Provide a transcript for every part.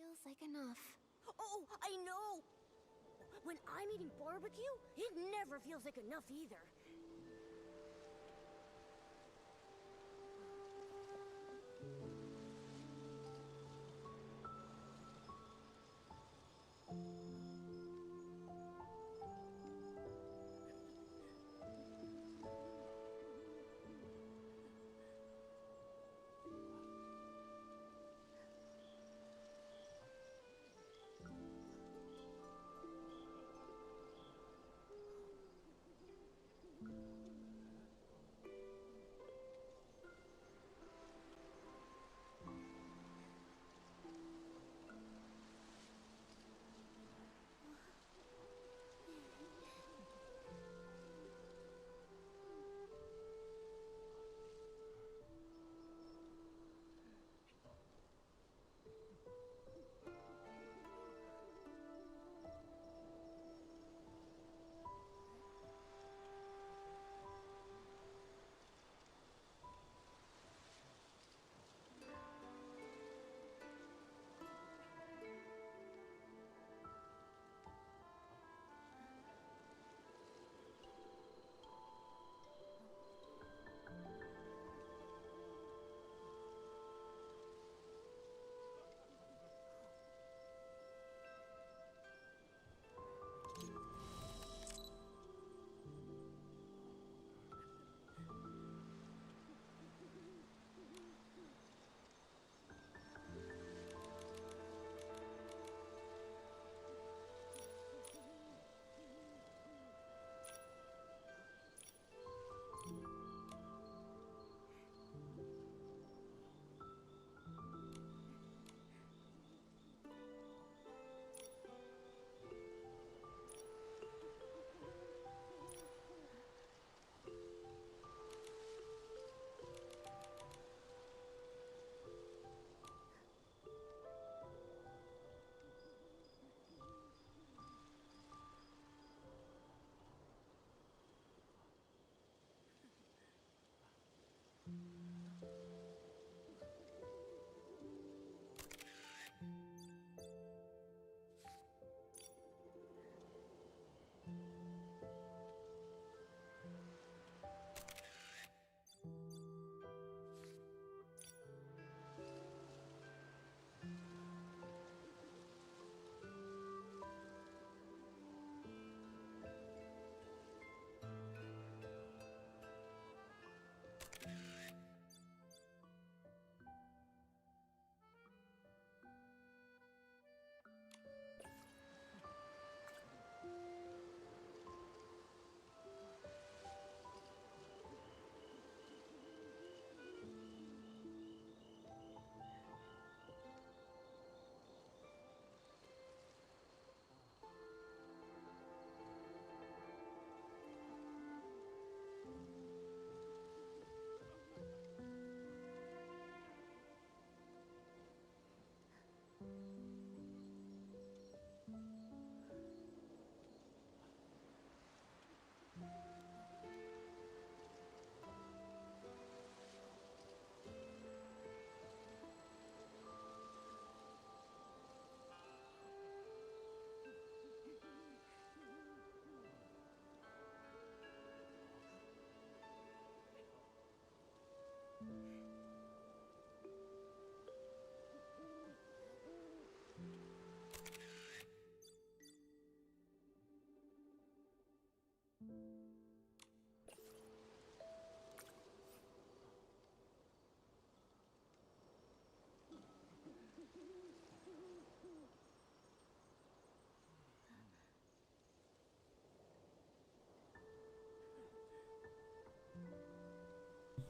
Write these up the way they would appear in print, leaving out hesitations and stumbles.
feels like enough. Oh, I know! When I'm eating barbecue, it never feels like enough either.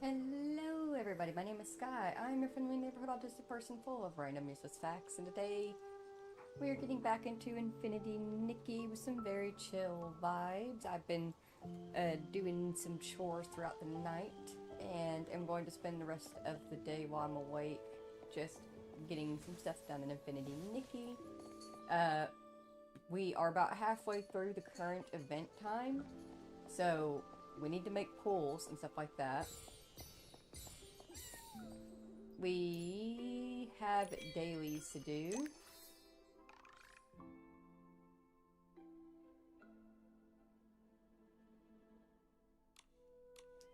Hello everybody, my name is Sky. I'm your friendly neighborhood autistic person full of random useless facts, and today we are getting back into Infinity Nikki with some very chill vibes. I've been doing some chores throughout the night, and am going to spend the rest of the day while I'm awake just getting some stuff done in Infinity Nikki. We are about halfway through the current event time, so we need to make pools and stuff like that. We have dailies to do,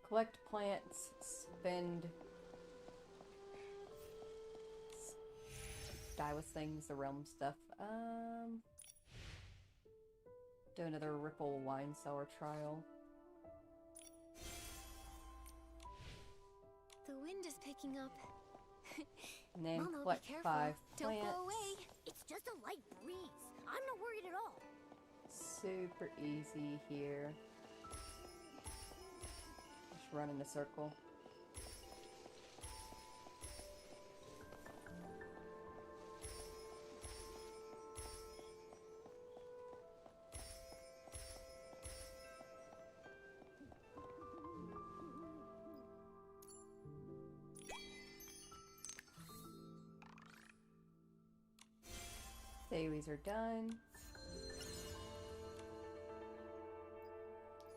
collect plants, spend... Stylus things, the realm stuff. Do another Ripple wine cellar trial. The wind is picking up. And then Mama, collect be careful. 5 Don't plants. blow away. It's just a light breeze. I'm not worried at all. Super easy here. Just run in a circle. Dailies are done.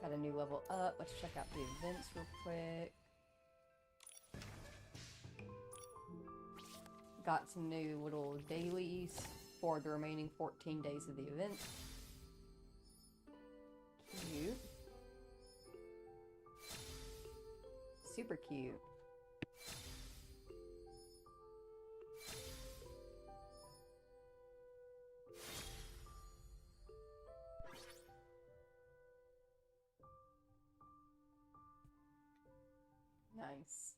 Got a new level up. Let's check out the events real quick. Got some new little dailies for the remaining 14 days of the event. Cute. Super cute. Nice.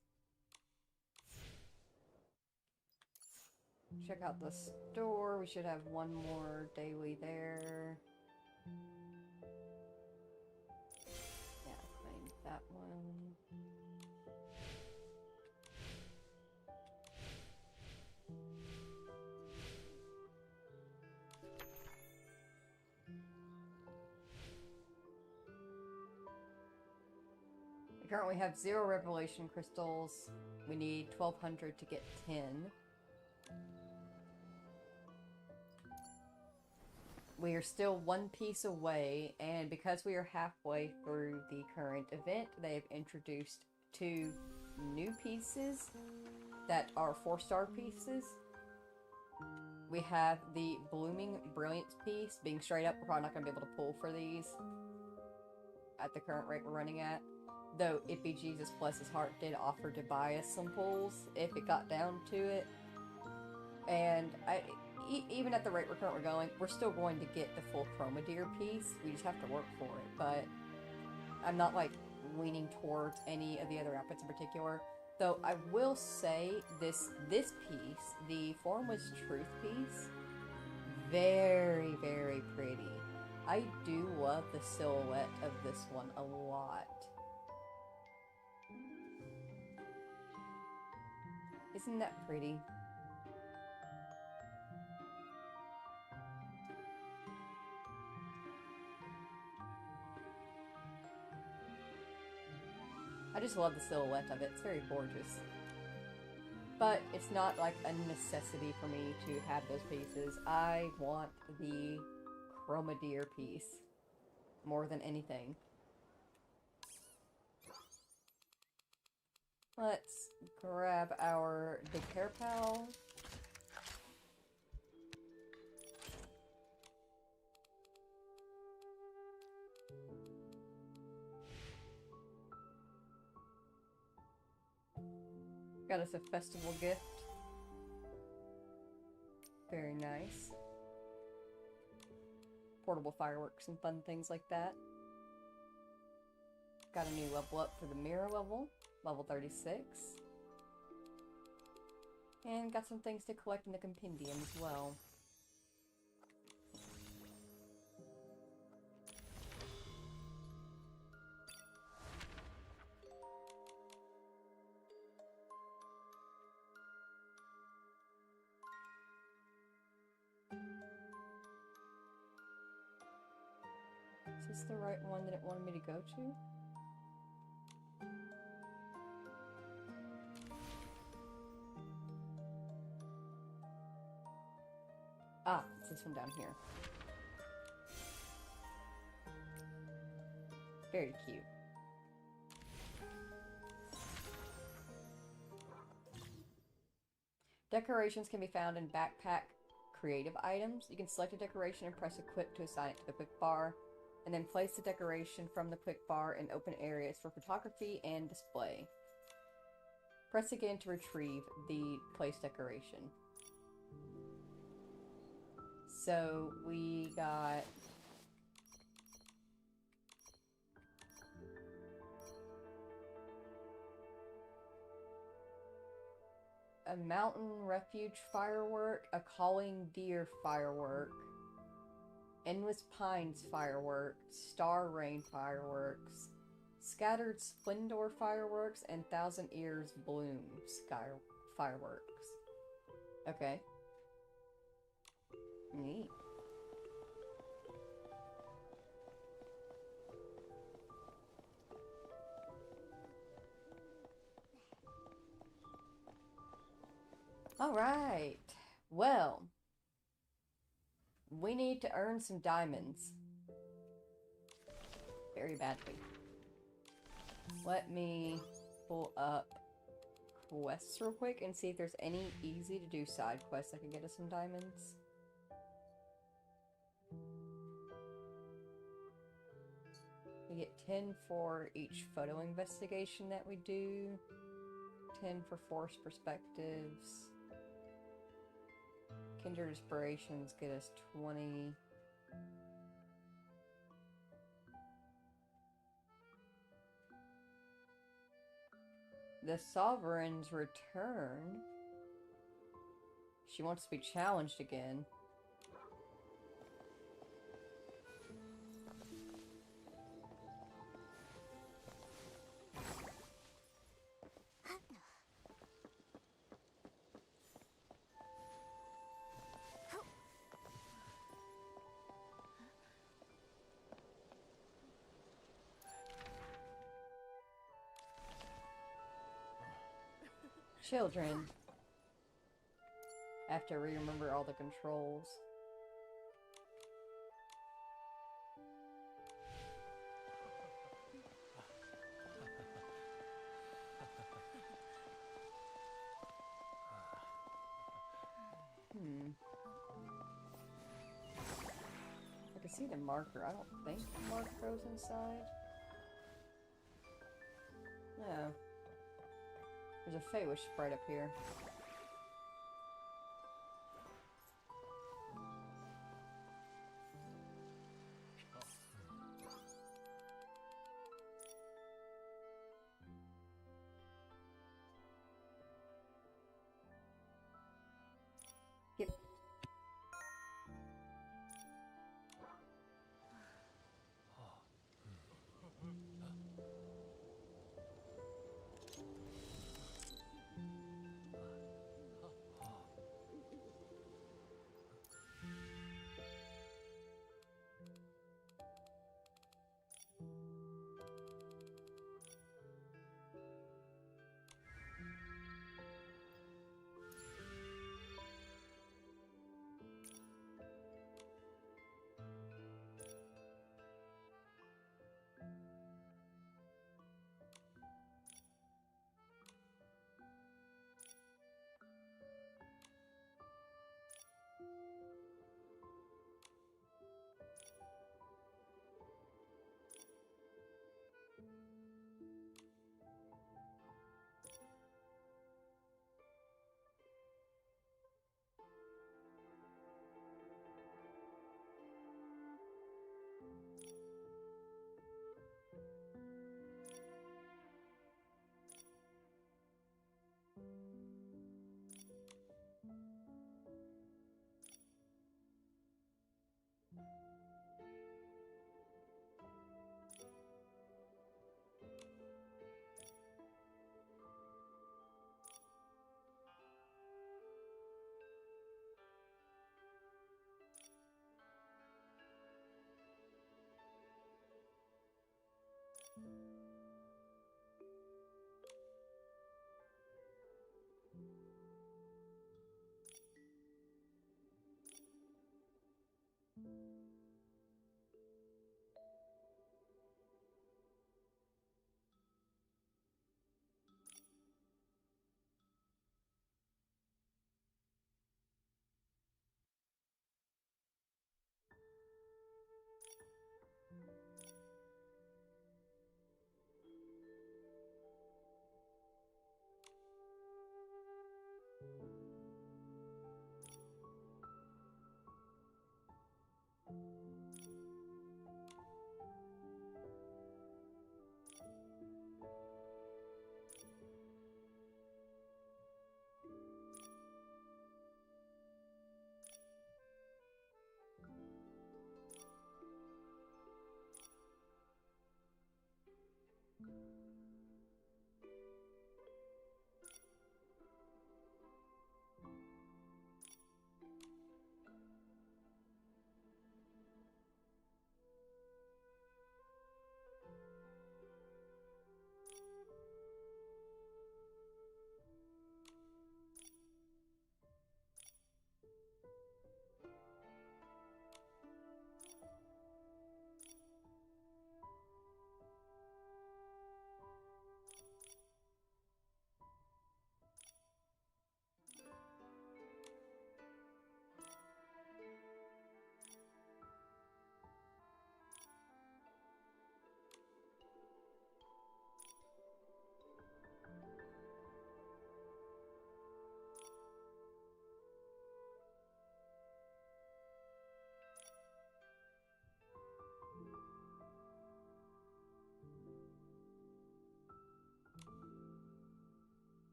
Check out the store. We should have one more daily there. Yeah, claim that one. We currently have 0 revelation crystals. We need 1,200 to get 10. We are still 1 piece away, and because we are halfway through the current event, they have introduced 2 new pieces that are 4-star pieces. We have the Blooming Brilliance piece. Being straight up, we're probably not going to be able to pull for these at the current rate we're running at. Though, Ippy Jesus bless his heart did offer to buy us some pulls if it got down to it. And even at the rate we're currently going, we're still going to get the full Chroma Deer piece. We just have to work for it. But I'm not like leaning towards any of the other outfits in particular. Though I will say this piece, the Formless Truth piece, very, very pretty. I do love the silhouette of this one a lot. Isn't that pretty? I just love the silhouette of it. It's very gorgeous. But it's not like a necessity for me to have those pieces. I want the Chroma Deer piece more than anything. Let's grab our big hair pal. Got us a festival gift. Very nice. Portable fireworks and fun things like that. Got a new level up for the mirror level. Level 36. And got some things to collect in the compendium as well. Is this the right one that it wanted me to go to? Ah, it's this one down here. Very cute. Decorations can be found in backpack creative items. You can select a decoration and press equip to assign it to the quick bar. And then place the decoration from the quick bar in open areas for photography and display. Press again to retrieve the place decoration. So we got a mountain refuge firework, a calling deer firework, endless pines fireworks, star rain fireworks, scattered splendor fireworks, and thousand ears bloom sky fireworks. Okay. Neat. Alright. Well, we need to earn some diamonds. Very badly. Let me pull up quests real quick and see if there's any easy to do side quests that can get us some diamonds. We get 10 for each photo investigation that we do. 10 for forced perspectives. Kindred Inspirations get us 20. The Sovereign's Return. She wants to be challenged again. Children. I have to remember all the controls. I can see the marker. I don't think the marker goes inside. No. There's a Fey Wish sprite up here. Yep.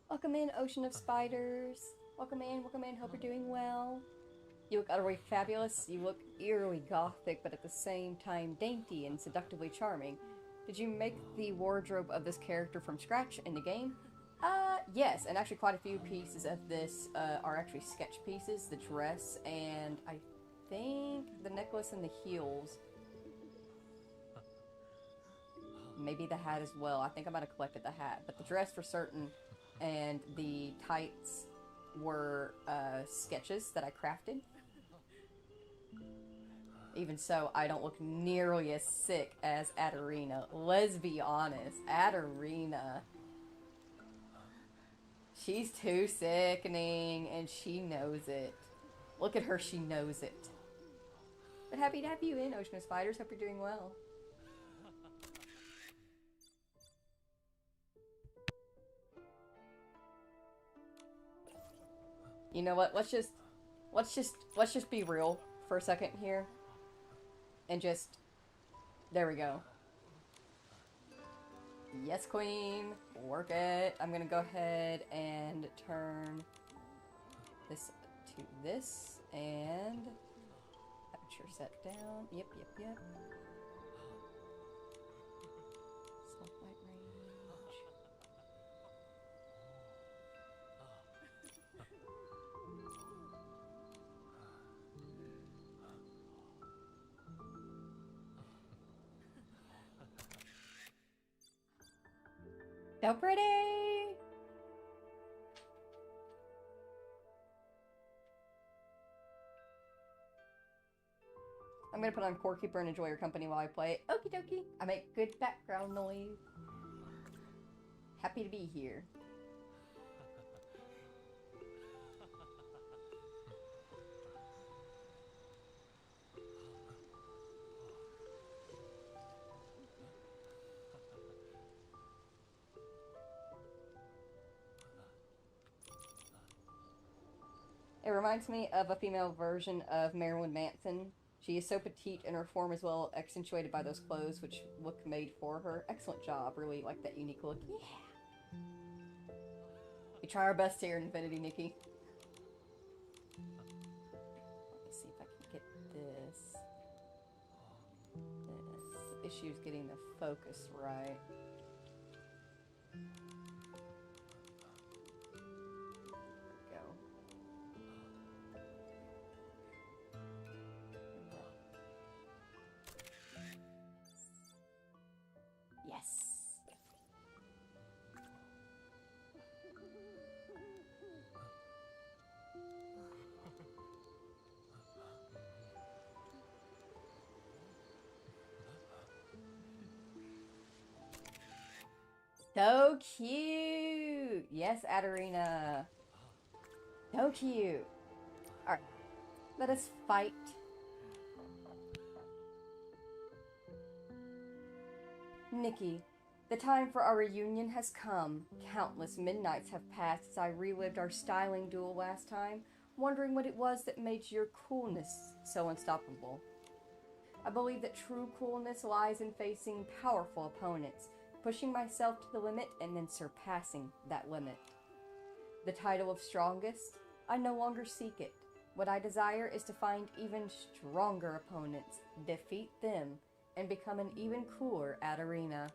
Welcome in, Ocean of Spiders. Welcome in, hope you're doing well. You look utterly fabulous. You look eerily gothic, but at the same time dainty and seductively charming. Did you make the wardrobe of this character from scratch in the game? Yes, and actually quite a few pieces of this are actually sketch pieces. The dress, and I think the necklace and the heels. Maybe the hat as well. I think I might have collected the hat, but the dress for certain, and the tights were sketches that I crafted. Even so, I don't look nearly as sick as Adarina. Let's be honest, Adarina. She's too sickening, and she knows it. Look at her, she knows it. But happy to have you in, Ocean of Spiders. Hope you're doing well. You know what? Let's just be real for a second here. And just, there we go. Yes, queen. Work it. I'm gonna go ahead and turn this to this, and aperture set down. Yep. Self light range. So pretty! I'm gonna put on Core Keeper and enjoy your company while I play. Okie dokie. I make good background noise. Happy to be here. It reminds me of a female version of Marilyn Manson. She is so petite and her form is well accentuated by those clothes which look made for her. Excellent job. Really like that unique look. Yeah! We try our best here in Infinity, Nikki. Let me see if I can get this. The issue is getting the focus right. So cute! Yes, Adarina. So cute. Alright, let us fight. Nikki, the time for our reunion has come. Countless midnights have passed as I relived our styling duel last time, wondering what it was that made your coolness so unstoppable. I believe that true coolness lies in facing powerful opponents, pushing myself to the limit and then surpassing that limit. The title of strongest? I no longer seek it. What I desire is to find even stronger opponents, defeat them, and become an even cooler Adarina.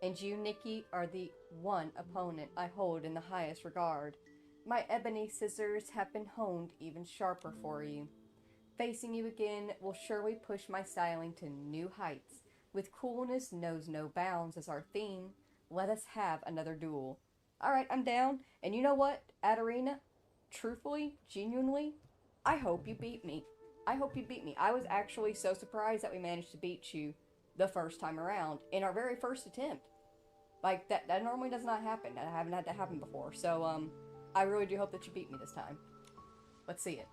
And you, Nikki, are the one opponent I hold in the highest regard. My ebony scissors have been honed even sharper for you. Facing you again will surely push my styling to new heights. With coolness knows no bounds as our theme, let us have another duel. Alright, I'm down. And you know what, Adarina? Truthfully, genuinely, I hope you beat me. I hope you beat me. I was actually so surprised that we managed to beat you the first time around in our very first attempt. Like, that normally does not happen. I haven't had that happen before. So, I really do hope that you beat me this time. Let's see it.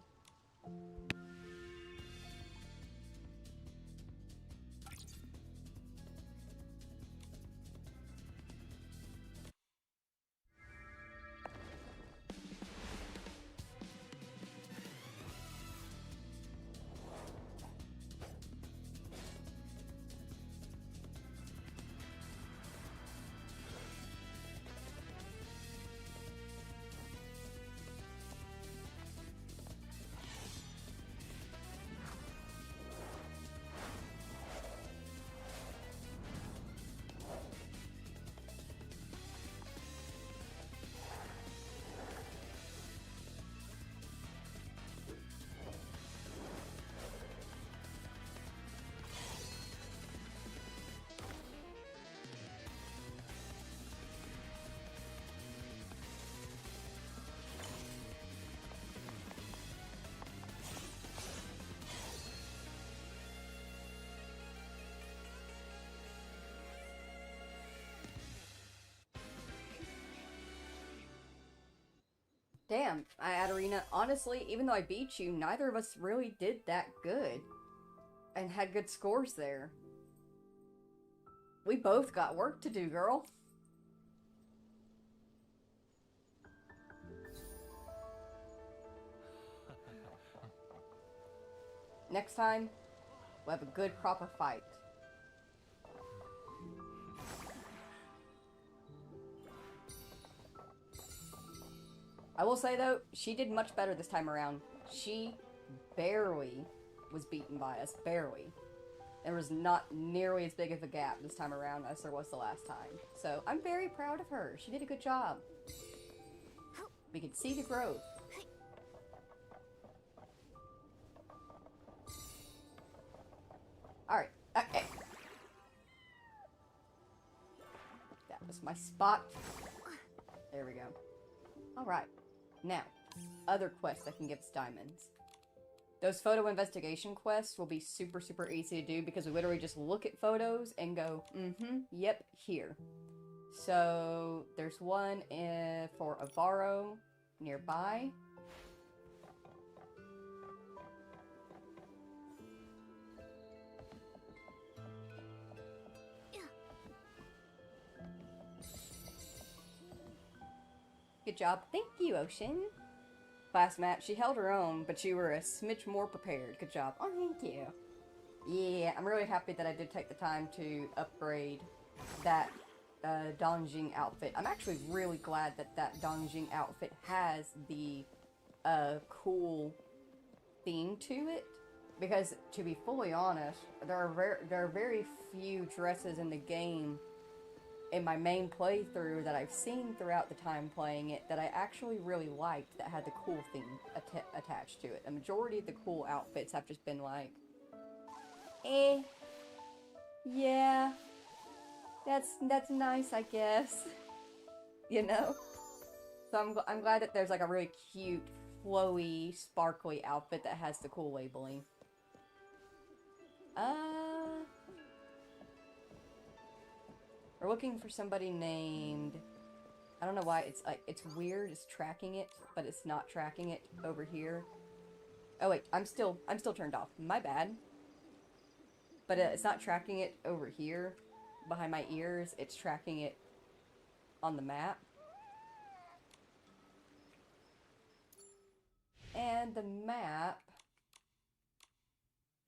Damn, Adarina, honestly, even though I beat you, neither of us really did that good. And had good scores there. We both got work to do, girl. Next time, we'll have a good, proper fight. I will say, though, she did much better this time around. She barely was beaten by us. Barely. There was not nearly as big of a gap this time around as there was the last time. So, I'm very proud of her. She did a good job. We can see the growth. Alright. Okay. That was my spot. There we go. Alright. Now, other quests that can give us diamonds. Those photo investigation quests will be super, super easy to do because we literally just look at photos and go, yep, here. So, there's one for Avaro nearby. Good job. Thank you, Ocean. Class map, she held her own, but you were a smidge more prepared. Good job. Oh, thank you. Yeah, I'm really happy that I did take the time to upgrade that Dongjing outfit. I'm actually really glad that that Dongjing outfit has the cool theme to it. Because, to be fully honest, there are very few dresses in the game in my main playthrough that I've seen throughout the time playing it that I actually really liked that had the cool theme attached to it. A majority of the cool outfits have just been like, yeah, that's nice, I guess. You know? So I'm glad that there's like a really cute, flowy, sparkly outfit that has the cool labeling. We're looking for somebody named... I don't know why, it's like, it's weird, it's tracking it, but it's not tracking it over here. Oh wait, I'm still turned off. My bad. But it's not tracking it over here, behind my ears, it's tracking it on the map. And the map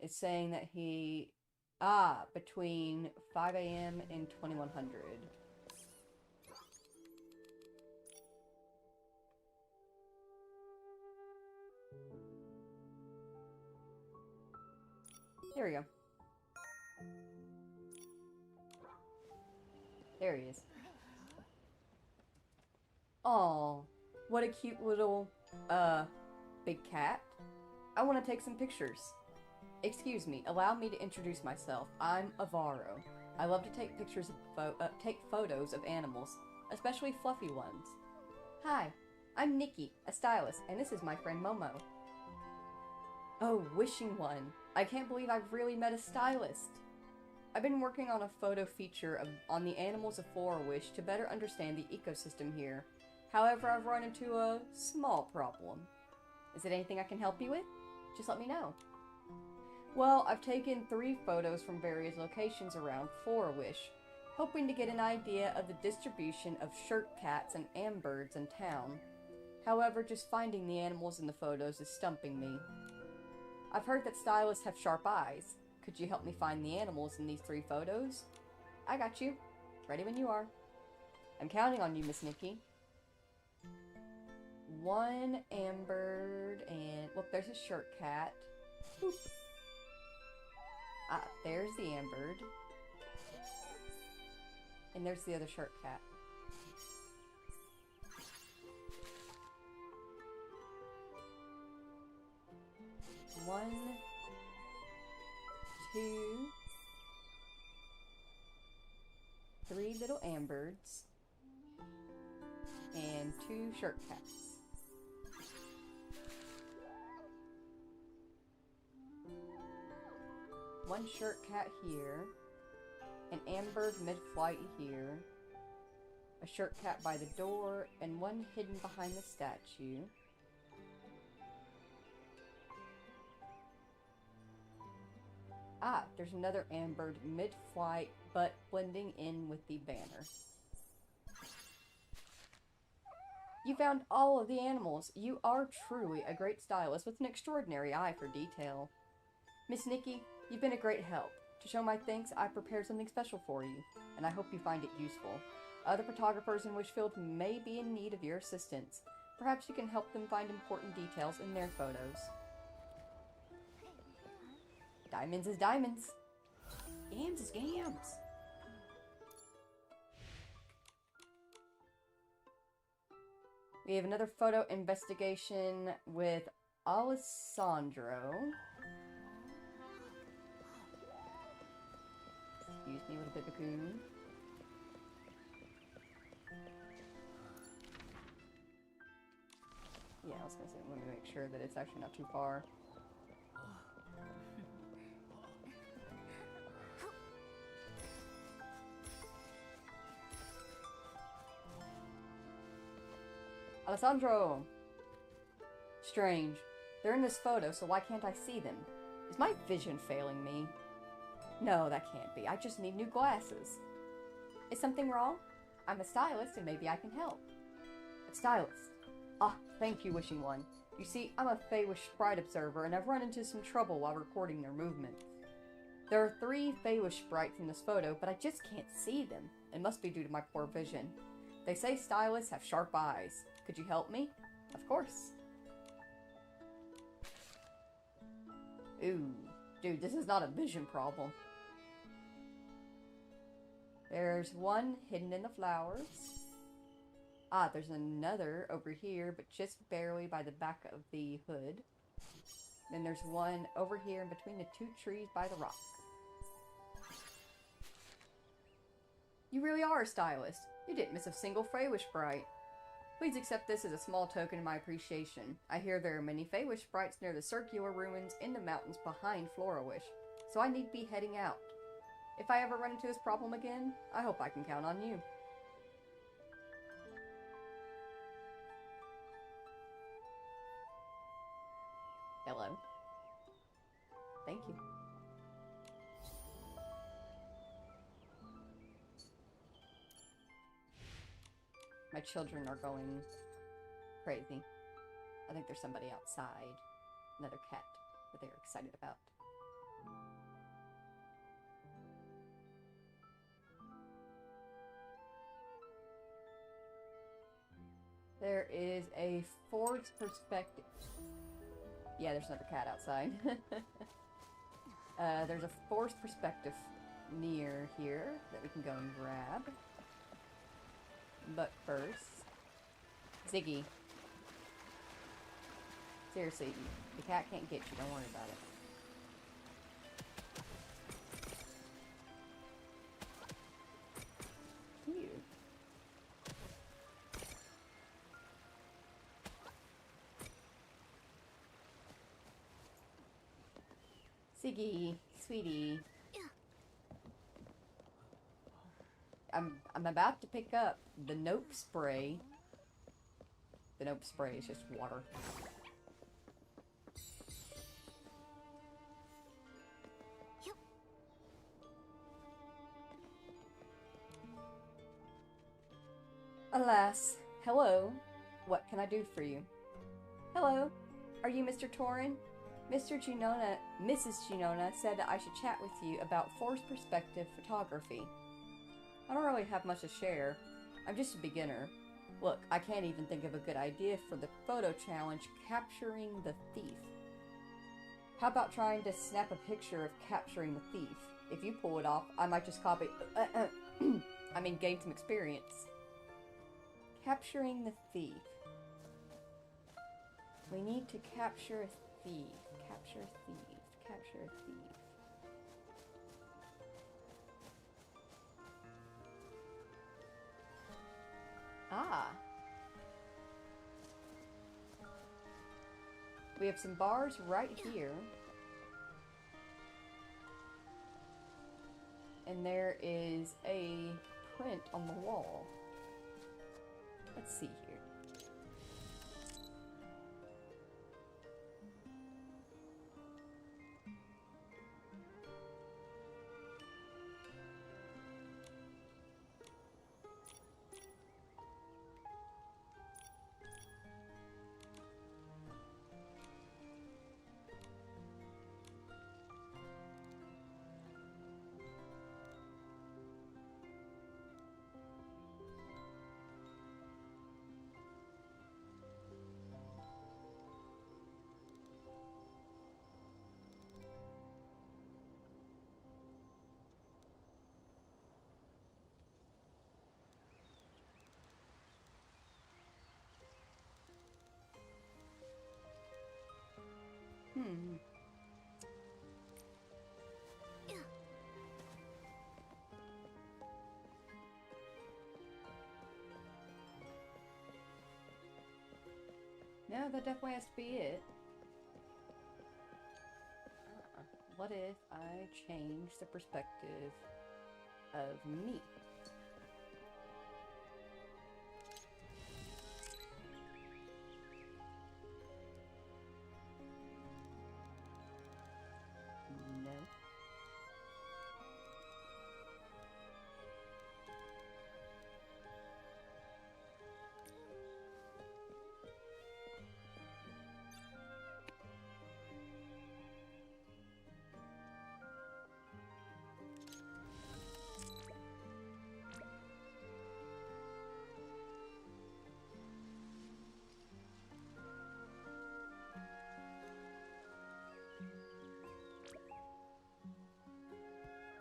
is saying that he... between 5 a.m. and 2100. There we go. There he is. Aw, what a cute little, big cat. I want to take some pictures. Excuse me, allow me to introduce myself. I'm Avaro. I love to take pictures of take photos of animals, especially fluffy ones. Hi, I'm Nikki, a stylist, and this is my friend Momo. Oh, wishing one. I can't believe I've really met a stylist. I've been working on a photo feature on the animals of Flora Wish to better understand the ecosystem here. However, I've run into a small problem. Is it anything I can help you with? Just let me know. Well, I've taken 3 photos from various locations around Flora Wish, hoping to get an idea of the distribution of shirt cats and ambirds in town. However, just finding the animals in the photos is stumping me. I've heard that stylists have sharp eyes. Could you help me find the animals in these 3 photos? I got you. Ready when you are. I'm counting on you, Miss Nikki. 1 ambird and... Look, there's a shirt cat. Boop. There's the ambird. And there's the other shirt cat. One, 2, 3 little ambirds, and 2 shirt cats. One shirt cat here, an ambird mid-flight here, a shirt cat by the door, and 1 hidden behind the statue. There's another ambird mid-flight, but blending in with the banner. You found all of the animals. You are truly a great stylist with an extraordinary eye for detail. Miss Nikki, you've been a great help. To show my thanks, I prepared something special for you, and I hope you find it useful. Other photographers in Wishfield may be in need of your assistance. Perhaps you can help them find important details in their photos. Diamonds is diamonds. Scams is scams. We have another photo investigation with Alessandro. Excuse me, little baby-coon. Yeah, I was gonna say, let me make sure that it's actually not too far. Alessandro! Strange. They're in this photo, so why can't I see them? Is my vision failing me? No, that can't be. I just need new glasses. Is something wrong? I'm a stylist and maybe I can help. A stylist? Ah, thank you, Wishing One. You see, I'm a Feywish sprite observer and I've run into some trouble while recording their movements. There are 3 Feywish sprites in this photo, but I just can't see them. It must be due to my poor vision. They say stylists have sharp eyes. Could you help me? Of course. Ooh, dude, this is not a vision problem. There's 1 hidden in the flowers. There's another over here, but just barely by the back of the hood. Then there's 1 over here in between the 2 trees by the rock. You really are a stylist. You didn't miss a single Feywish sprite. Please accept this as a small token of my appreciation. I hear there are many Feywish sprites near the circular ruins in the mountains behind Flora Wish, so I need to be heading out. If I ever run into this problem again, I hope I can count on you. Hello. Thank you. My children are going crazy. I think there's somebody outside. Another cat that they're excited about. There is a forced perspective. Yeah, there's another cat outside. There's a forced perspective near here that we can go and grab. But first, Ziggy. Seriously, the cat can't get you, don't worry about it. Cute. Ziggy, sweetie. I'm about to pick up the Nope spray. The Nope spray is just water. Alas, hello. What can I do for you? Hello, are you Mr. Torin? Mrs. Ginona said that I should chat with you about forced perspective photography. I don't really have much to share. I'm just a beginner. Look, I can't even think of a good idea for the photo challenge, capturing the thief. How about trying to snap a picture of capturing the thief? If you pull it off, I might just copy... I mean, gain some experience. Capturing the thief. We need to capture a thief. Capture a thief. Capture a thief. Ah. We have some bars right here. And there is a print on the wall. Let's see here. No, that definitely has to be it. What if I change the perspective of me? No.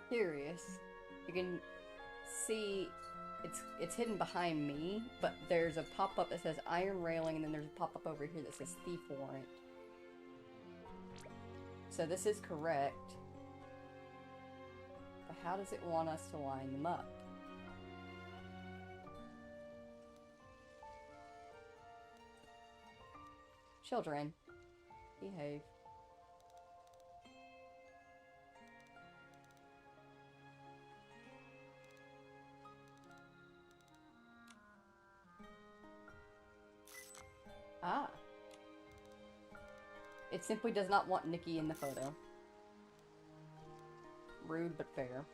Curious. You can see it's hidden behind me, but there's a pop-up that says iron railing, and then there's a pop-up over here that says thief warrant. So this is correct. But how does it want us to line them up? Children, behave. Ah. It simply does not want Nikki in the photo. Rude but fair.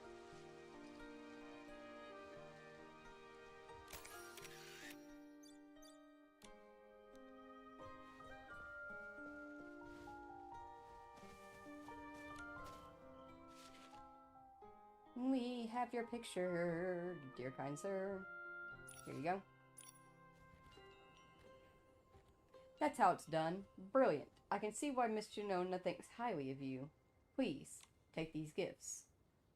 We have your picture, dear kind sir. Here you go. That's how it's done. Brilliant. I can see why Miss Junona thinks highly of you. Please, take these gifts.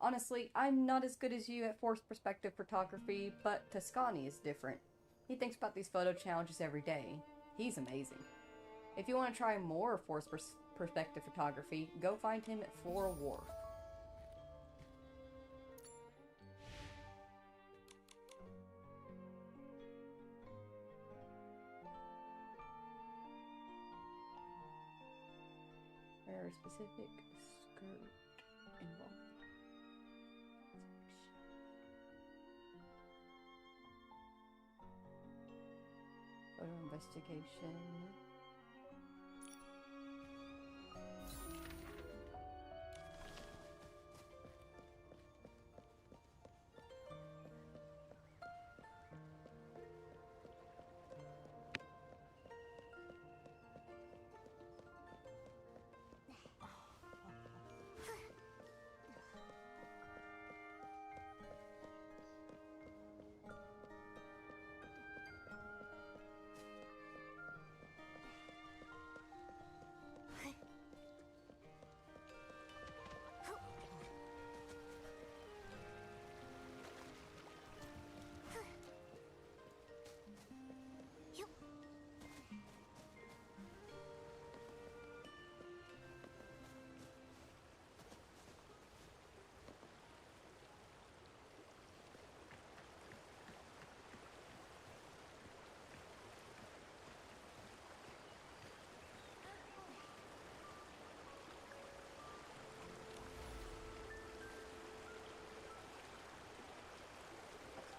Honestly, I'm not as good as you at forced perspective photography, but Toscani is different. He thinks about these photo challenges every day. He's amazing. If you want to try more forced perspective photography, go find him at Floral Wharf. Very specific skirt involved. Photo investigation.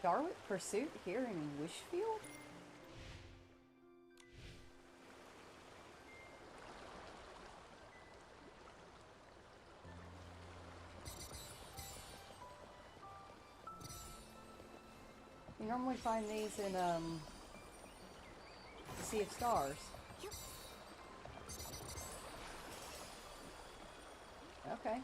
Darwick Pursuit here in Wishfield? You normally find these in, Sea of Stars. Okay.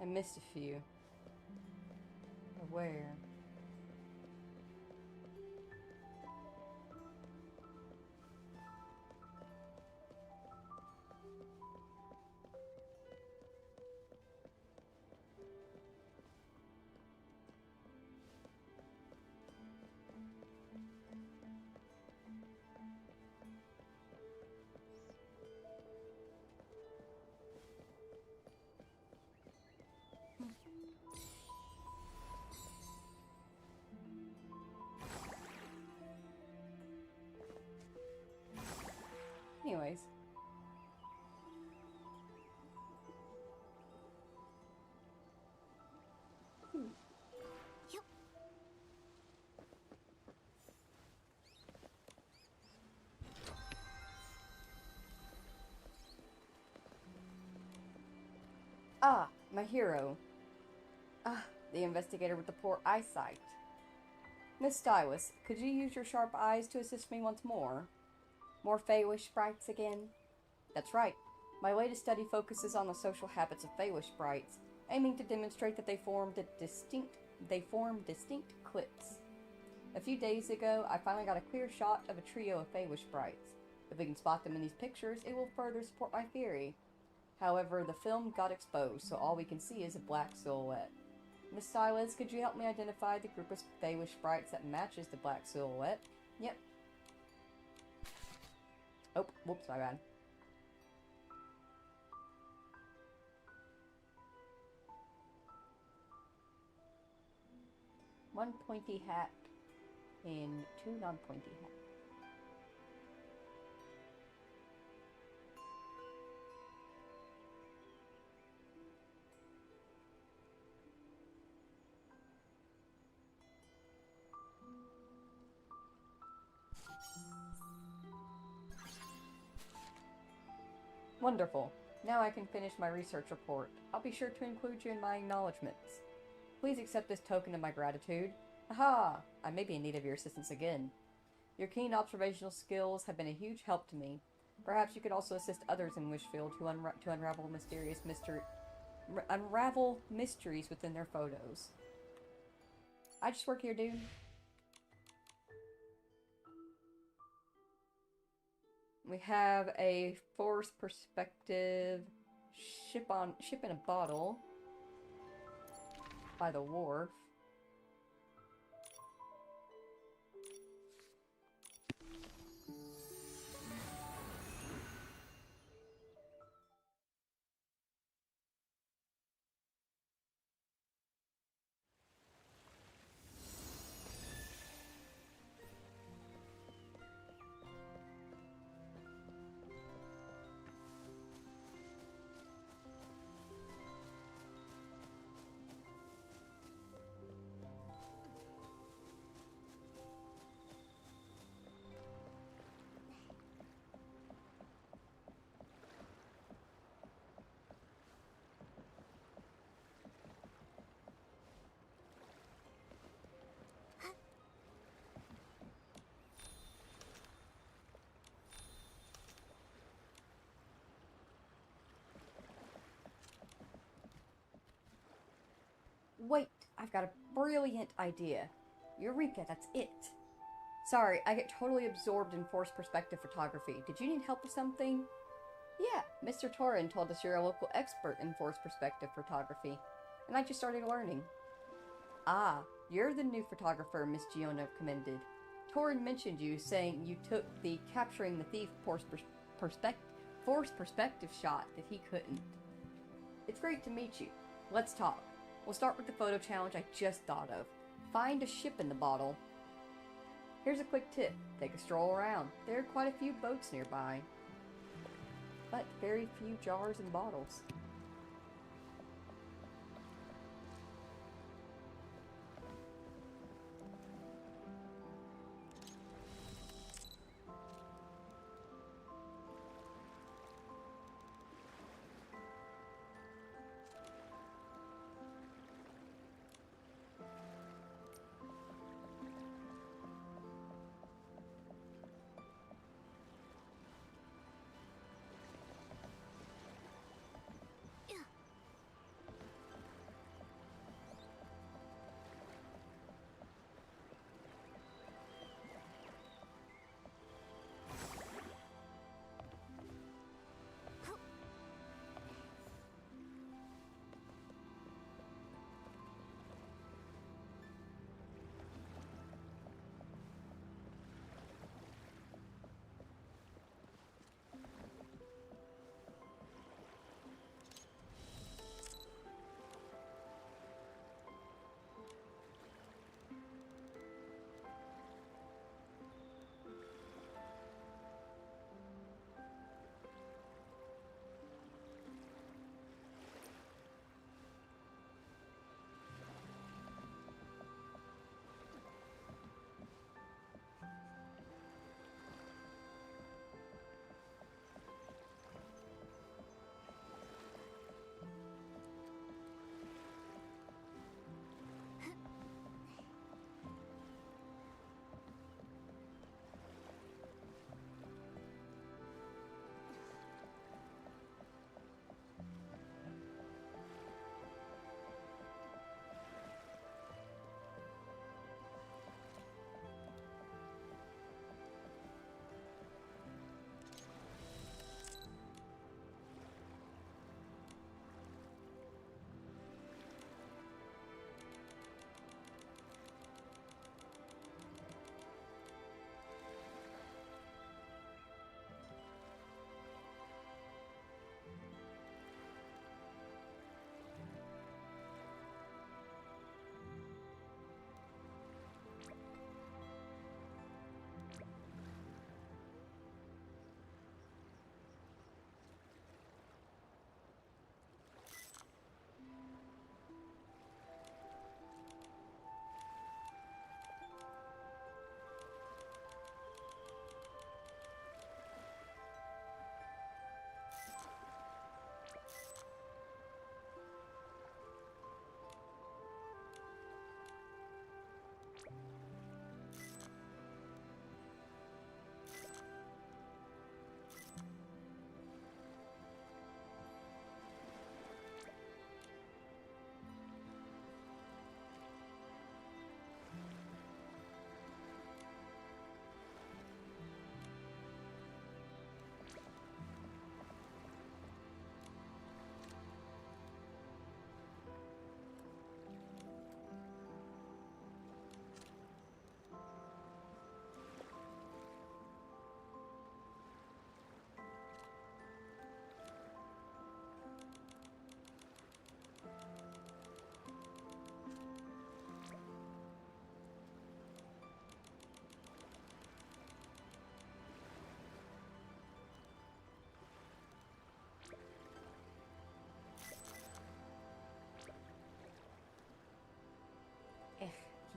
I missed a few. Where? Anyways. Yep. Ah, my hero. Ah, the investigator with the poor eyesight. Miss Stylus, could you use your sharp eyes to assist me once more? More Feywish sprites again? That's right. My latest study focuses on the social habits of Feywish sprites, aiming to demonstrate that they form distinct cliques. A few days ago, I finally got a clear shot of a trio of Feywish sprites. If we can spot them in these pictures, it will further support my theory. However, the film got exposed, so all we can see is a black silhouette. Miss Stylus, could you help me identify the group of Feywish sprites that matches the black silhouette? Yep. Oh, whoops, my bad. One pointy hat and two non-pointy hats. Wonderful. Now I can finish my research report. I'll be sure to include you in my acknowledgments. Please accept this token of my gratitude. Aha! I may be in need of your assistance again. Your keen observational skills have been a huge help to me. Perhaps you could also assist others in Wishfield to unravel mysteries within their photos. I just work here, dude. We have a force perspective ship in a bottle by the wharf. Wait, I've got a brilliant idea. Eureka, that's it. Sorry, I get totally absorbed in forced perspective photography. Did you need help with something? Yeah, Mr. Torin told us you're a local expert in forced perspective photography, and I just started learning. Ah, you're the new photographer Miss Giona commended. Torin mentioned you, saying you took the capturing the thief forced perspective shot that he couldn't. It's great to meet you. Let's talk. We'll start with the photo challenge I just thought of. Find a ship in the bottle. Here's a quick tip. Take a stroll around. There are quite a few boats nearby, but very few jars and bottles.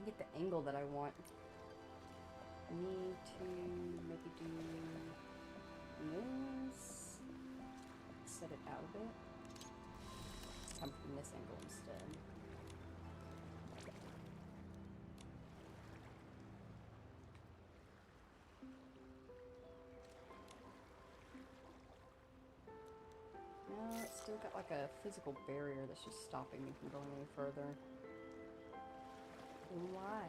can get the angle that I want. I need to maybe do this. Set it out a bit. Come from this angle instead. No, it's still got like a physical barrier that's just stopping me from going any further. Why?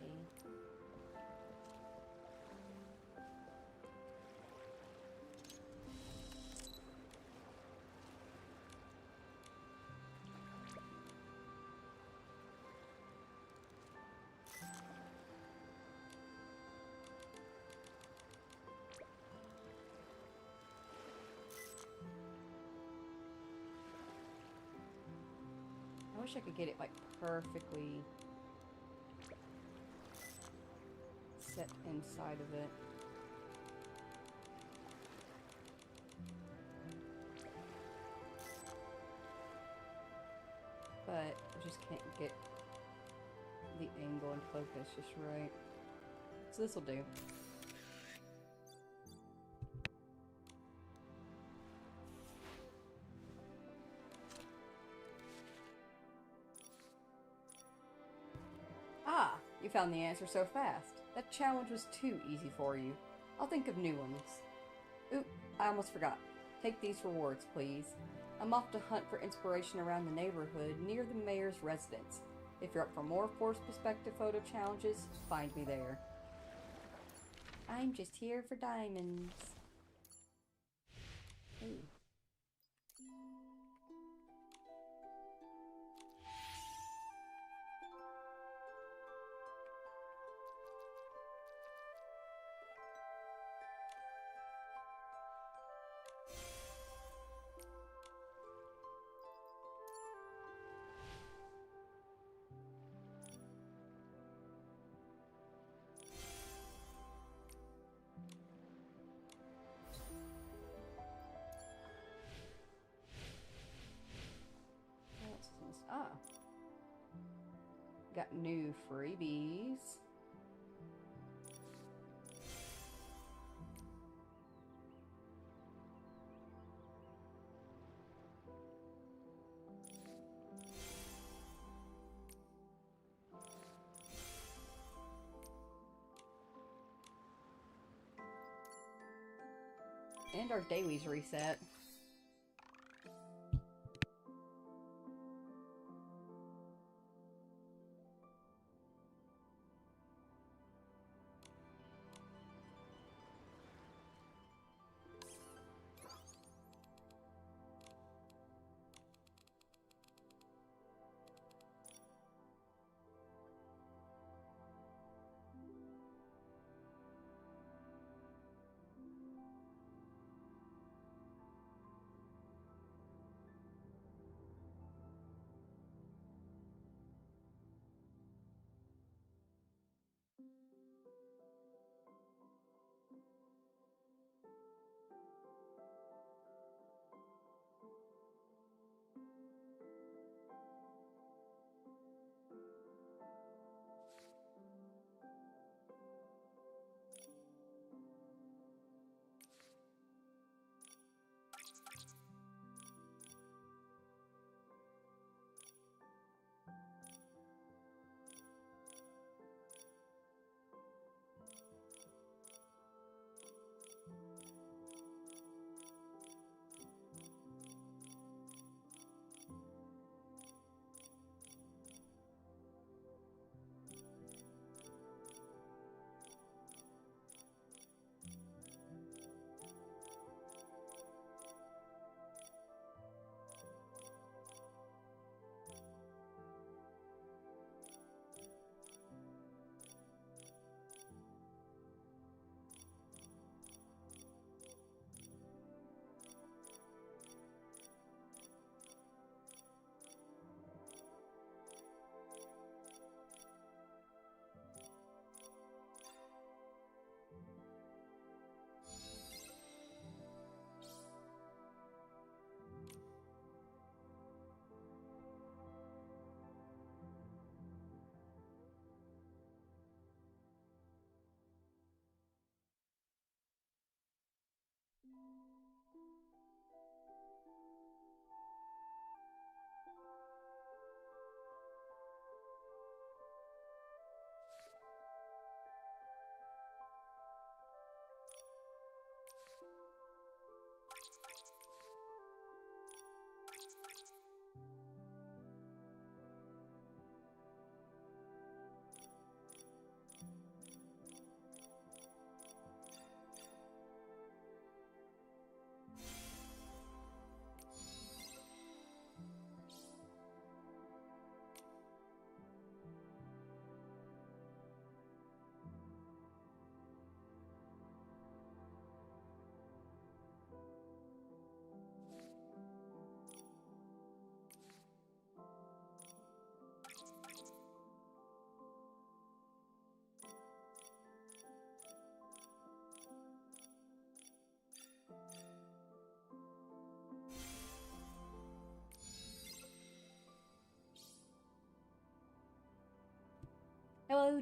I wish I could get it like perfectly set inside of it. But I just can't get the angle and focus just right. So this will do. Ah, you found the answer so fast. That challenge was too easy for you. I'll think of new ones. Oop, I almost forgot. Take these rewards, please. I'm off to hunt for inspiration around the neighborhood near the mayor's residence. If you're up for more forced perspective photo challenges, find me there. I'm just here for diamonds. Ooh. Ah. Got new freebies. And our dailies reset.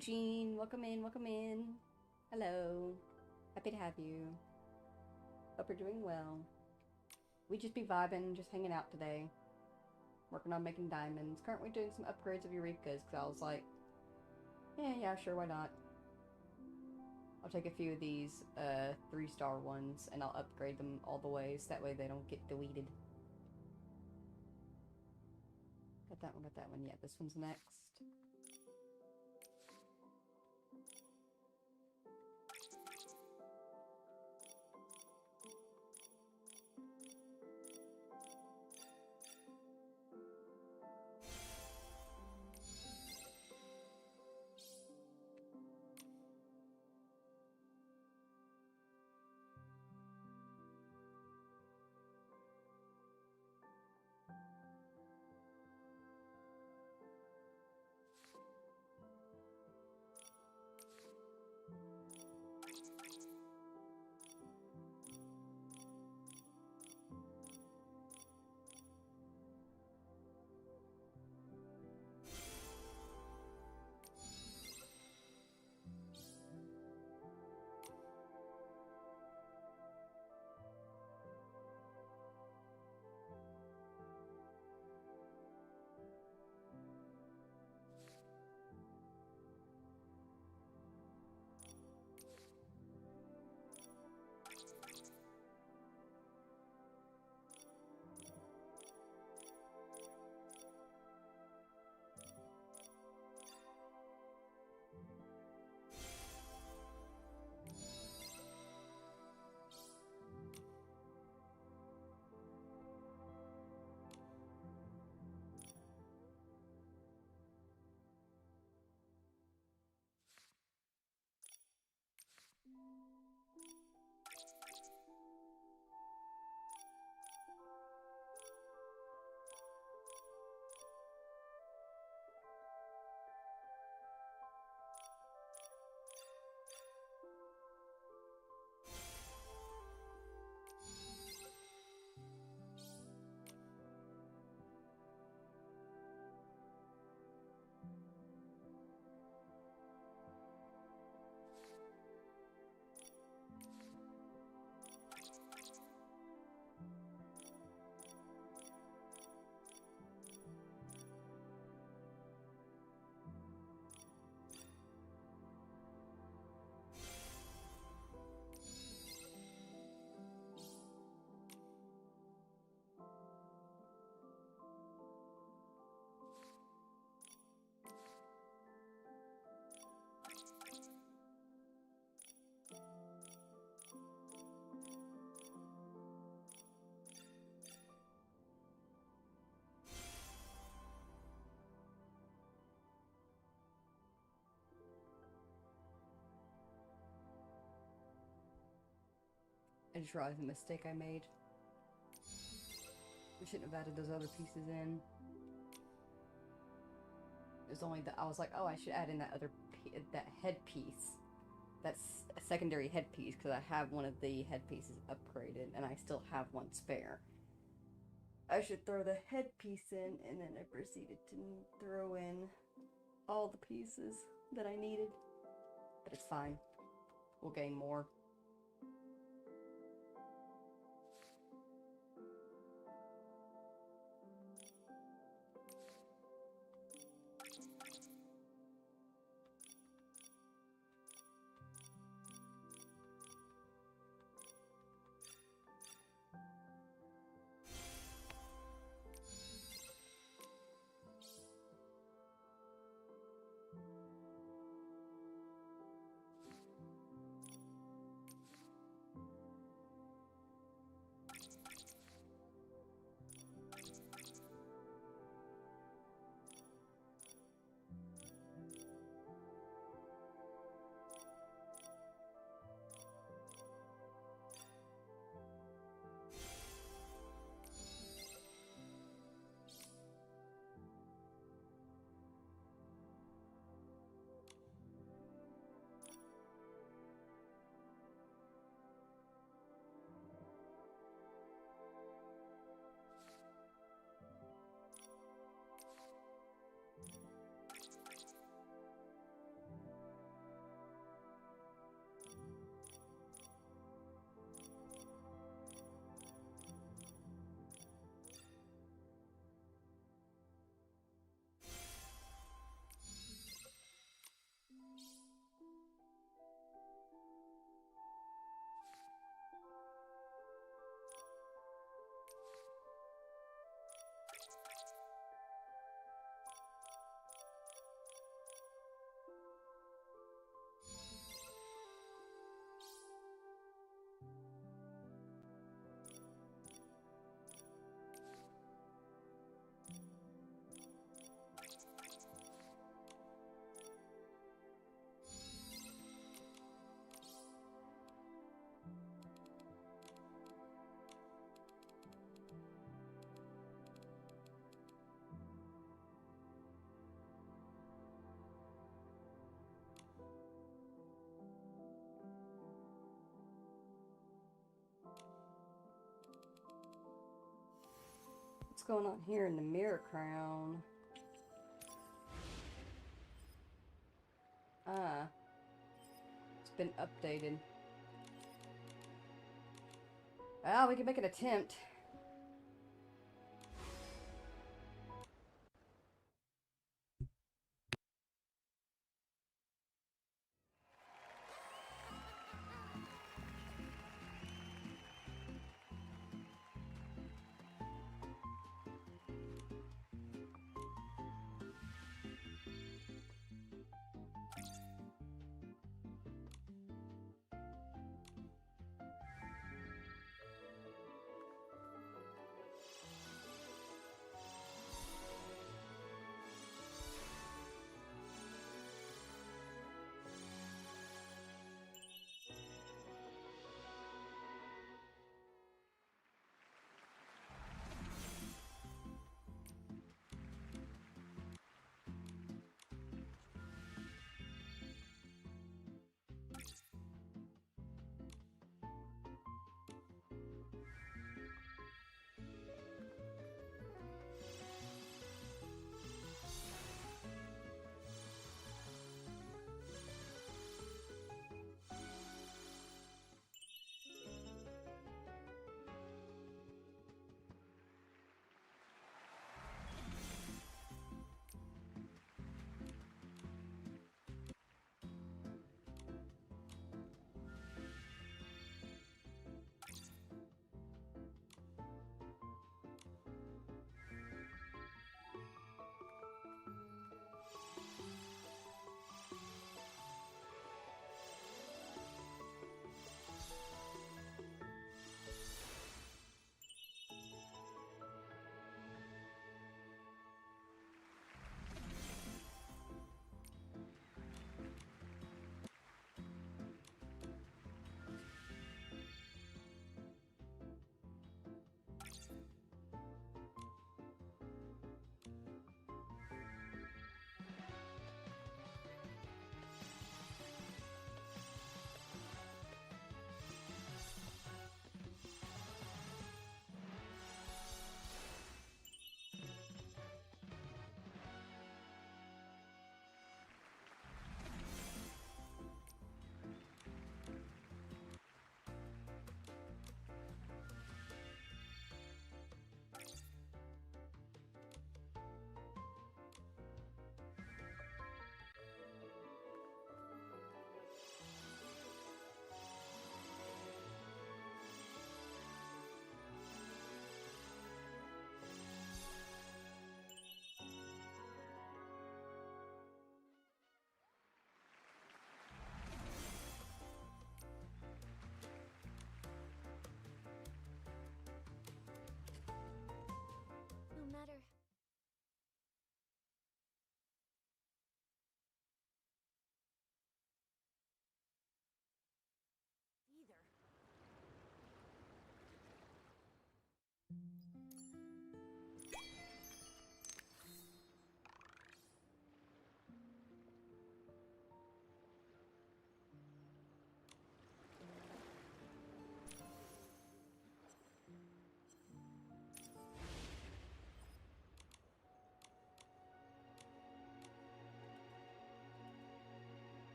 Jean. Welcome in, welcome in. Hello. Happy to have you. Hope you're doing well. We just be vibing, just hanging out today. Working on making diamonds. Currently doing some upgrades of Eureka's because I was like, yeah, sure, why not? I'll take a few of these 3-star ones and I'll upgrade them all the way so that way they don't get deleted. Got that one. Yeah, this one's next. I just realized the mistake I made. I shouldn't have added those other pieces in. It was only that I was like, oh, I should add in that other that headpiece. That's a secondary headpiece because I have one of the headpieces upgraded and I still have one spare. I should throw the headpiece in and then I proceeded to throw in all the pieces that I needed. But it's fine. We'll gain more. What's going on here in the mirror crown? Ah. It's been updated. Well, we can make an attempt. No matter. Either.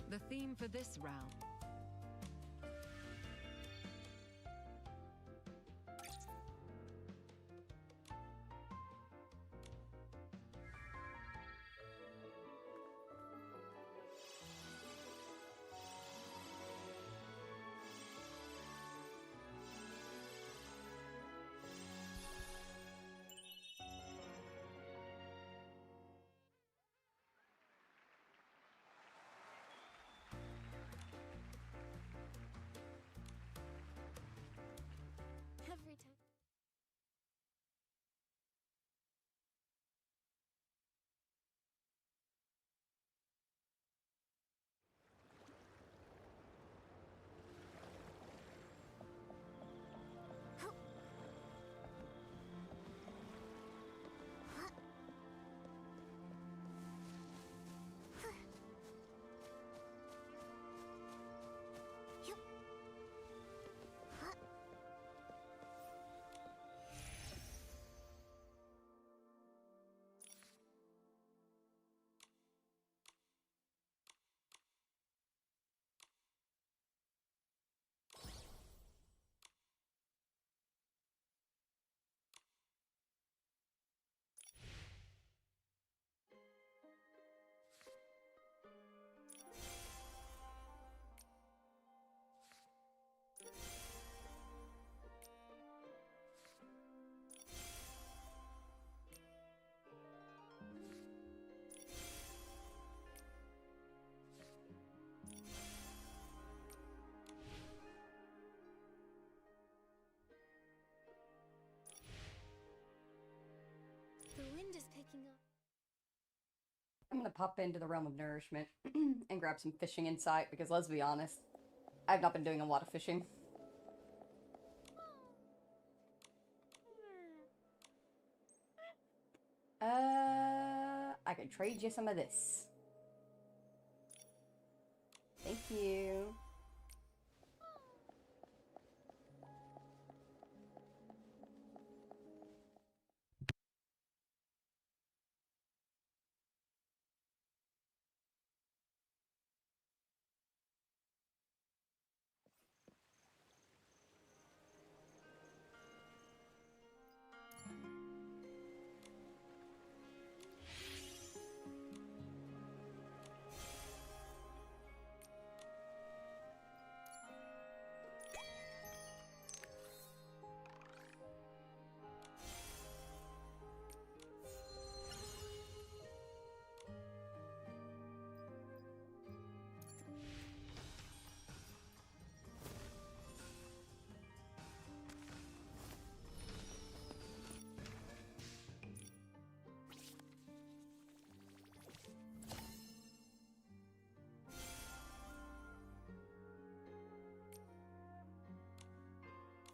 The theme for this round. picking up. I'm gonna pop into the Realm of Nourishment and grab some fishing insight, because let's be honest, I've not been doing a lot of fishing. I can trade you some of this. Thank you.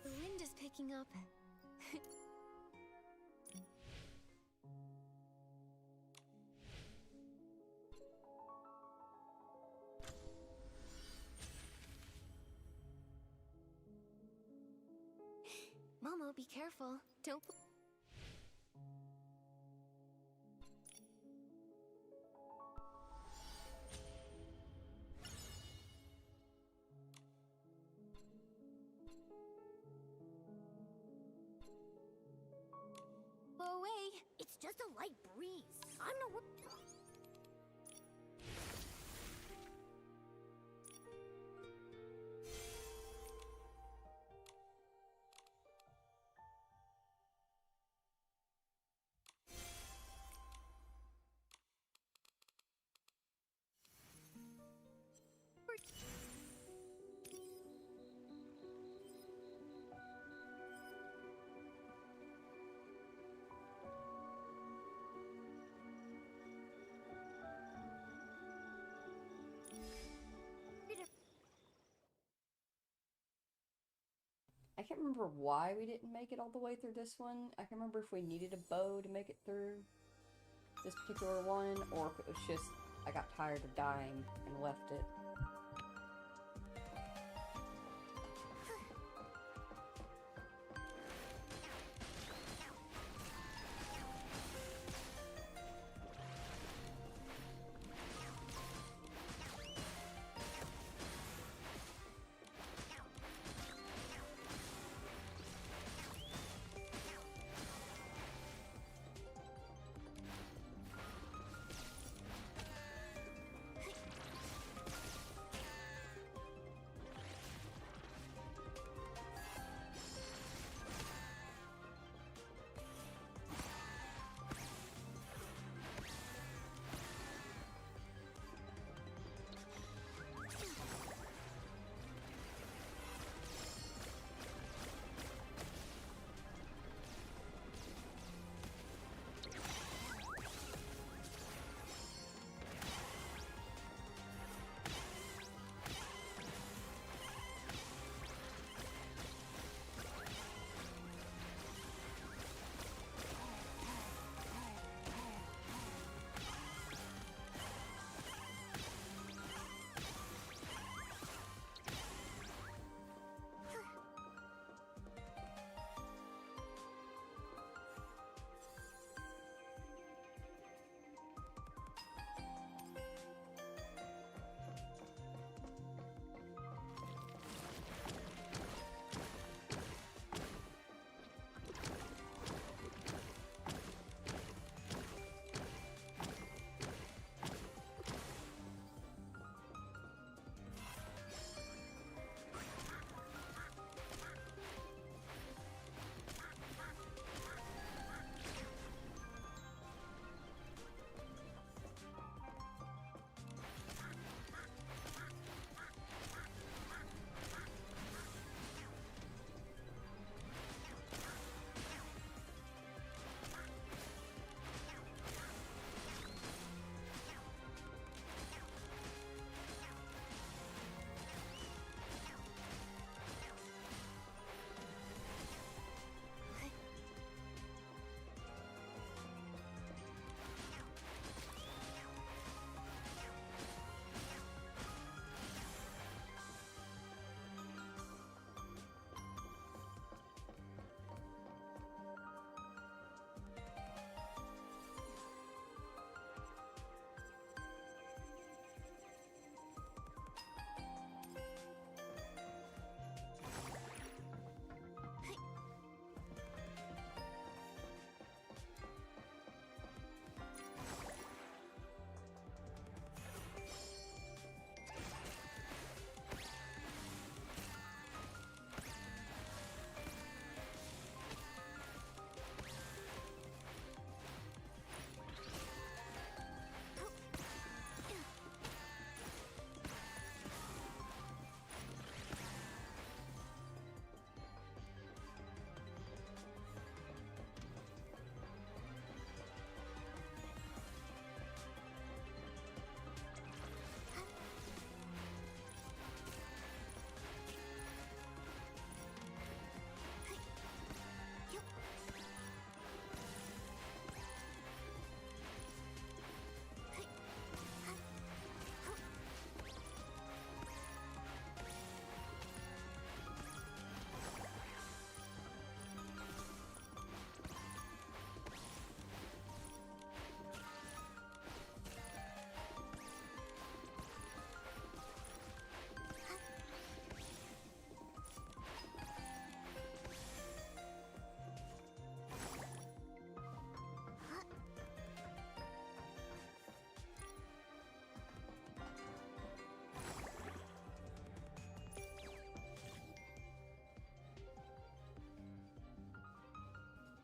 The wind is picking up. Momo, be careful. Don't... Go away. It's just a light breeze. I'm no... I can't remember why we didn't make it all the way through this one. I can't remember if we needed a bow to make it through this particular one, or if it was just I got tired of dying and left it.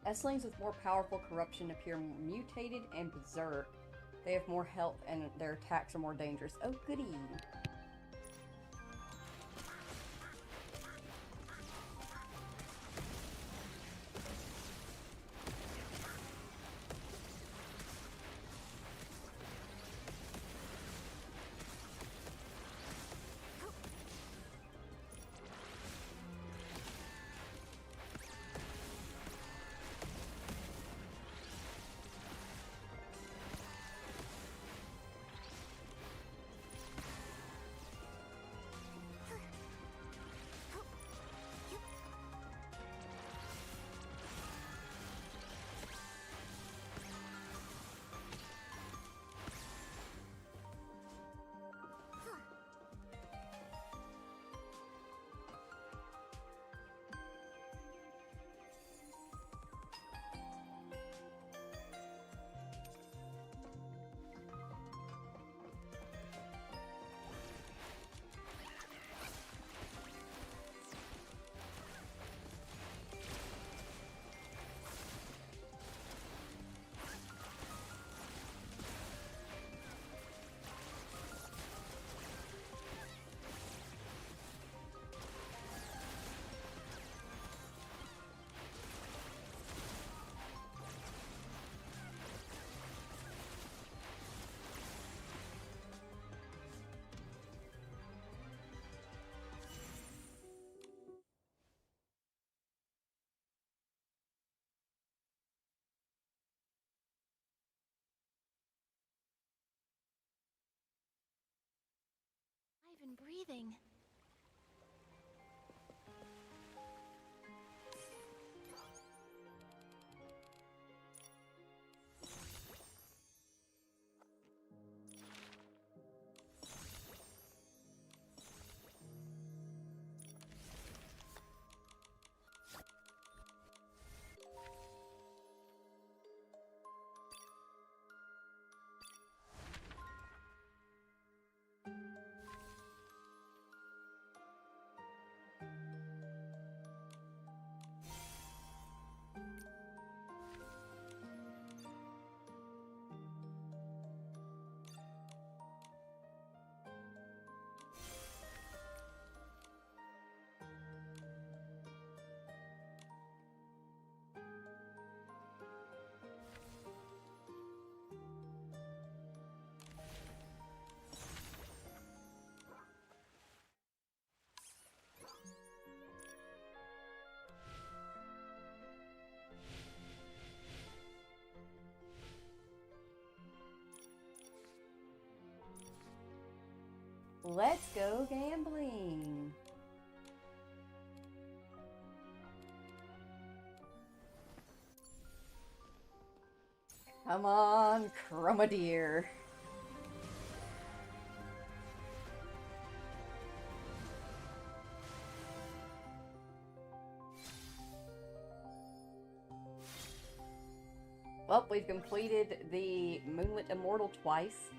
Esslings with more powerful corruption appear mutated and berserk. They have more health and their attacks are more dangerous. Oh, goody. I've been breathing. Let's go gambling. Come on, Chroma Deer. Well, we've completed the Moonlit Immortal twice.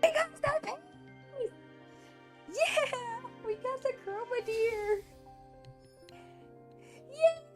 We got that piece! Yeah! We got the Chroma Deer! Yay!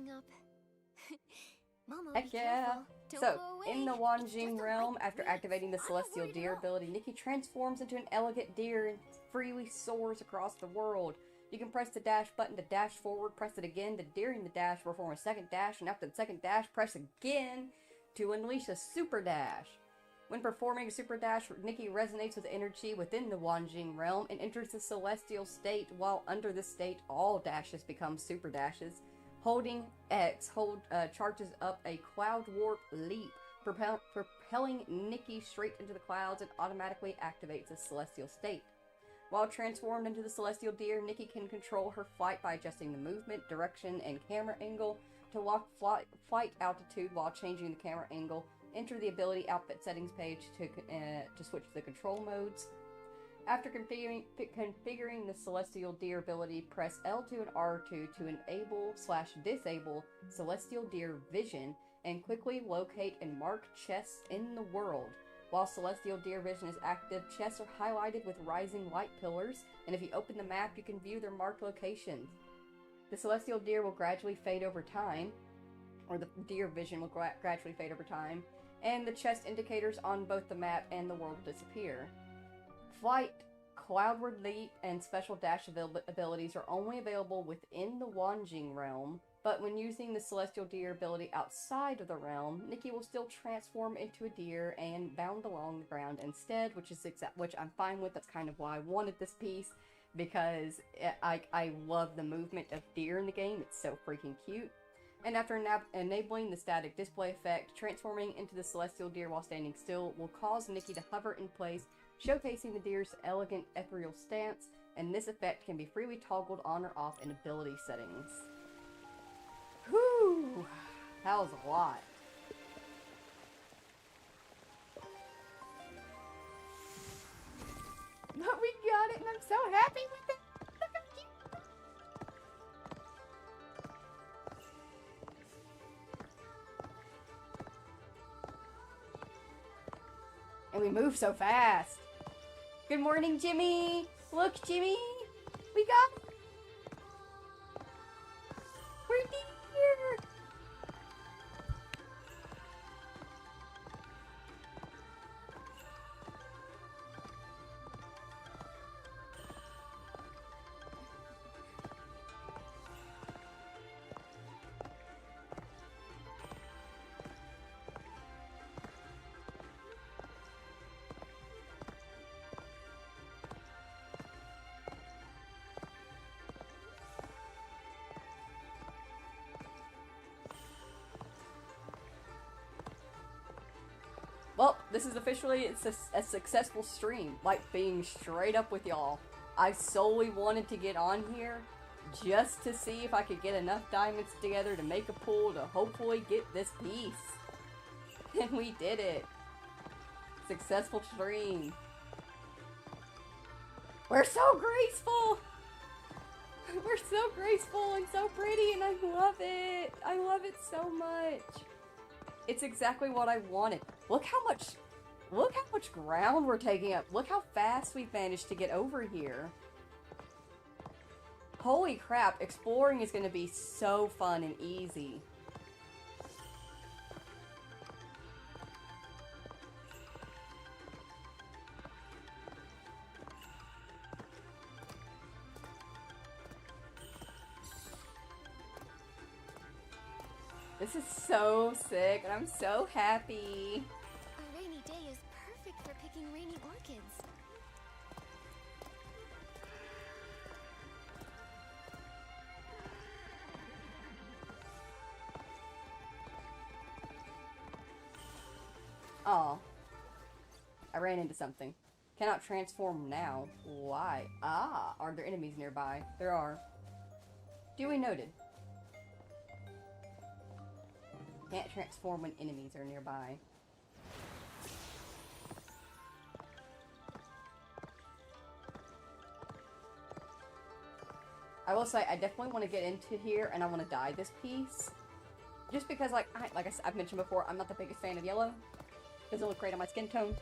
coming up. Mama, Heck be yeah! careful. Don't So, go away. in the It's Wanjing just a Realm, light after breeze. activating the I'm not Celestial worried at Deer all. ability, Nikki transforms into an elegant deer and freely soars across the world. You can press the dash button to dash forward, press it again to during the dash perform a second dash, and after the second dash, press again to unleash a super dash. When performing a super dash, Nikki resonates with energy within the Wanjing Realm and enters the celestial state. While under this state, all dashes become super dashes. Holding X charges up a cloud warp leap, propelling Nikki straight into the clouds and automatically activates the celestial state. While transformed into the Celestial Deer, Nikki can control her flight by adjusting the movement, direction, and camera angle to lock flight altitude while changing the camera angle. Enter the ability outfit settings page to switch the control modes. After configuring the Celestial Deer ability, press L2 and R2 to enable/disable Celestial Deer vision and quickly locate and mark chests in the world. While Celestial Deer vision is active, chests are highlighted with rising light pillars, and if you open the map, you can view their marked locations. The Celestial Deer will gradually fade over time, or the deer vision will gradually fade over time, and the chest indicators on both the map and the world will disappear. Flight, Cloudward Leap, and Special Dash abilities are only available within the Wanjing Realm, but when using the Celestial Deer ability outside of the realm, Nikki will still transform into a deer and bound along the ground instead, which I'm fine with. That's kind of why I wanted this piece, because I love the movement of deer in the game. It's so freaking cute. And after enabling the static display effect, transforming into the Celestial Deer while standing still will cause Nikki to hover in place, showcasing the deer's elegant ethereal stance, and this effect can be freely toggled on or off in ability settings. Whew! That was a lot. But we got it, and I'm so happy with it! Look how cute! And we move so fast! Good morning, Jimmy! Look, Jimmy! We got it! We're deer! Well, this is officially a successful stream, like being straight up with y'all. I solely wanted to get on here just to see if I could get enough diamonds together to make a pool to hopefully get this piece. And we did it. Successful stream. We're so graceful! We're so graceful and so pretty, and I love it! I love it so much. It's exactly what I wanted. Look how much ground we're taking up. Look how fast we've managed to get over here. Holy crap, exploring is going to be so fun and easy. This is so sick, and I'm so happy. A rainy day is perfect for picking rainy orchids. Oh, I ran into something. Cannot transform now. Why? Ah, are there enemies nearby? There are. Duly noted. Can't transform when enemies are nearby. I will say, I definitely want to get into here, and I want to dye this piece. Just because, like I've mentioned before, I'm not the biggest fan of yellow. Doesn't look great on my skin tone.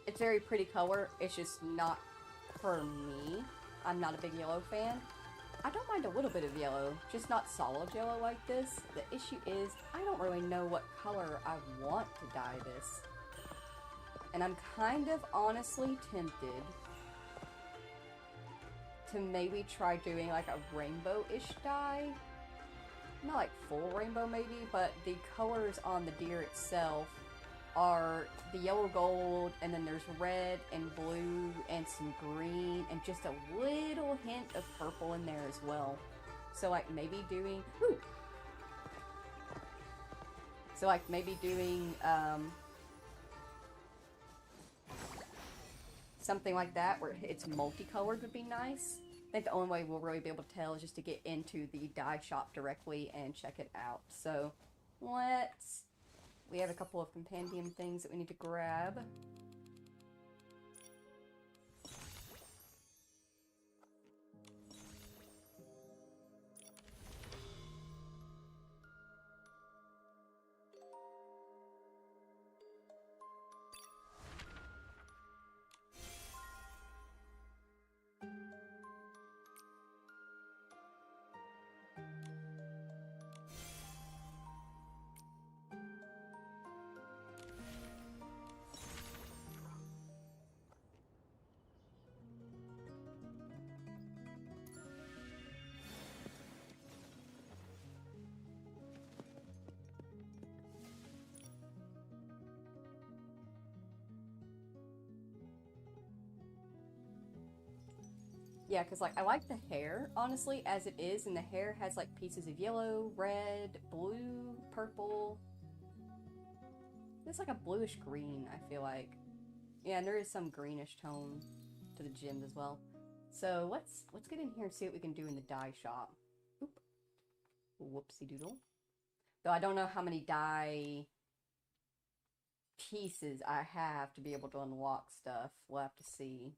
It's a very pretty color. It's just not for me. I'm not a big yellow fan. I don't mind a little bit of yellow, just not solid yellow like this. The issue is, I don't really know what color I want to dye this. And I'm kind of honestly tempted to maybe try doing like a rainbow-ish dye. Not like full rainbow maybe, but the colors on the deer itself are the yellow gold, and then there's red and blue and some green and just a little hint of purple in there as well. So like maybe doing something like that where it's multicolored would be nice. I think the only way we'll really be able to tell is just to get into the dye shop directly and check it out. So we have a couple of compendium things that we need to grab. Yeah, because like I like the hair, honestly, as it is, and the hair has like pieces of yellow, red, blue, purple. It's like a bluish green, I feel like. Yeah, and there is some greenish tone to the gems as well. So let's get in here and see what we can do in the dye shop. Oop. Whoopsie doodle. Though I don't know how many dye pieces I have to be able to unlock stuff. We'll have to see.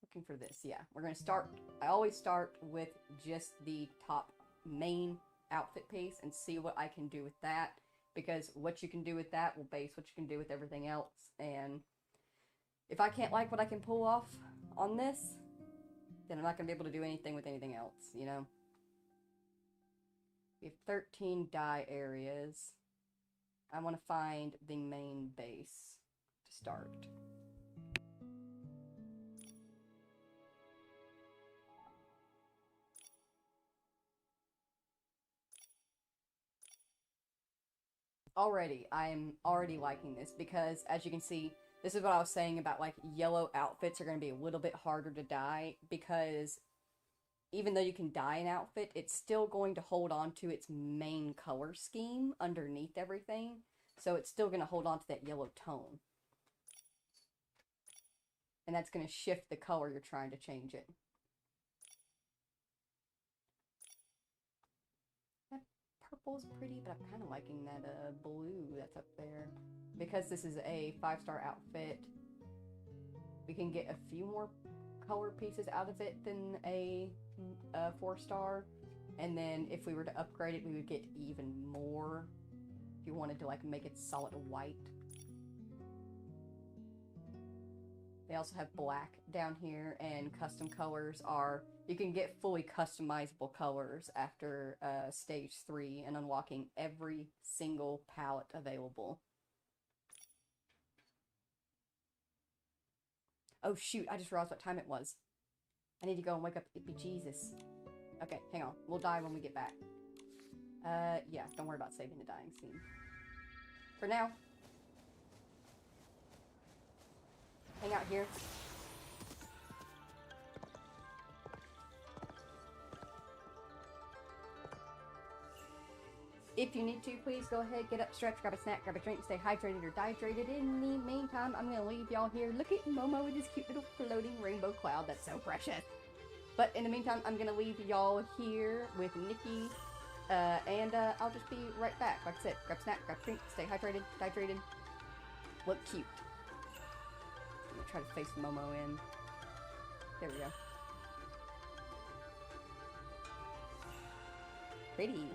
Looking for this, yeah. We're gonna start, I always start with just the top main outfit piece and see what I can do with that, because what you can do with that will base what you can do with everything else, and if I can't like what I can pull off on this, then I'm not gonna be able to do anything with anything else, you know? We have 13 dye areas. I want to find the main base to start. I'm already liking this, because as you can see, this is what I was saying about like yellow outfits are going to be a little bit harder to dye, because even though you can dye an outfit, it's still going to hold on to its main color scheme underneath everything, so it's still going to hold on to that yellow tone, and that's going to shift the color you're trying to change it. Purple's pretty, but I'm kind of liking that blue that's up there. Because this is a 5-star outfit, we can get a few more color pieces out of it than a 4-star. And then if we were to upgrade it, we would get even more if you wanted to like make it solid white. They also have black down here, and custom colors are, you can get fully customizable colors after stage 3 and unlocking every single palette available. Oh shoot, I just realized what time it was. I need to go and wake up Jesus. Okay, hang on. We'll die when we get back. Yeah, don't worry about saving the dying scene. For now, hang out here. If you need to, please go ahead, get up, stretch, grab a snack, grab a drink, stay hydrated or dehydrated. In the meantime, I'm going to leave y'all here. Look at Momo with this cute little floating rainbow cloud. That's so precious. But in the meantime, I'm going to leave y'all here with Nikki, and I'll just be right back. Like I said, grab a snack, grab a drink, stay hydrated, dehydrated. Look cute. I'm going to try to face Momo in. There we go. Pretty.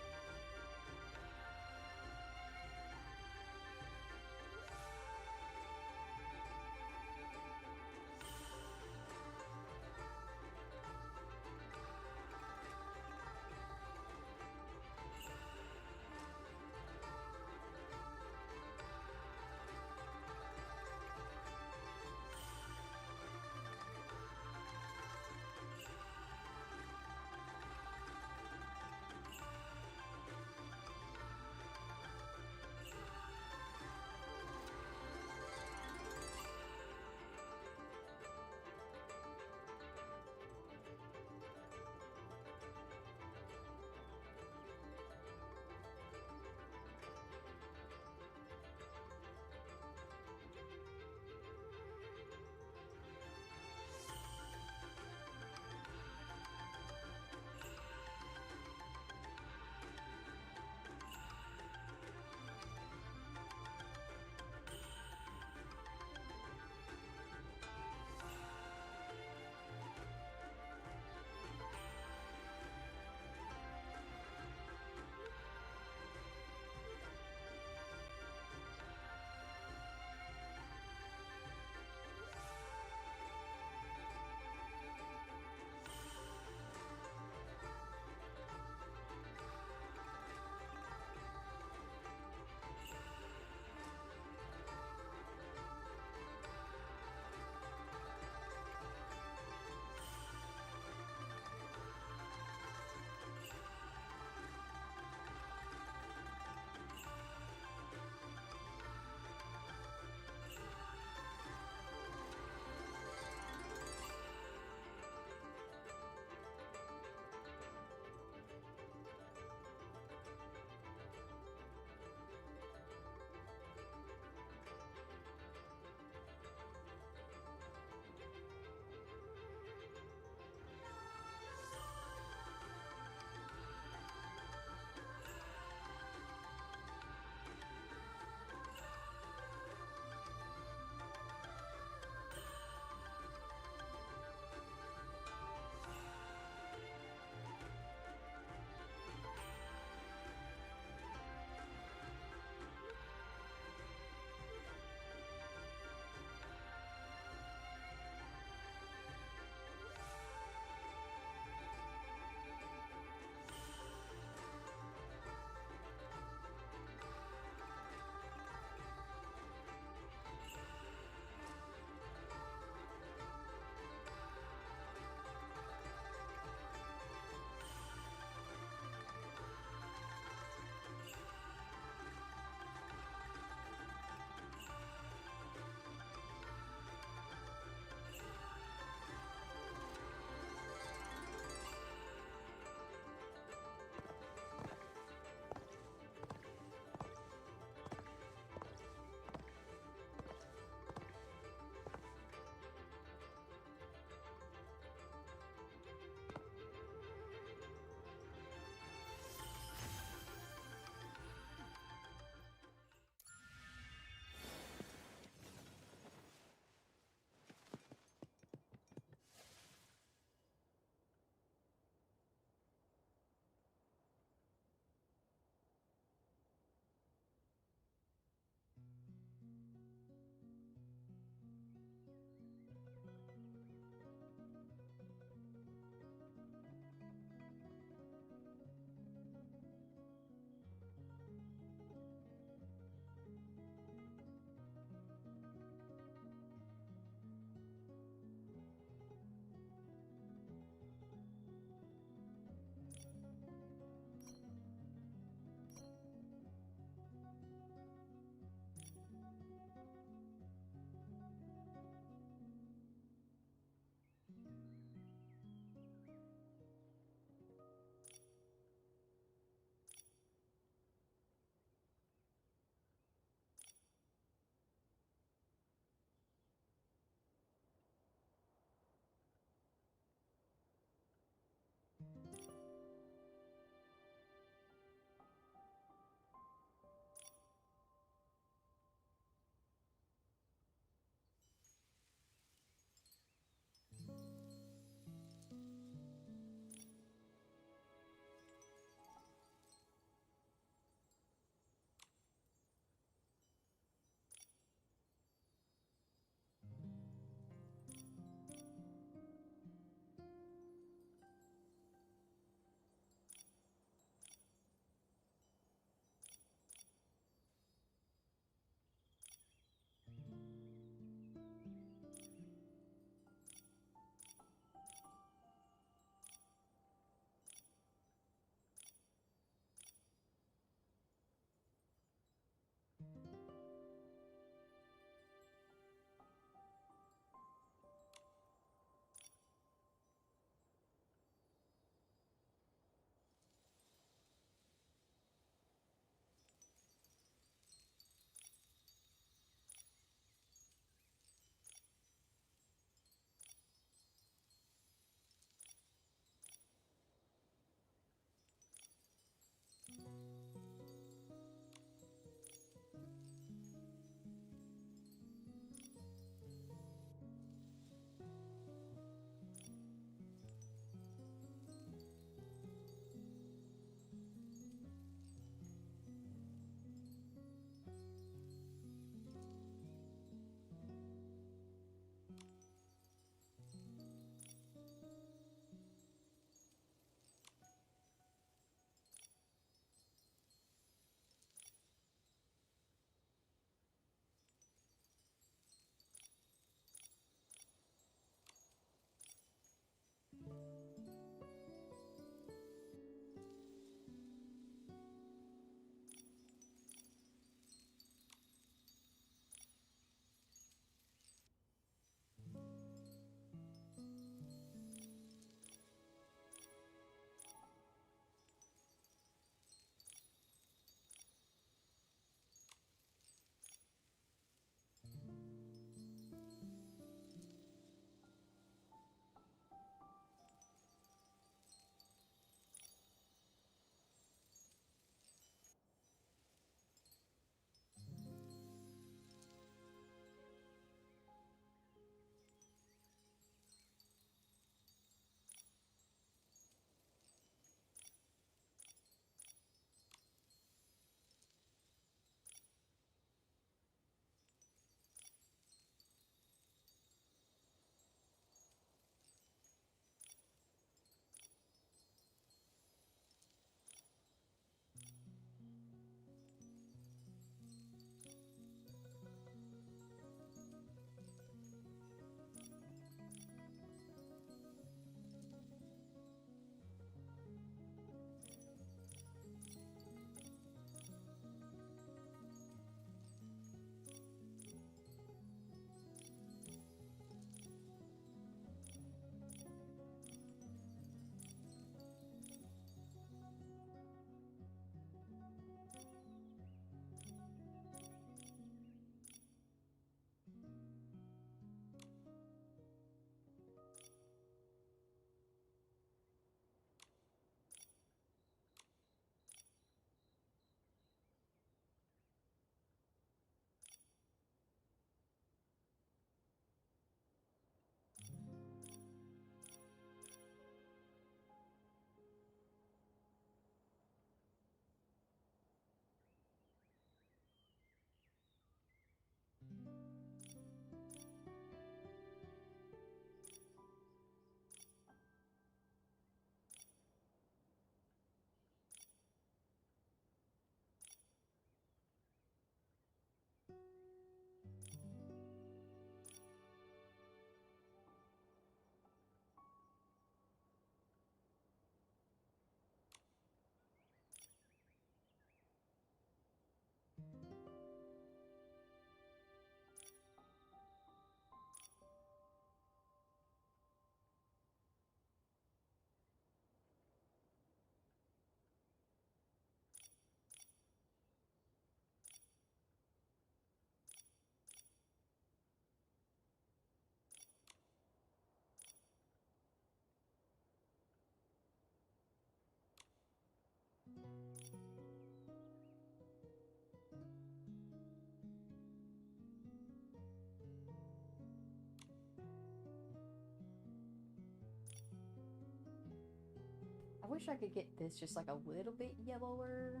wish I could get this just like a little bit yellower.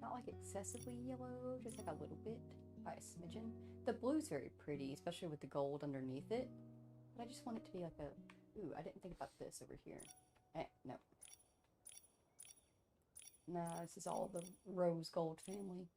Not like excessively yellow, just like a little bit by a smidgen. The blue's very pretty, especially with the gold underneath it. But I just want it to be like a... Ooh, I didn't think about this over here. No. Nah, this is all the rose gold family.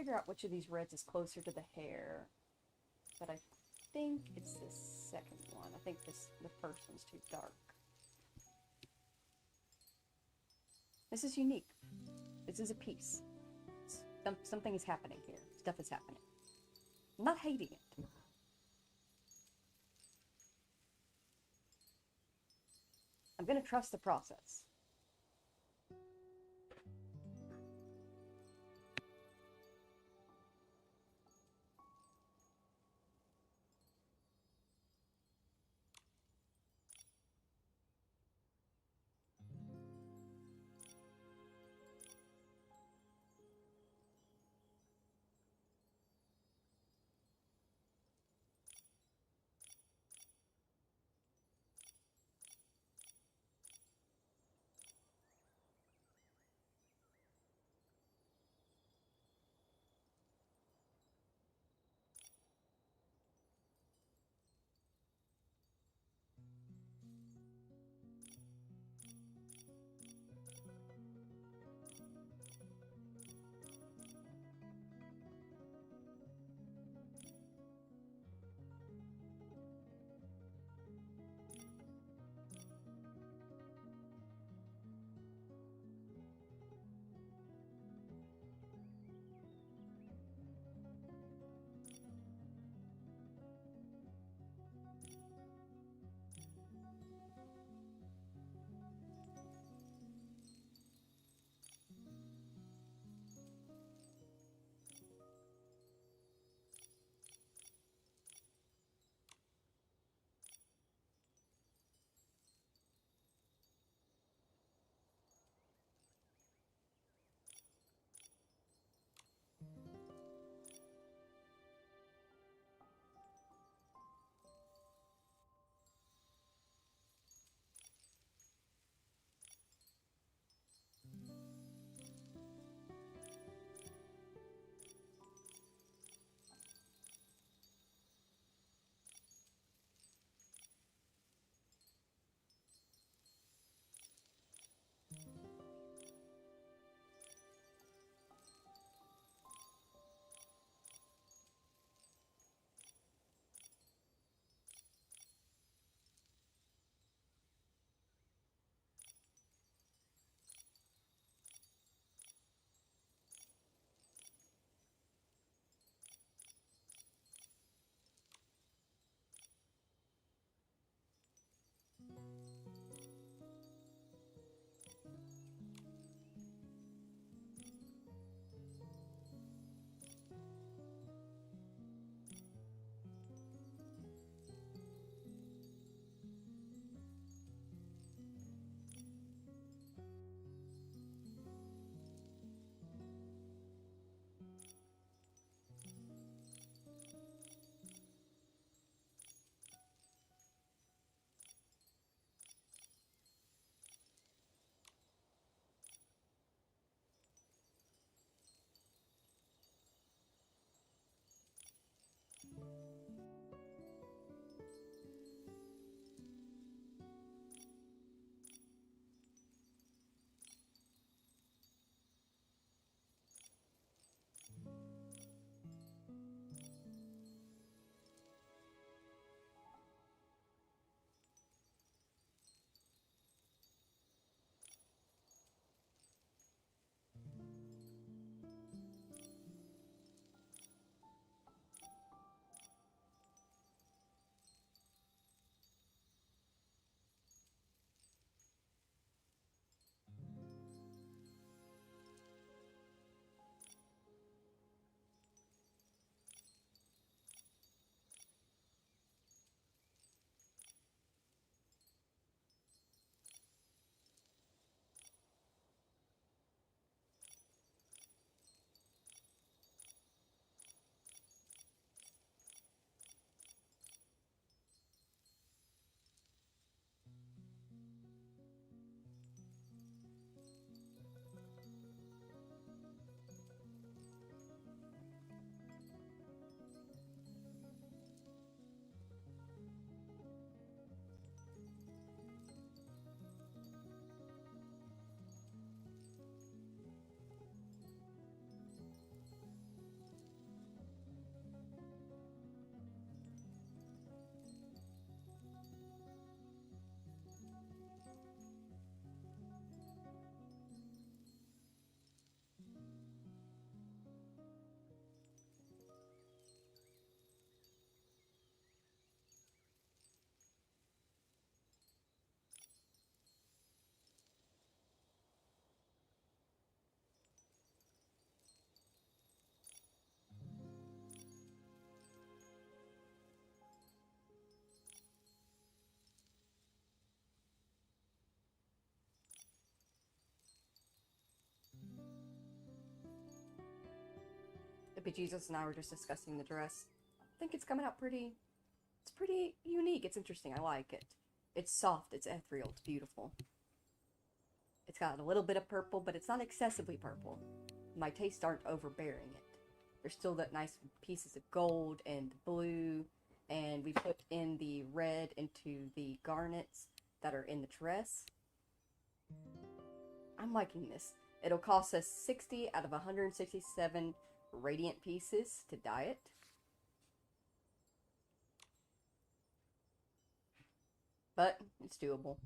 figure out which of these reds is closer to the hair. But I think it's the second one. I think the first one's too dark. This is unique. This is a piece. Something is happening here. Stuff is happening. I'm not hating it. I'm gonna trust the process. Jesus and I were just discussing the dress. I think it's coming out pretty... It's pretty unique. It's interesting. I like it. It's soft. It's ethereal. It's beautiful. It's got a little bit of purple, but it's not excessively purple. My tastes aren't overbearing it. There's still that nice pieces of gold and blue, and we put in the red into the garnets that are in the dress. I'm liking this. It'll cost us 60 out of 167 radiant pieces to dye it. But it's doable.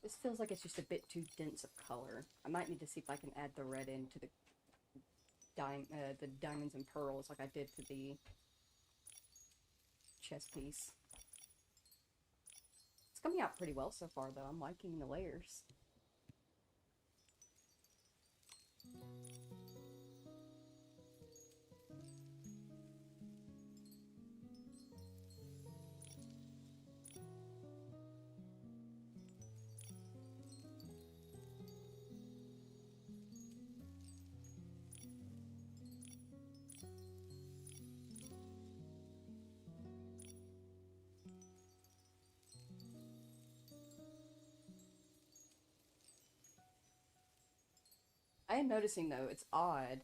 This feels like it's just a bit too dense of color. I might need to see if I can add the red into the diamonds and pearls like I did to the chest piece. It's coming out pretty well so far, though. I'm liking the layers. I am noticing though, it's odd.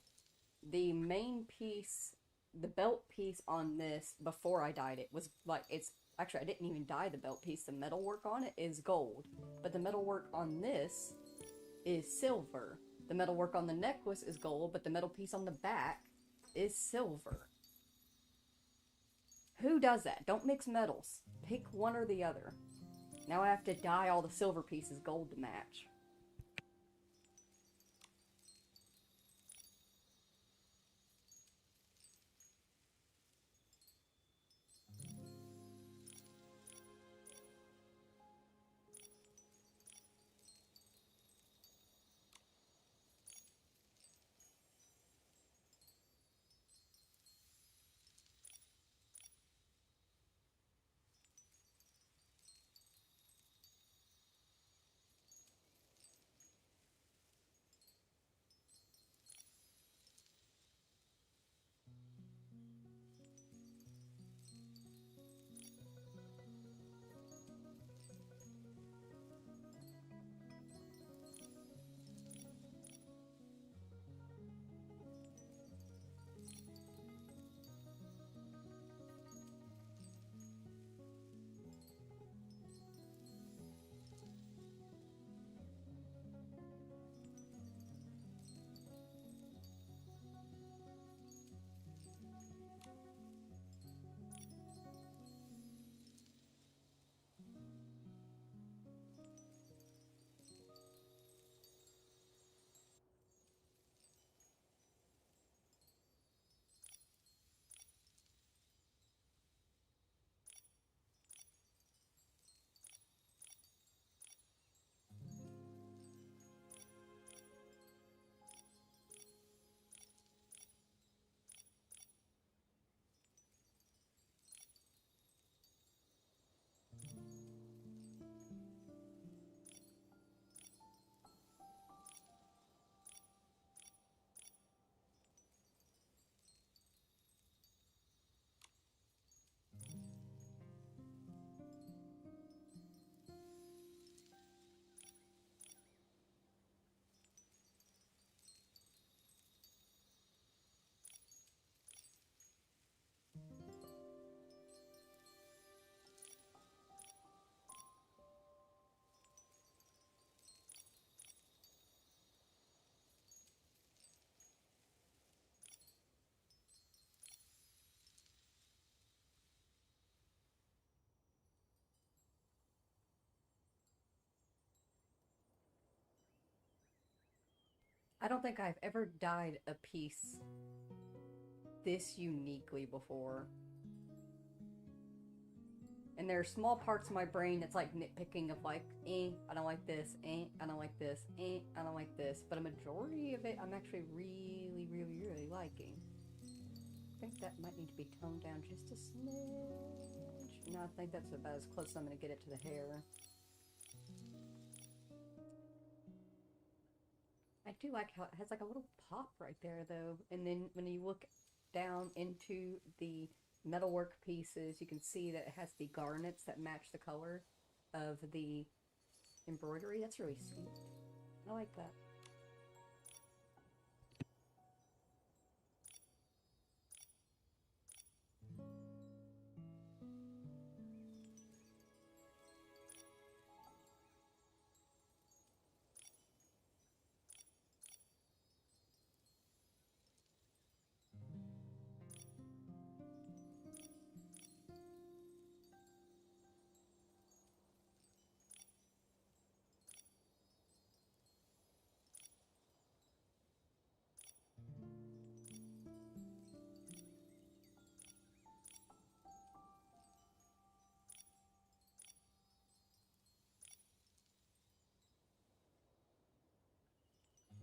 The main piece, the belt piece on this, before I dyed it, was like, it's, actually I didn't even dye the belt piece, the metalwork on it is gold. But the metalwork on this is silver. The metalwork on the necklace is gold, but the metal piece on the back is silver. Who does that? Don't mix metals. Pick one or the other. Now I have to dye all the silver pieces gold to match. I don't think I've ever dyed a piece this uniquely before. And there are small parts of my brain that's like nitpicking of like, I don't like this, I don't like this, I don't like this. But a majority of it I'm actually really, really, really liking. I think that might need to be toned down just a smidge. No, I think that's about as close as I'm going to get it to the hair. I do like how it has like a little pop right there though. And then when you look down into the metalwork pieces, you can see that it has the garnets that match the color of the embroidery. That's really sweet. I like that.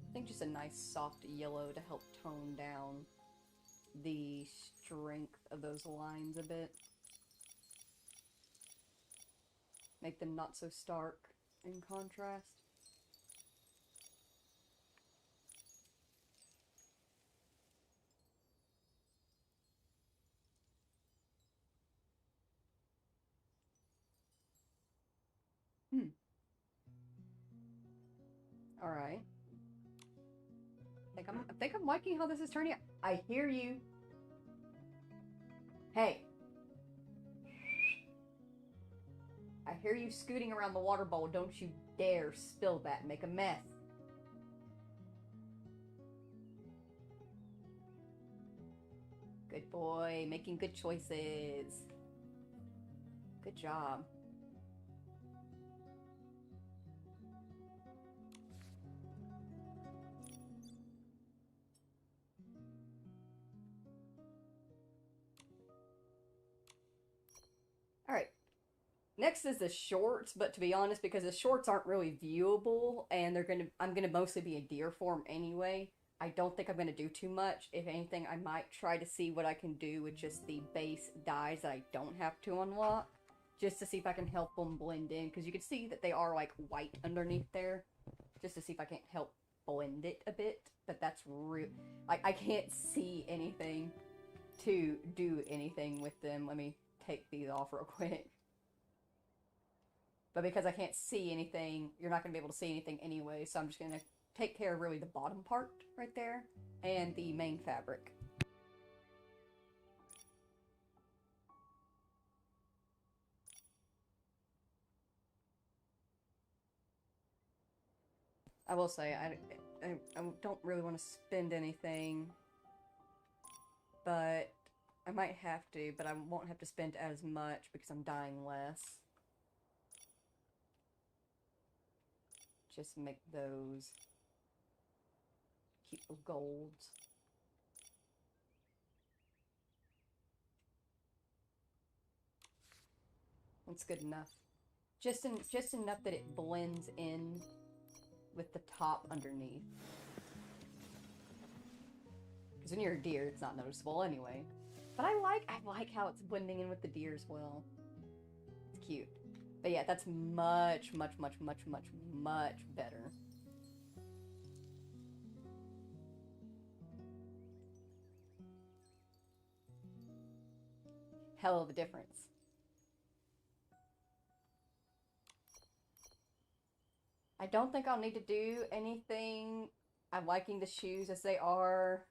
I think just a nice soft yellow to help tone down the strength of those lines a bit. Make them not so stark in contrast. Alright. I think I'm liking how this is turning out. I hear you. Hey. I hear you scooting around the water bowl. Don't you dare spill that and make a mess. Good boy. Making good choices. Good job. Alright. Next is the shorts, but to be honest, because the shorts aren't really viewable, and I'm gonna mostly be a deer form anyway, I don't think I'm gonna do too much. If anything, I might try to see what I can do with just the base dyes that I don't have to unlock, just to see if I can help them blend in, because you can see that they are, like, white underneath there, just to see if I can't help blend it a bit, but that's real. Like, I can't see anything to do anything with them. Let me take these off real quick. But because I can't see anything, you're not going to be able to see anything anyway, so I'm just going to take care of really the bottom part right there and the main fabric. I will say, I don't really want to spend anything, but I might have to, but I won't have to spend as much because I'm dying less. Just make those. Keep the golds. That's good enough. Just enough that it blends in with the top underneath. Because when you're a deer, it's not noticeable anyway. But I like how it's blending in with the deer as well. It's cute. But yeah, that's much, much, much, much, much, much better. Hell of a difference. I don't think I'll need to do anything. I'm liking the shoes as they are.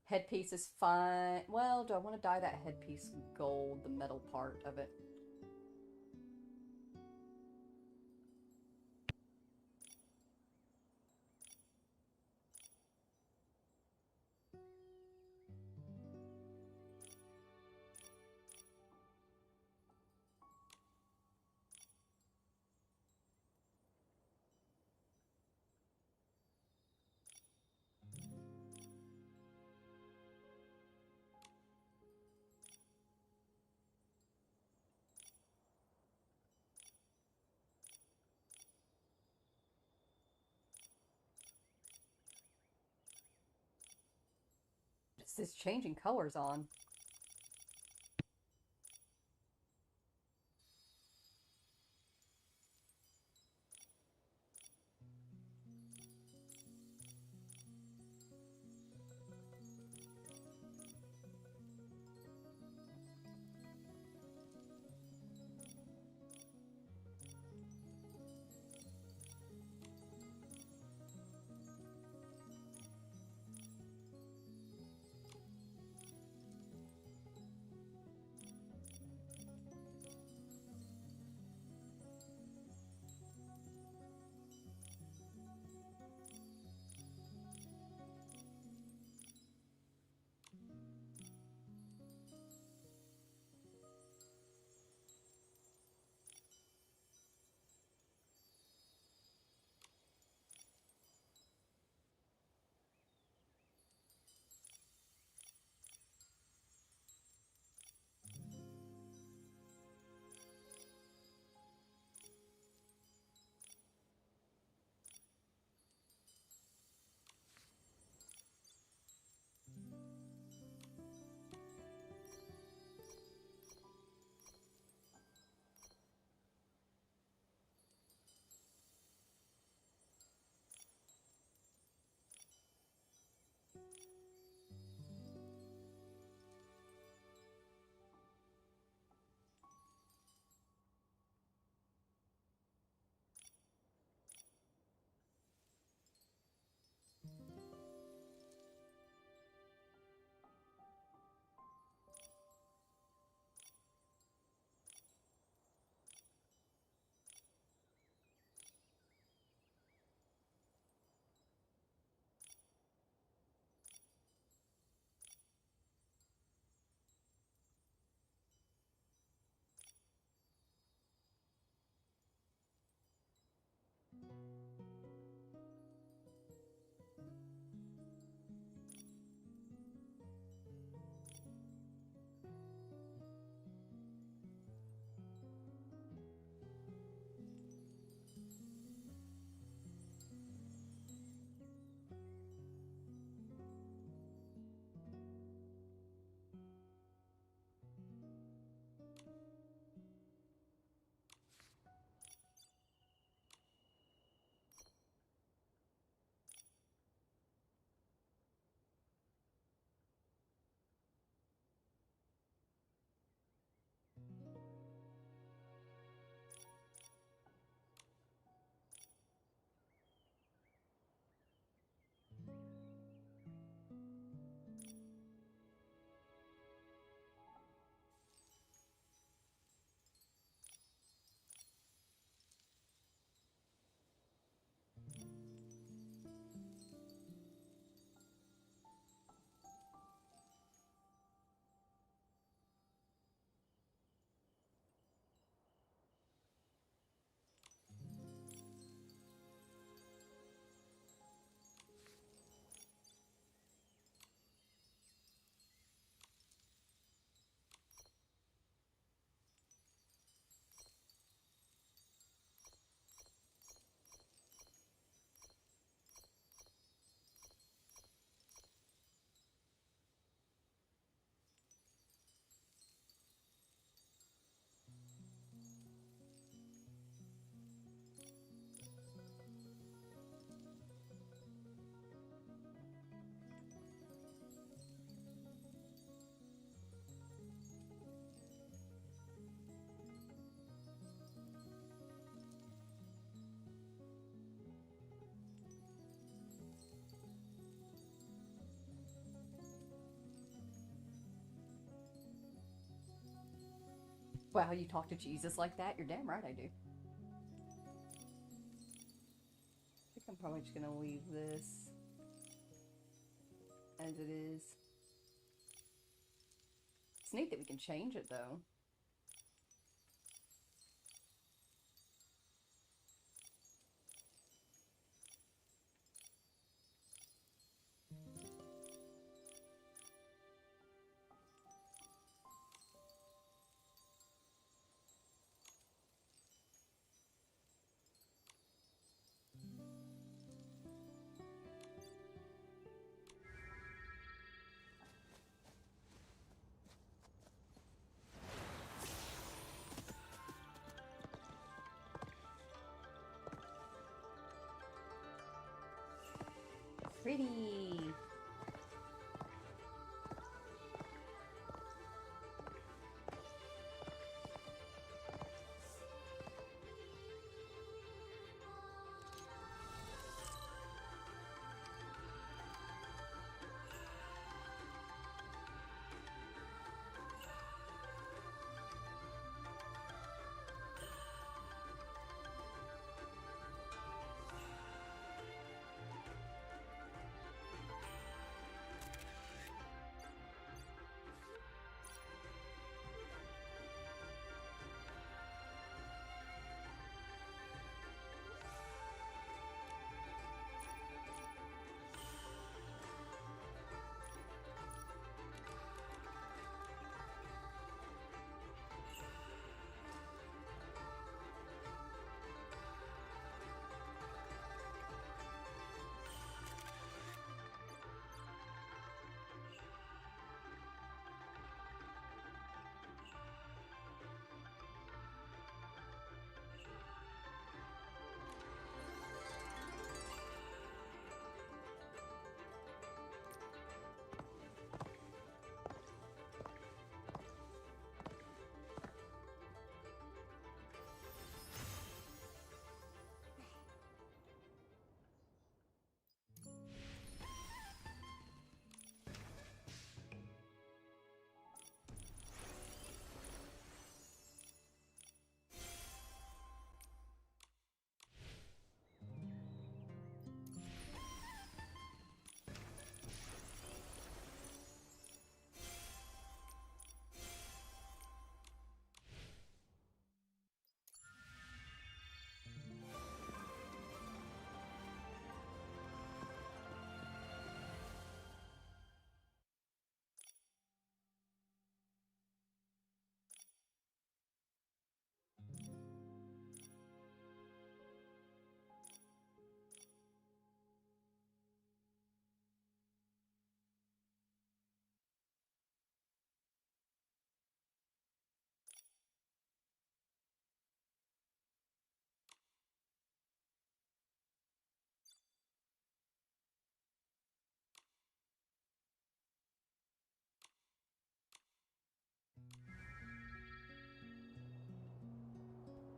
Headpiece is fine. Well, do I want to dye that headpiece gold, the metal part of it? This is changing colors on. Wow, you talk to Jesus like that? You're damn right I do. I think I'm probably just gonna leave this as it is. It's neat that we can change it though. Pretty.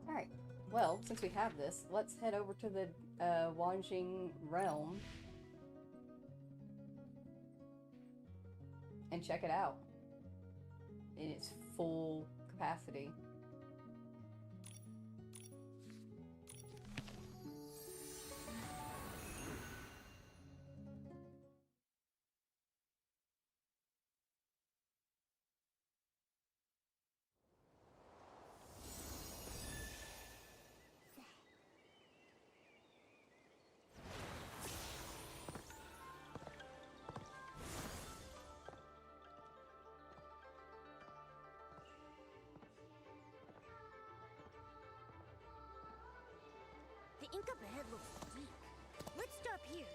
Alright, well, since we have this, let's head over to the Wanjing Realm and check it out in its full capacity. The ink up ahead looks deep. Let's stop here.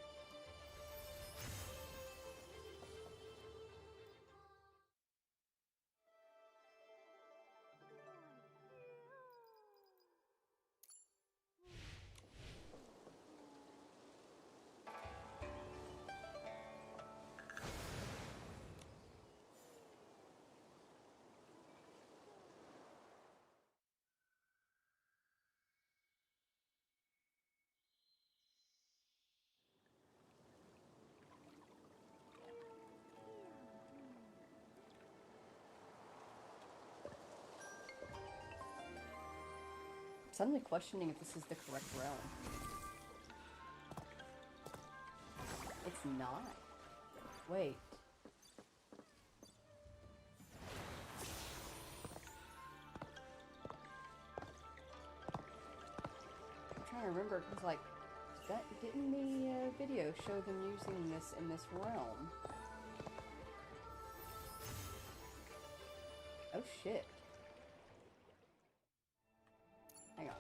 suddenly questioning if this is the correct realm. It's not. Wait. I'm trying to remember, because, like, didn't the video show them using this in this realm? Oh shit. Hang on.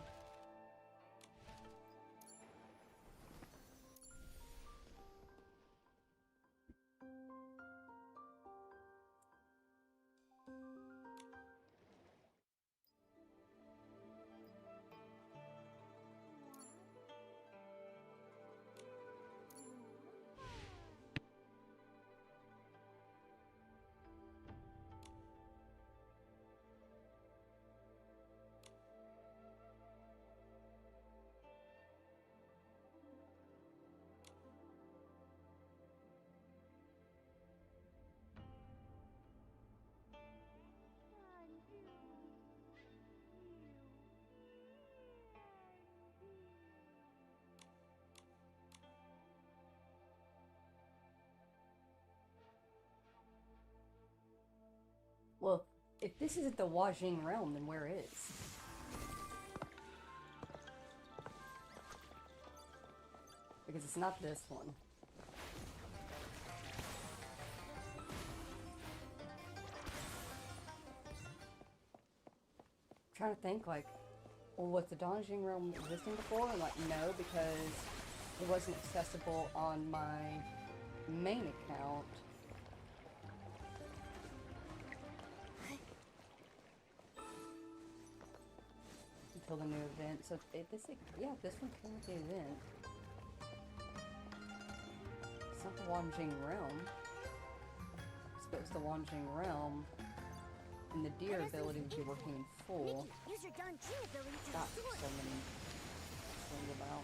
Well, if this isn't the Wajing realm, then where is? Because it's not this one. I'm trying to think, like, well, was the Donjing realm existing before? And, like, no, because it wasn't accessible on my main account. Until the new event. So this one came with the event. It's not the Wanjing Realm. But it's the Wanjing Realm, and the Deer ability would be working in full. Nikki, use your Donjing ability to Got restore. so many things about.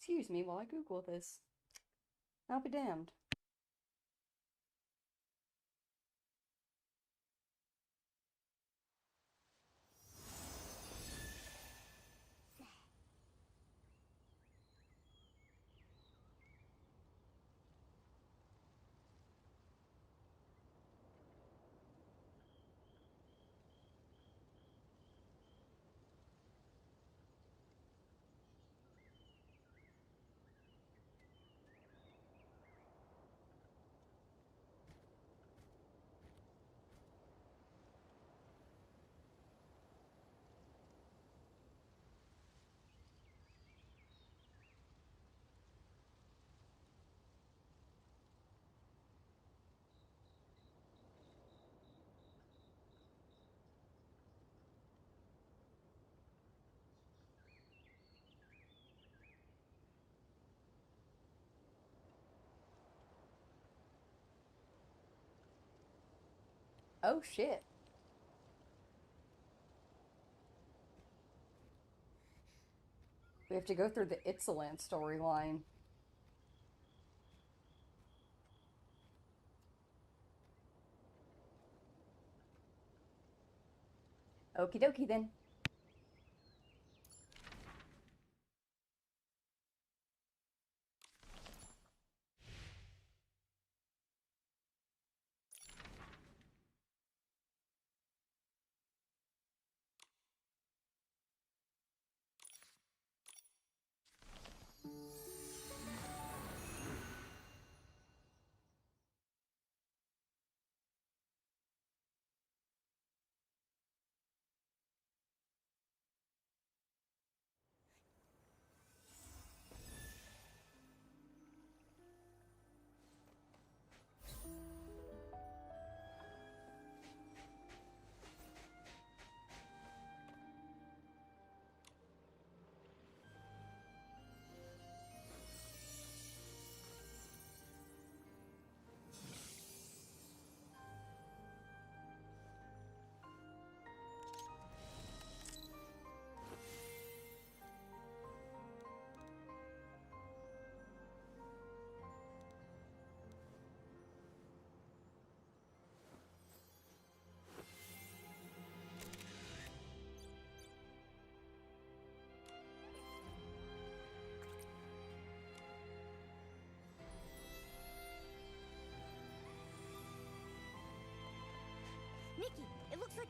Excuse me while I Google this. I'll be damned. Oh shit. We have to go through the Itzaland storyline. Okie dokie then.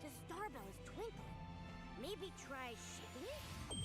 The star bell is twinkling. Maybe try shaking it?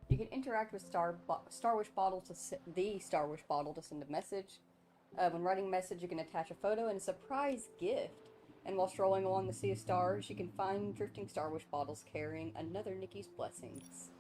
You can interact with Star Wish Bottle to the Star Wish Bottle to send a message. When writing a message, you can attach a photo and a surprise gift. And while strolling along the Sea of Stars, you can find drifting Star Wish bottles carrying another Nikki's blessings.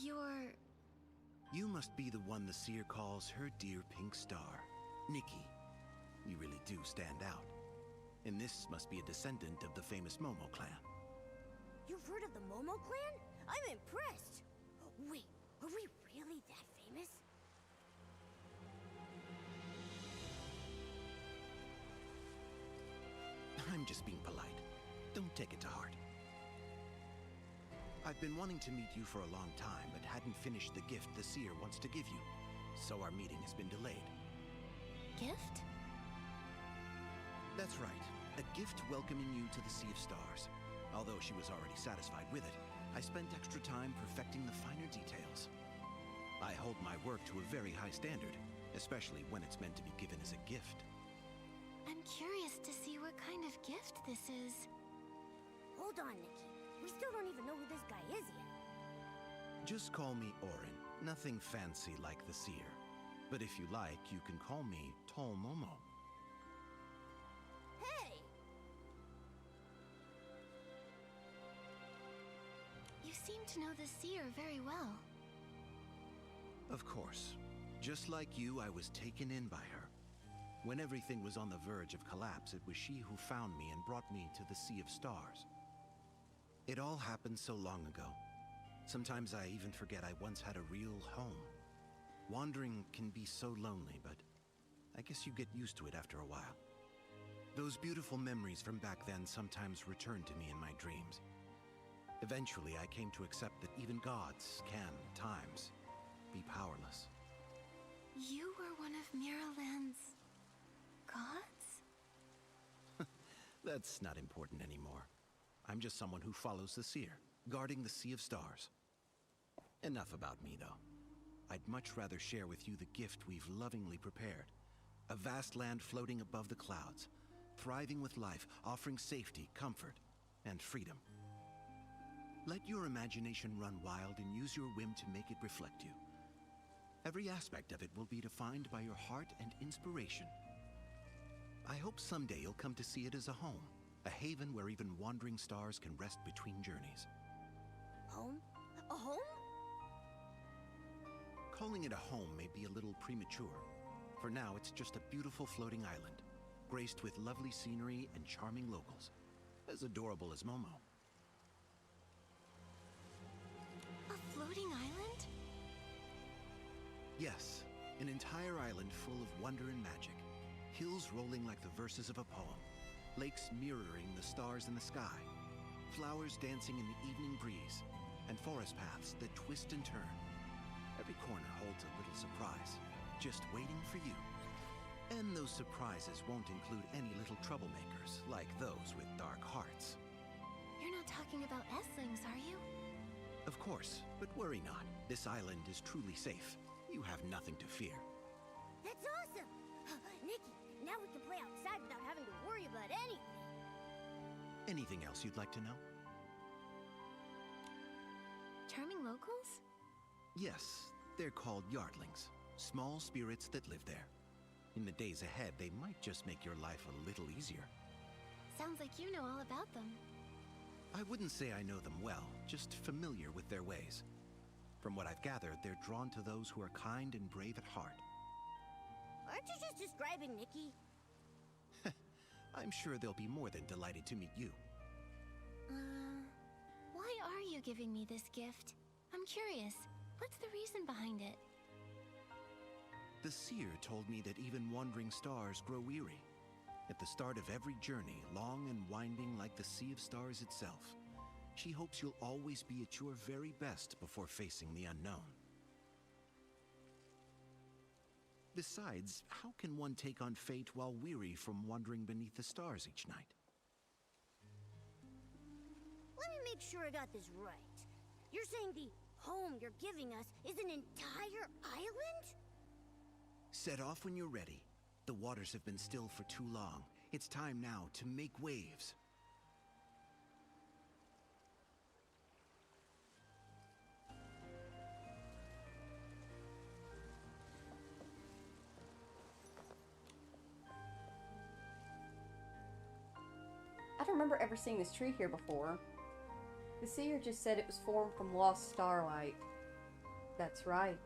You're... You must be the one the seer calls her dear pink star. Nikki. You really do stand out. And this must be a descendant of the famous Momo clan. You've heard of the Momo clan? I'm impressed. Wait, are we really that famous? I'm just being polite. Don't take it to heart. I've been wanting to meet you for a long time, but hadn't finished the gift the seer wants to give you. So our meeting has been delayed. gift? That's right. A gift welcoming you to the Sea of Stars. Although she was already satisfied with it, I spent extra time perfecting the finer details. I hold my work to a very high standard, especially when it's meant to be given as a gift. I'm curious to see what kind of gift this is. Hold on, Nikki. We still don't even know who this guy is yet. Just call me Orin. Nothing fancy like the seer. But if you like, you can call me Tall Momo. Hey! You seem to know the seer very well. Of course. Just like you, I was taken in by her. When everything was on the verge of collapse, it was she who found me and brought me to the Sea of Stars. It all happened so long ago. Sometimes I even forget I once had a real home. Wandering can be so lonely, but I guess you get used to it after a while. Those beautiful memories from back then sometimes return to me in my dreams. Eventually, I came to accept that even gods can, at times, be powerless. You were one of Miraland's gods? That's not important anymore. I'm just someone who follows the seer, guarding the Sea of Stars. Enough about me, though. I'd much rather share with you the gift we've lovingly prepared. A vast land floating above the clouds, thriving with life, offering safety, comfort, and freedom. Let your imagination run wild and use your whim to make it reflect you. Every aspect of it will be defined by your heart and inspiration. I hope someday you'll come to see it as a home, a haven where even wandering stars can rest between journeys. Home? A home? Calling it a home may be a little premature. For now, it's just a beautiful floating island, graced with lovely scenery and charming locals, as adorable as Momo. A floating island? Yes, an entire island full of wonder and magic. Hills rolling like the verses of a poem. Lakes mirroring the stars in the sky. Flowers dancing in the evening breeze. And forest paths that twist and turn. Every corner holds a little surprise, just waiting for you. And those surprises won't include any little troublemakers, like those with dark hearts. You're not talking about Eslings, are you? Of course, but worry not. This island is truly safe. You have nothing to fear. That's awesome! Nikki, now we can play outside without having to worry about anything. Anything else you'd like to know? Charming locals? Yes, they're called Yardlings, small spirits that live there. In the days ahead, they might just make your life a little easier. Sounds like you know all about them. I wouldn't say I know them well, just familiar with their ways. From what I've gathered, they're drawn to those who are kind and brave at heart. Aren't you just describing Nikki? I'm sure they'll be more than delighted to meet you. Why are you giving me this gift? I'm curious. What's the reason behind it? The seer told me that even wandering stars grow weary. At the start of every journey, long and winding like the Sea of Stars itself, she hopes you'll always be at your very best before facing the unknown. Besides, how can one take on fate while weary from wandering beneath the stars each night? Let me make sure I got this right. You're saying the home you're giving us is an entire island? Set off when you're ready. The waters have been still for too long. It's time now to make waves. I don't remember ever seeing this tree here before. The seer just said it was formed from lost starlight. That's right.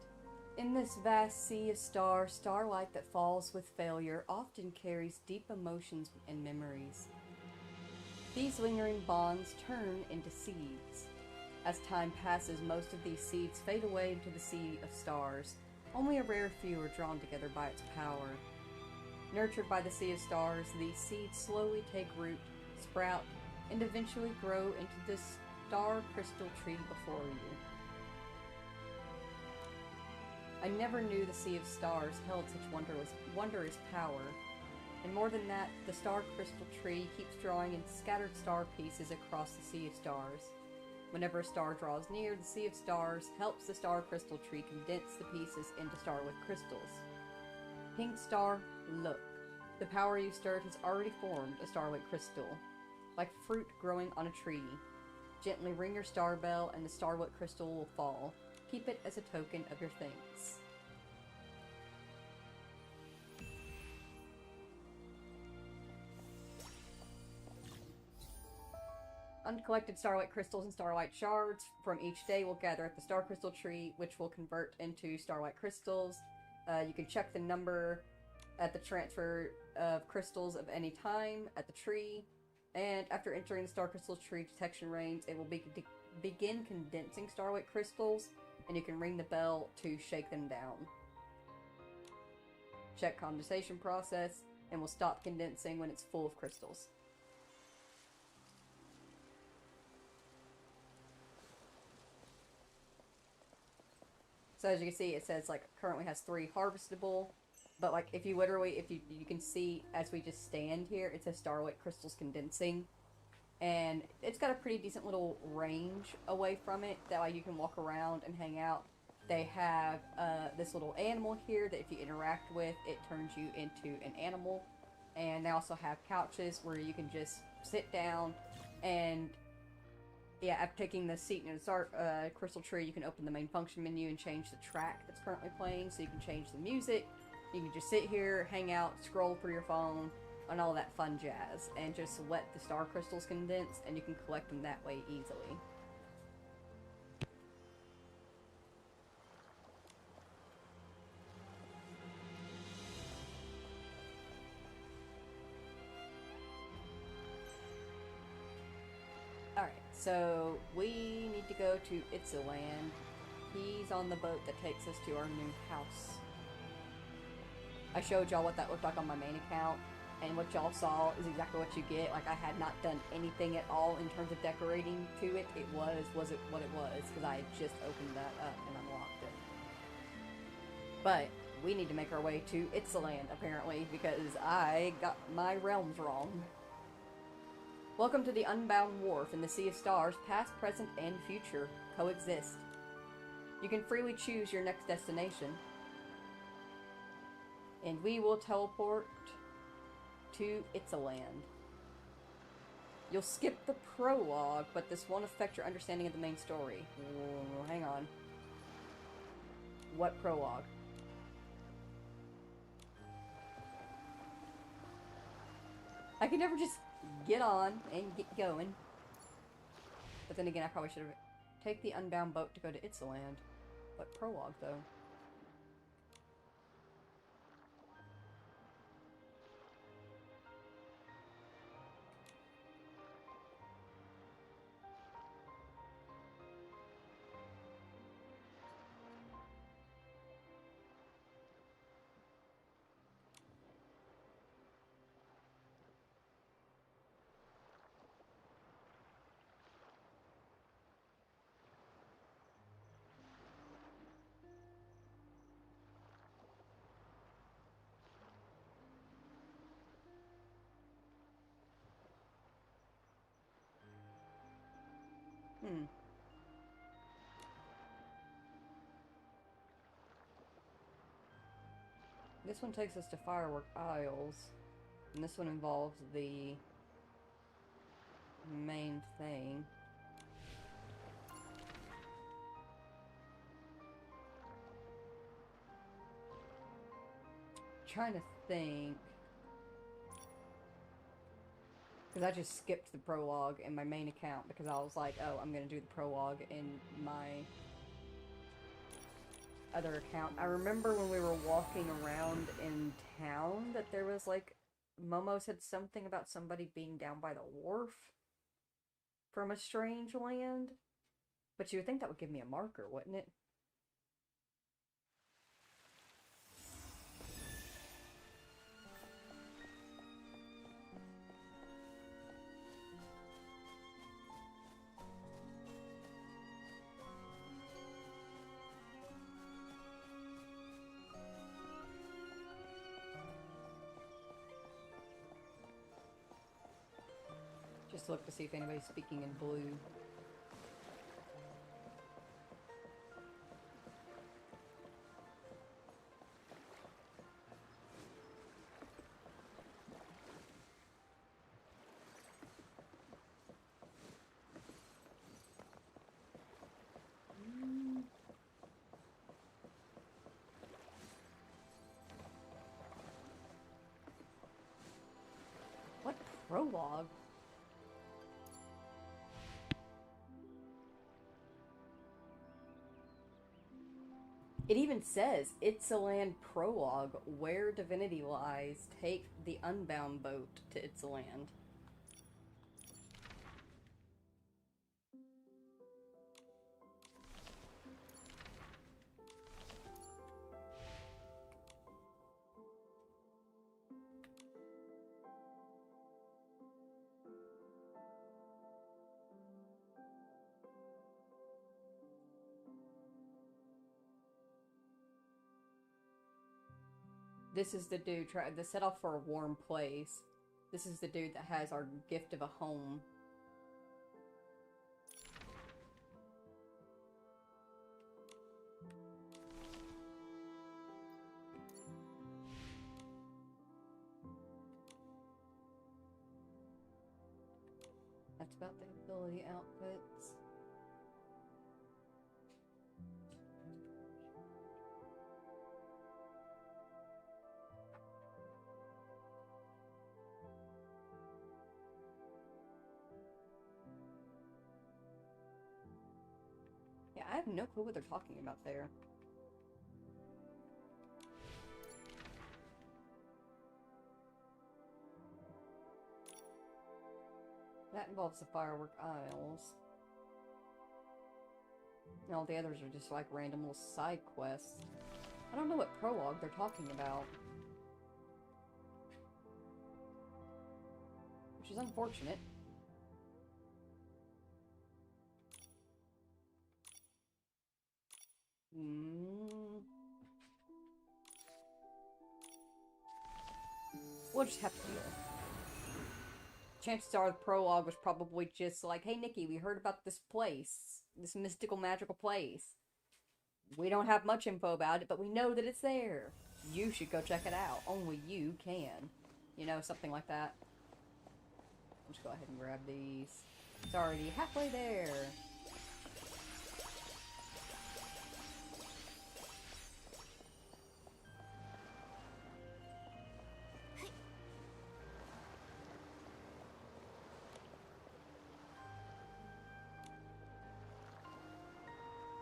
In this vast sea of stars, starlight that falls with failure often carries deep emotions and memories. These lingering bonds turn into seeds. As time passes, most of these seeds fade away into the sea of stars. Only a rare few are drawn together by its power. Nurtured by the sea of stars, these seeds slowly take root, sprout, and eventually grow into this star crystal tree before you. I never knew the Sea of Stars held such wondrous power. And more than that, the star crystal tree keeps drawing in scattered star pieces across the Sea of Stars. Whenever a star draws near, the Sea of Stars helps the star crystal tree condense the pieces into starlit crystals. Pink Star, look. The power you stirred has already formed a starlit crystal, like fruit growing on a tree. Gently ring your star bell and the starlit crystal will fall. Keep it as a token of your thanks. Uncollected starlight crystals and starlight shards from each day will gather at the star crystal tree, which will convert into starlight crystals. You can check the number at the transfer of crystals of any time at the tree, and after entering the star crystal tree detection range, it will begin condensing starlight crystals, and you can ring the bell to shake them down. Check condensation process, and will stop condensing when it's full of crystals. So as you can see, it says like currently has 3 harvestable, but like if you can see as we just stand here, it says starlight crystals condensing, and it's got a pretty decent little range away from it that like you can walk around and hang out. They have this little animal here that if you interact with, it turns you into an animal, and they also have couches where you can just sit down and yeah, after taking the seat in the crystal tree, you can open the main function menu and change the track that's currently playing, so you can change the music. You can just sit here, hang out, scroll through your phone, and all that fun jazz, and just let the star crystals condense, and you can collect them that way easily. Alright, so we need to go to Itzaland. He's on the boat that takes us to our new house. I showed y'all what that looked like on my main account, and what y'all saw is exactly what you get. Like, I had not done anything at all in terms of decorating to it. It was what it was, because I had just opened that up and unlocked it. But we need to make our way to Itzaland, apparently, because I got my realms wrong. Welcome to the Unbound Wharf in the Sea of Stars. Past, present, and future coexist. You can freely choose your next destination. And we will teleport to Itzaland. You'll skip the prologue, but this won't affect your understanding of the main story. Hang on. What prologue? I can never just get on and get going. But then again, I probably should have... Take the Unbound boat to go to Itzaland. What prologue, though? This one takes us to Firework Isles, and this one involves the main thing. Trying to think, because I just skipped the prologue in my main account because I was like, oh, I'm gonna do the prologue in my other account. I remember when we were walking around in town that there was like, Momo said something about somebody being down by the wharf from a strange land. But you would think that would give me a marker, wouldn't it? Just look to see if anybody's speaking in blue. What prologue? It even says, Itzaland Prologue, where divinity lies, take the unbound boat to Itzaland. This is the dude that set off for a warm place. This is the dude that has our gift of a home. That's about the ability outfits. Yeah, I have no clue what they're talking about there. That involves the firework aisles. And all the others are just like random little side quests. I don't know what prologue they're talking about. Which is unfortunate. We'll just have to deal. Chances are the prologue was probably just like, hey Nikki, we heard about this place. This mystical, magical place. We don't have much info about it, but we know that it's there. You should go check it out. Only you can. You know, something like that. I'll just go ahead and grab these. It's already halfway there.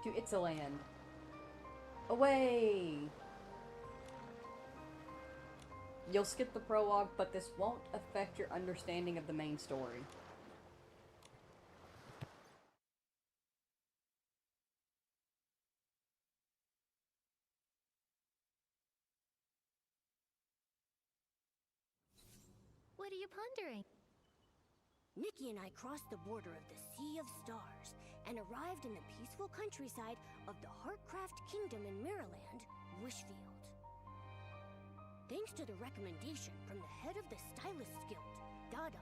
To Itzaland. Away! You'll skip the prologue, but this won't affect your understanding of the main story. What are you pondering? Nikki and I crossed the border of the Sea of Stars and arrived in the peaceful countryside of the Heartcraft Kingdom in Miraland, Wishfield. Thanks to the recommendation from the head of the Stylists Guild, Dada,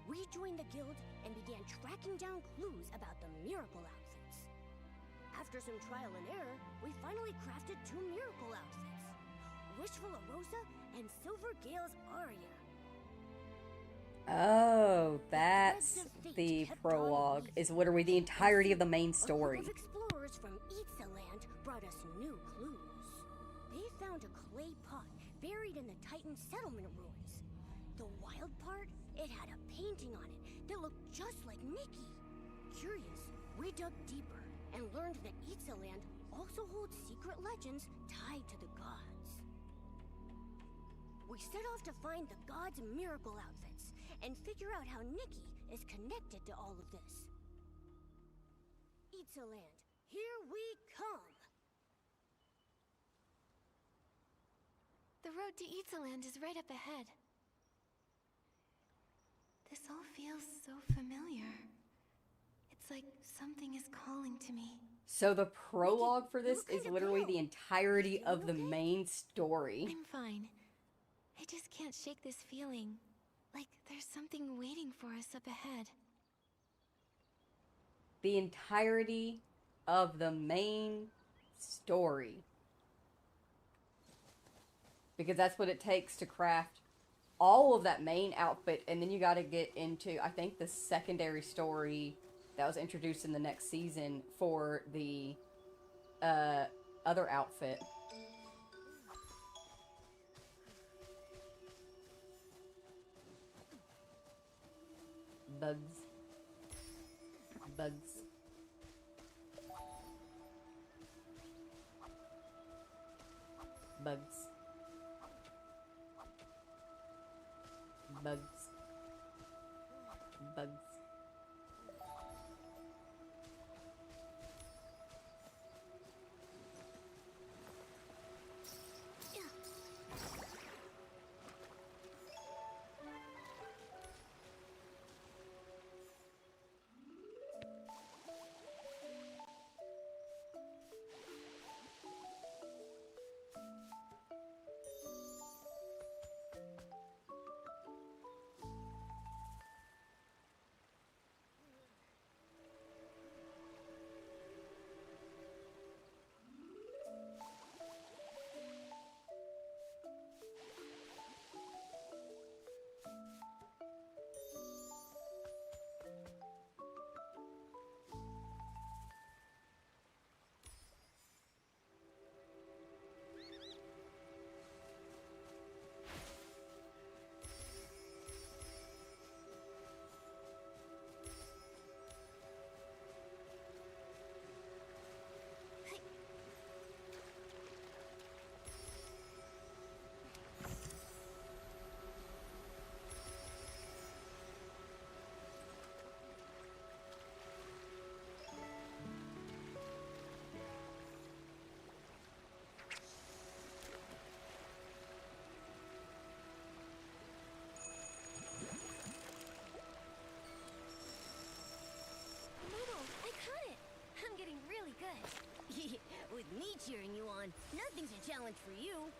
we joined the guild and began tracking down clues about the miracle outfits. After some trial and error, we finally crafted 2 miracle outfits. Wishful Arosa and Silver Gale's Aria. Oh, that's the prologue. Is literally the entirety of the main story. A group of explorers from Itzaland brought us new clues. They found a clay pot buried in the Titan settlement ruins. The wild part, it had a painting on it that looked just like Nikki. Curious, we dug deeper and learned that Itzaland also holds secret legends tied to the gods. We set off to find the gods' miracle outfits and figure out how Nikki is connected to all of this. Itzaland, here we come! The road to Itzaland is right up ahead. This all feels so familiar. It's like something is calling to me. So the prologue for this You look is kinda literally pale. the entirety of the okay? main story. I'm fine. I just can't shake this feeling. Like there's something waiting for us up ahead. The entirety of the main story. Because that's what it takes to craft all of that main outfit, and then you gotta get into, I think, the secondary story that was introduced in the next season for the other outfit. Bugs. Bugs. Bugs. Bugs. Bugs. Noodle, I caught it! I'm getting really good. With me cheering you on, nothing's a challenge for you.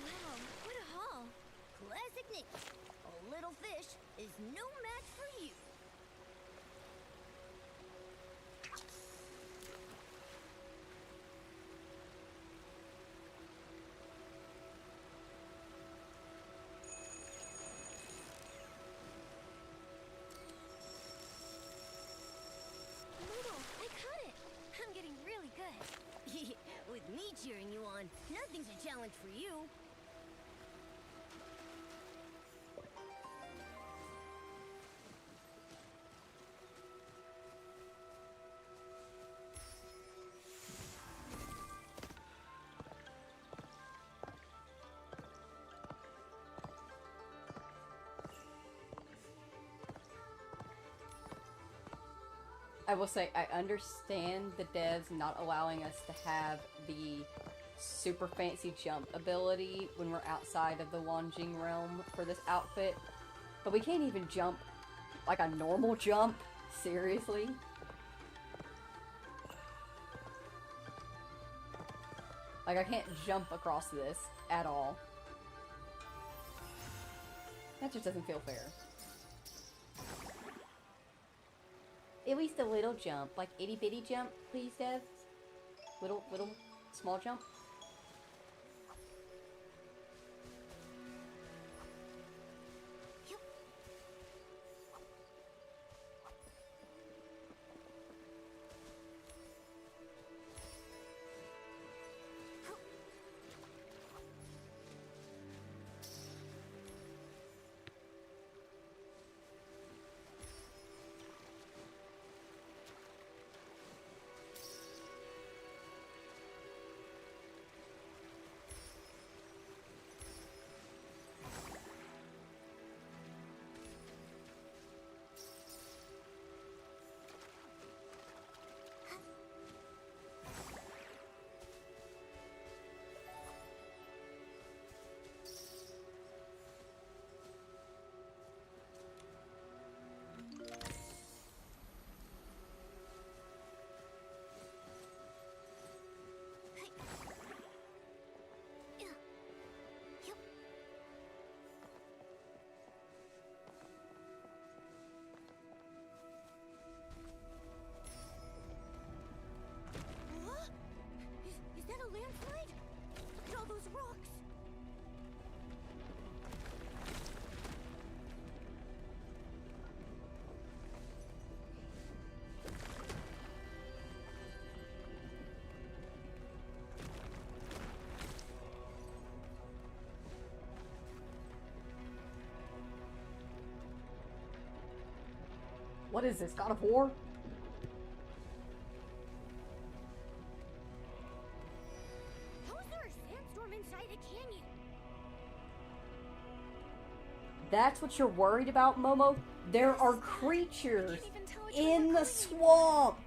Wow, what a haul! Classic Nikki. A little fish is no match for you. Noodle, I caught it! I'm getting really good. With me cheering you on, nothing's a challenge for you. I will say, I understand the devs not allowing us to have the super fancy jump ability when we're outside of the Wanjing realm for this outfit. But we can't even jump like a normal jump. Seriously? Like, I can't jump across this at all. That just doesn't feel fair. At least a little jump, like itty bitty jump, please, devs. Little, small jump. What is this, God of War? How is there a sandstorm inside a canyon? That's what you're worried about, Momo? There are creatures even tell which in one the swamp!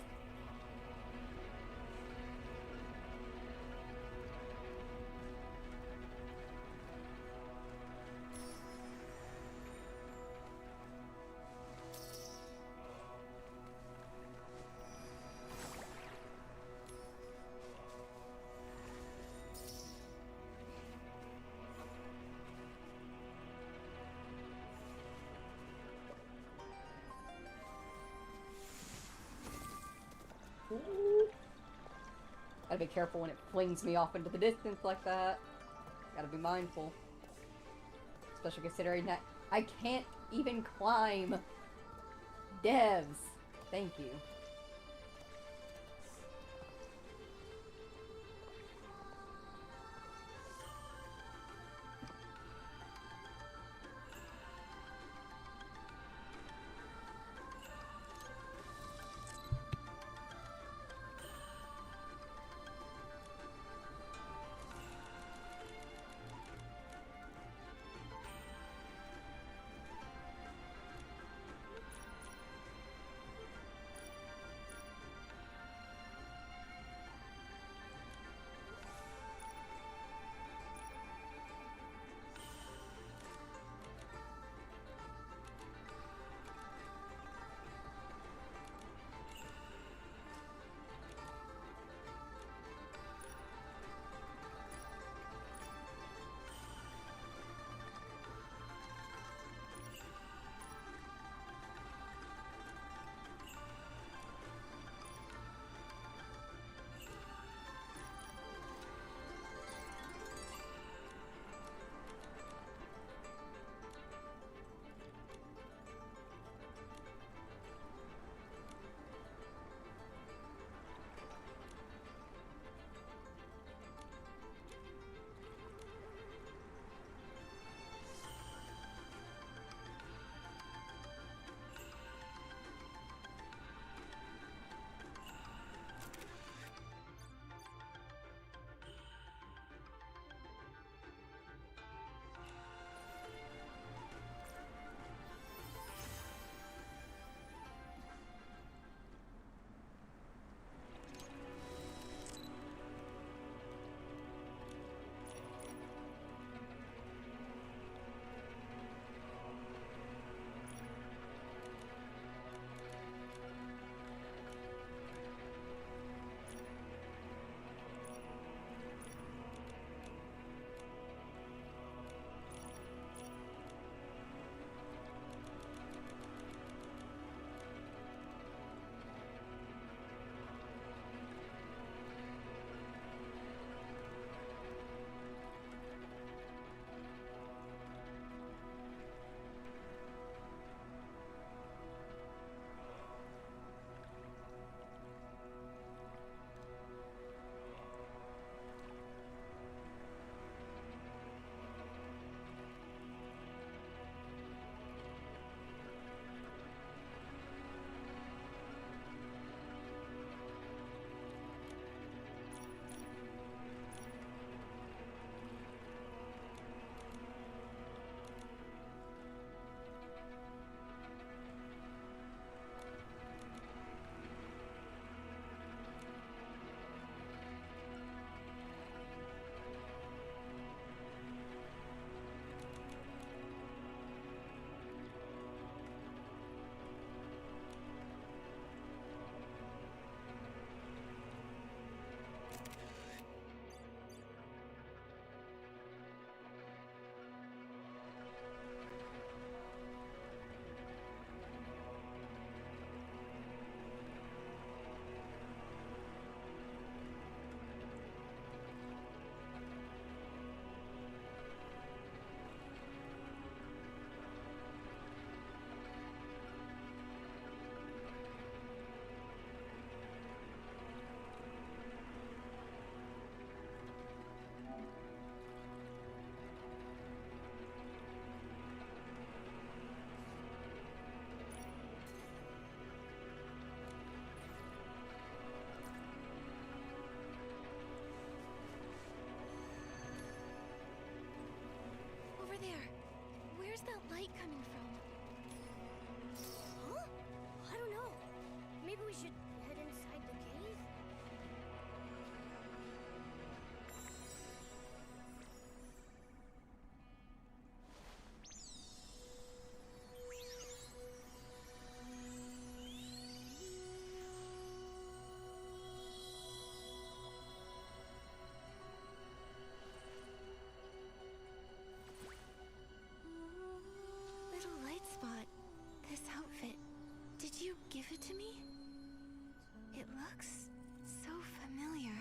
Gotta be careful when it flings me off into the distance like that. Gotta be mindful. Especially considering that I can't even climb. Devs. Thank you. there. Where's that light coming from? Huh? I don't know. Maybe we should head inside the cave? Little light spot. This outfit. Did you give it to me? It looks so familiar.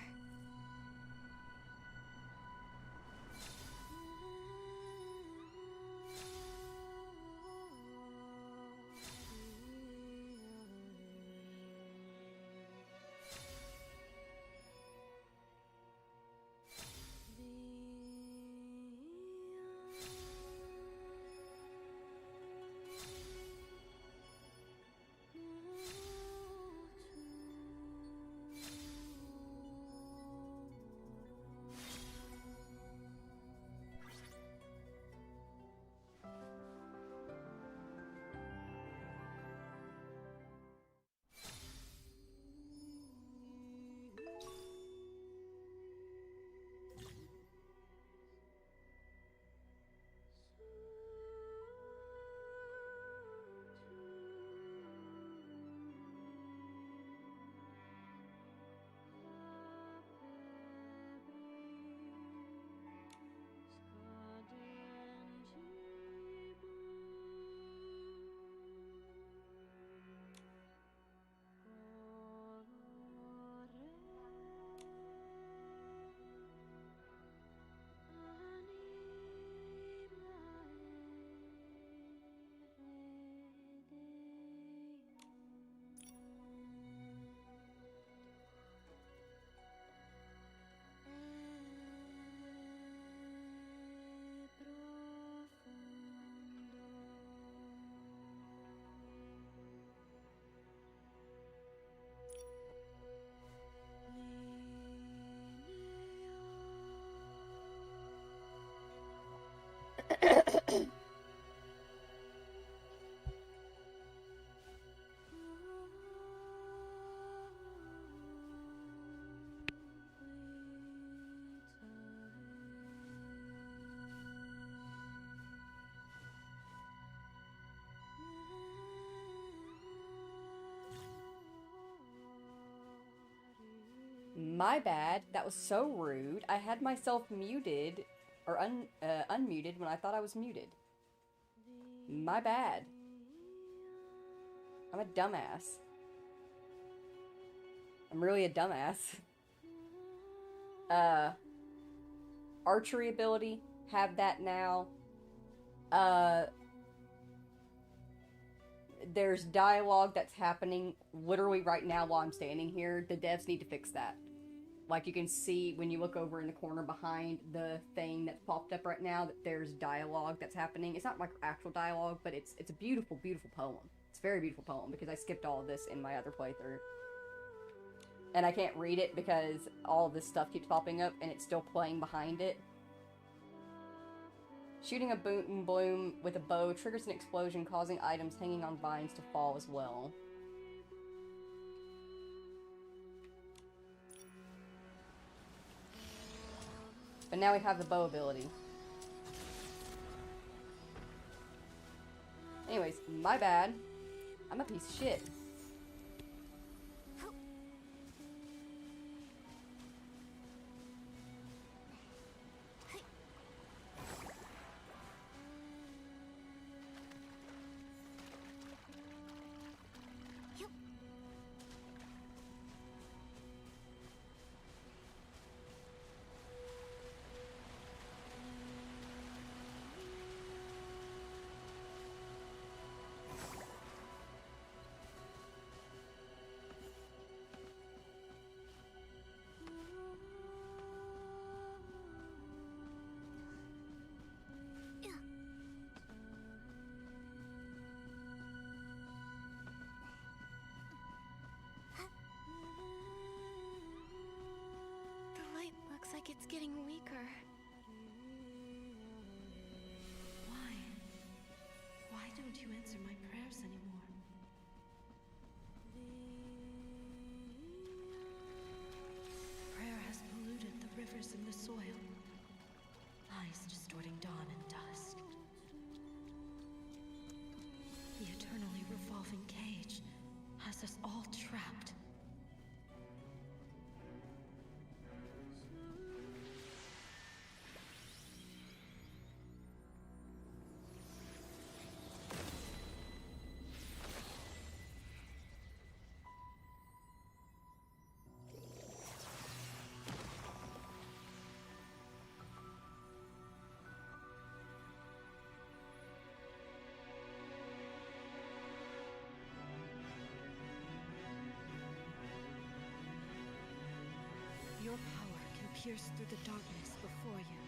My bad. That was so rude. I had myself muted, or unmuted when I thought I was muted. My bad. I'm a dumbass. I'm really a dumbass. Archery ability, have that now. There's dialogue that's happening literally right now while I'm standing here. The devs need to fix that. Like, you can see when you look over in the corner behind the thing that's popped up right now, that there's dialogue that's happening. It's not like actual dialogue, but it's a beautiful, beautiful poem. It's a very beautiful poem, because I skipped all of this in my other playthrough. And I can't read it because all of this stuff keeps popping up, and it's still playing behind it. Shooting a boom bloom with a bow triggers an explosion, causing items hanging on vines to fall as well. But now we have the bow ability. Anyways, my bad. I'm a piece of shit. Looks like it's getting weaker. you answer my prayers anymore? Prayer has polluted the rivers and the soil. Lies distorting dawn and dusk. The eternally revolving cage has us all trapped. Your power can pierce through the darkness before you.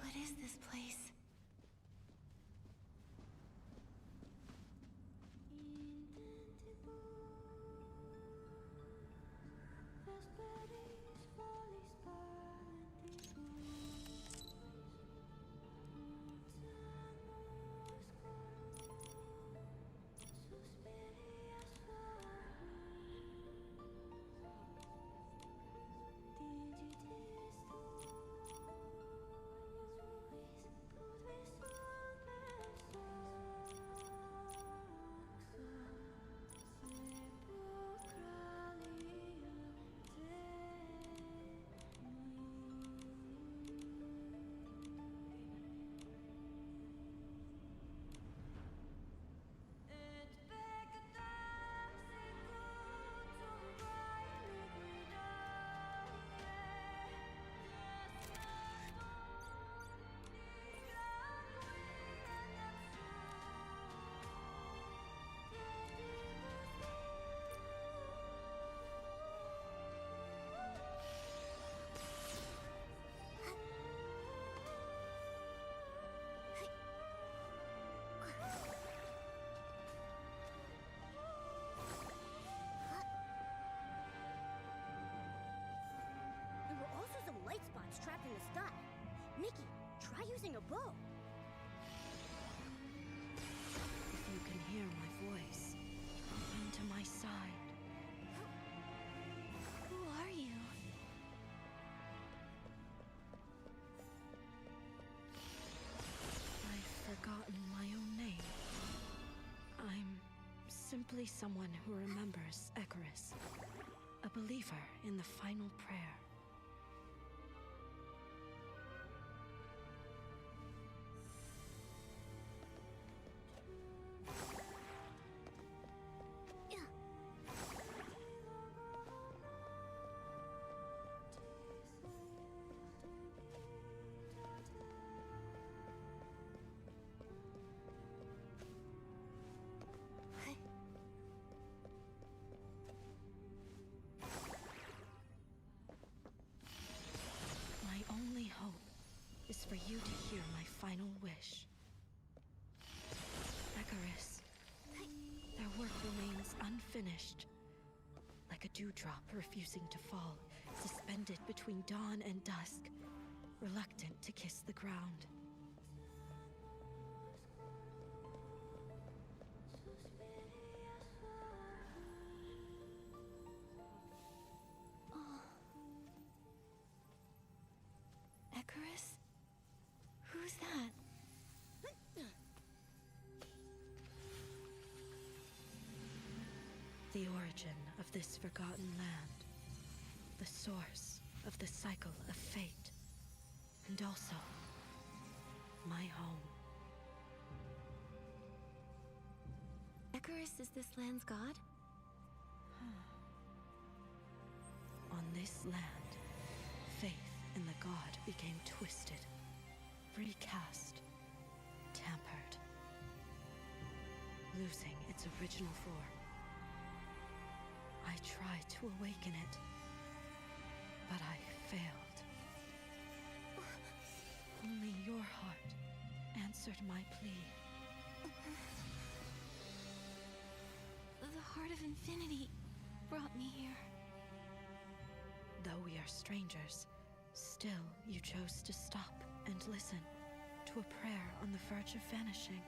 What is this place? Light spots trapped in the sky. Nikki, try using a bow. If you can hear my voice, come to my side. Who are you? I've forgotten my own name. I'm simply someone who remembers Icarus, a believer in the final prayer. Is for you to hear my final wish. Icarus, their work remains unfinished, like a dewdrop refusing to fall, suspended between dawn and dusk, reluctant to kiss the ground. Icarus? Who's that? The origin of this forgotten land. The source of the cycle of fate. And also, my home. Icarus is this land's god? On this land, faith in the god became twisted, recast, tampered, losing its original form. I tried to awaken it, but I failed. Only your heart answered my plea. The heart of infinity brought me here. Though we are strangers, still you chose to stop and listen to a prayer on the verge of vanishing.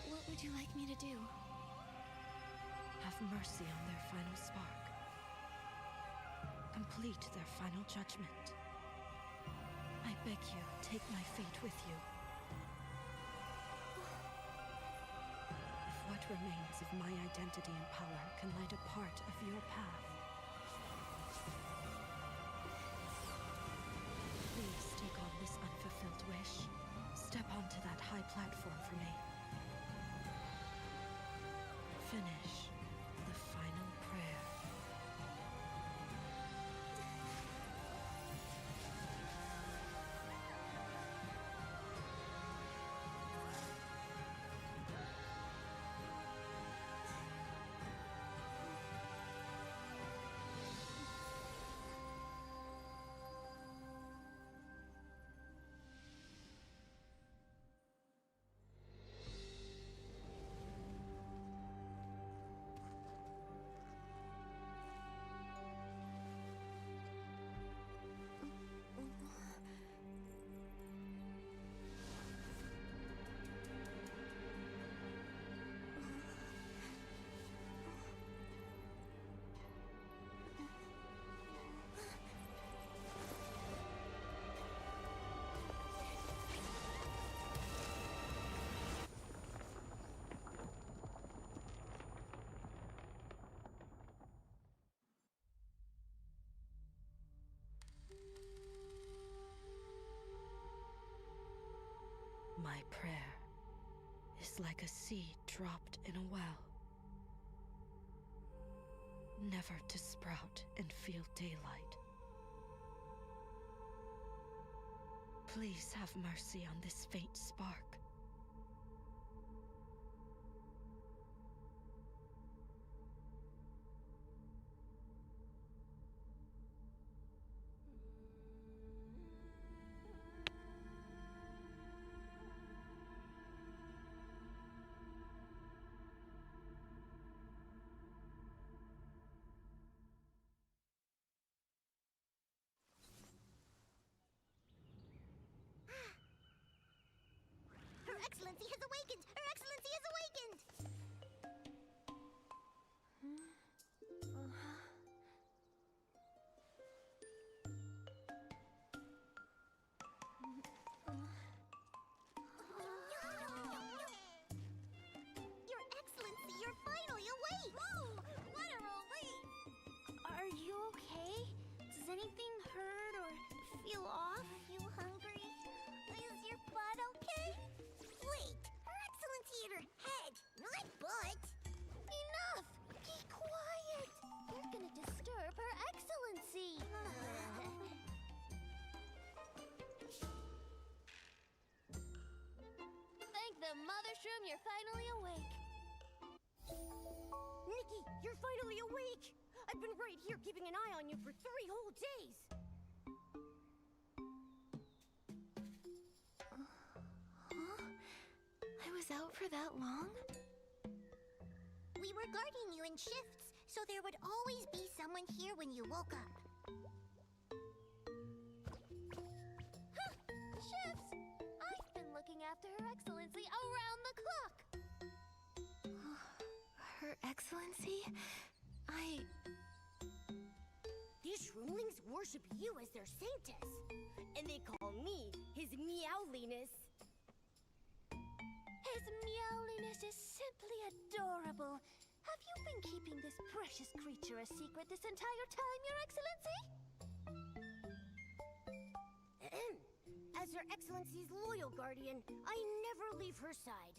What would you like me to do? Have mercy on their final spark. Complete their final judgment. I beg you, take my fate with you. If what remains of my identity and power can light a part of your path, please take on this unfulfilled wish. Step onto that high platform for me. Finish the final prayer. My prayer is like a seed dropped in a well, never to sprout and feel daylight. Please have mercy on this faint spark. Her Excellency has awakened! Her Excellency has awakened! Your Excellency, you're finally awake! Whoa! What a relief! Are you okay? Does anything hurt or feel off? Are you hungry? Is your butt okay? Wait! Her Excellency hit her head, not butt! Enough! Be quiet! You're gonna disturb Her Excellency! Thank the Mother Shroom, you're finally awake. Nikki, you're finally awake! I've been right here keeping an eye on you for 3 whole days! I was out for that long? We were guarding you in shifts, so there would always be someone here when you woke up. Huh! Shifts! I've been looking after Her Excellency around the clock! Her Excellency? These shroomlings worship you as their saintess, and they call me His Meowliness. His Meowliness is simply adorable. Have you been keeping this precious creature a secret this entire time, Your Excellency? As Her Excellency's loyal guardian, I never leave her side.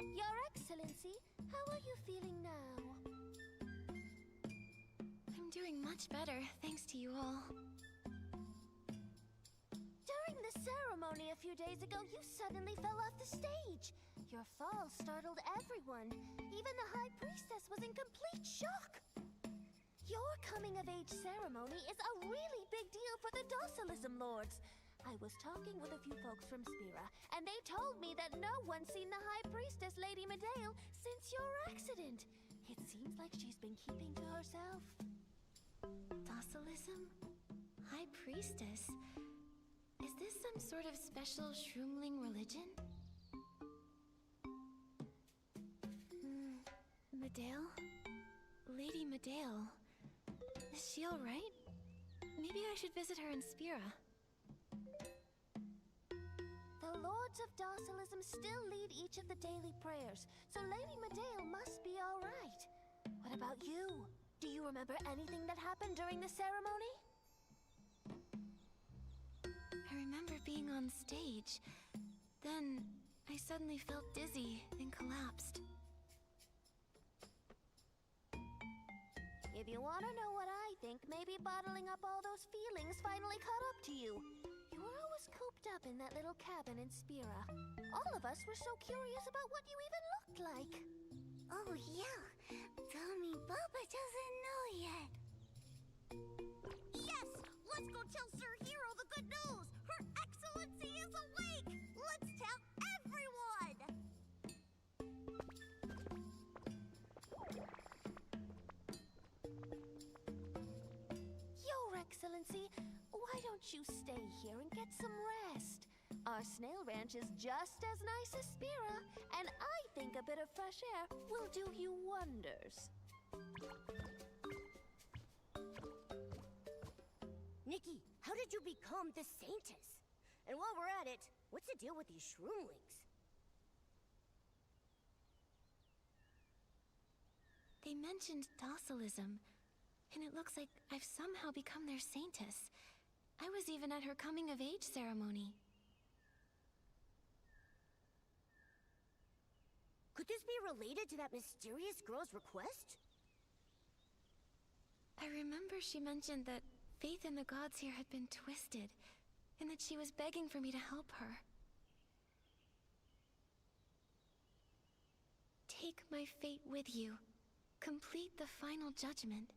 Your Excellency, how are you feeling now? I'm doing much better, thanks to you all. During the ceremony a few days ago, you suddenly fell off the stage. Your fall startled everyone. Even the High Priestess was in complete shock. Your coming-of-age ceremony is a really big deal for the Docilism Lords. I was talking with a few folks from Spira, and they told me that no one's seen the High Priestess, Lady Medale, since your accident. It seems like she's been keeping to herself. Docilism? High Priestess? Is this some sort of special shroomling religion? Medale? Lady Medale. Is she alright? Maybe I should visit her in Spira. The Lords of Docilism still lead each of the daily prayers, so Lady Medale must be alright. What about you? Do you remember anything that happened during the ceremony? I remember being on stage. Then, I suddenly felt dizzy and collapsed. If you want to know what I think, maybe bottling up all those feelings finally caught up to you. You were always cooped up in that little cabin in Spira. All of us were so curious about what you even looked like. Oh yeah, tell me Baba doesn't know yet. Yes, let's go tell Sir Hero the good news. Her Excellency is awake. Let's tell everyone. Your Excellency, why don't you stay here and get some rest? Our snail ranch is just as nice as Spira, and I think a bit of fresh air will do you wonders. Nikki, how did you become the Saintess? And while we're at it, what's the deal with these shroomlings? They mentioned Docilism, and it looks like I've somehow become their Saintess. I was even at her coming-of-age ceremony. Could this be related to that mysterious girl's request? I remember she mentioned that faith in the gods here had been twisted, and that she was begging for me to help her. Take my fate with you. Complete the final judgment.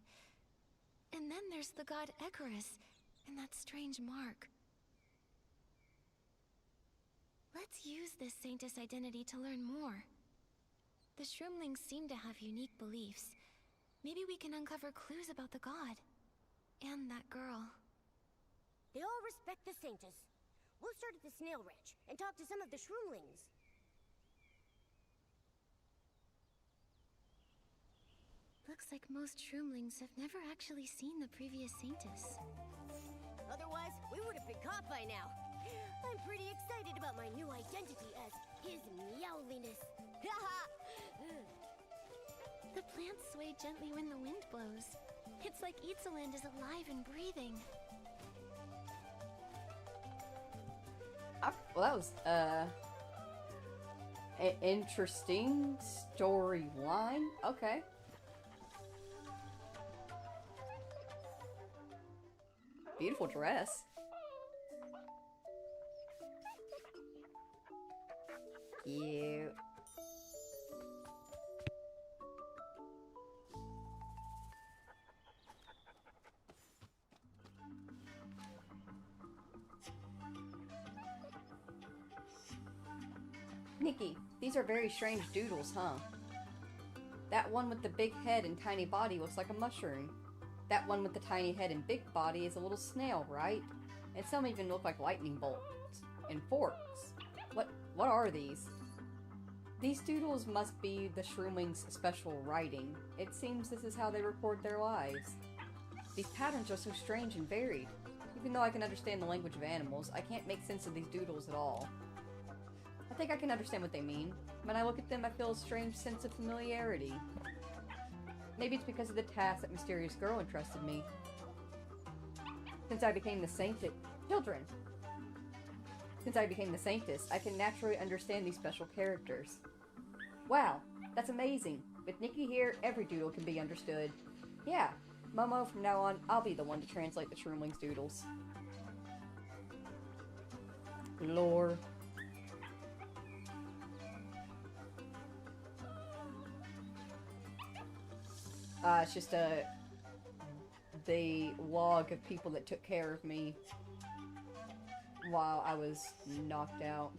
And then there's the god Icarus, and that strange mark. Let's use this Saintess identity to learn more. The shroomlings seem to have unique beliefs. Maybe we can uncover clues about the god. And that girl. They all respect the Saintess. We'll start at the snail ranch and talk to some of the shroomlings. Looks like most shroomlings have never actually seen the previous Saintess. Otherwise, we would have been caught by now. I'm pretty excited about my new identity as His Meowliness. The plants sway gently when the wind blows. It's like Itzaland is alive and breathing. Well, that was, an interesting storyline. Okay. Beautiful dress. Cute. Nikki, these are very strange doodles, huh? That one with the big head and tiny body looks like a mushroom. That one with the tiny head and big body is a little snail, right? And some even look like lightning bolts and forks. What are these? These doodles must be the shroomlings' special writing. It seems this is how they record their lives. These patterns are so strange and varied. Even though I can understand the language of animals, I can't make sense of these doodles at all. I think I can understand what they mean. When I look at them, I feel a strange sense of familiarity. Maybe it's because of the task that mysterious girl entrusted me. Since I became the Saintess, I can naturally understand these special characters. Wow, that's amazing. With Nikki here, every doodle can be understood. Yeah, Momo, from now on, I'll be the one to translate the shroomlings' doodles. lore. It's just the log of people that took care of me while I was knocked out.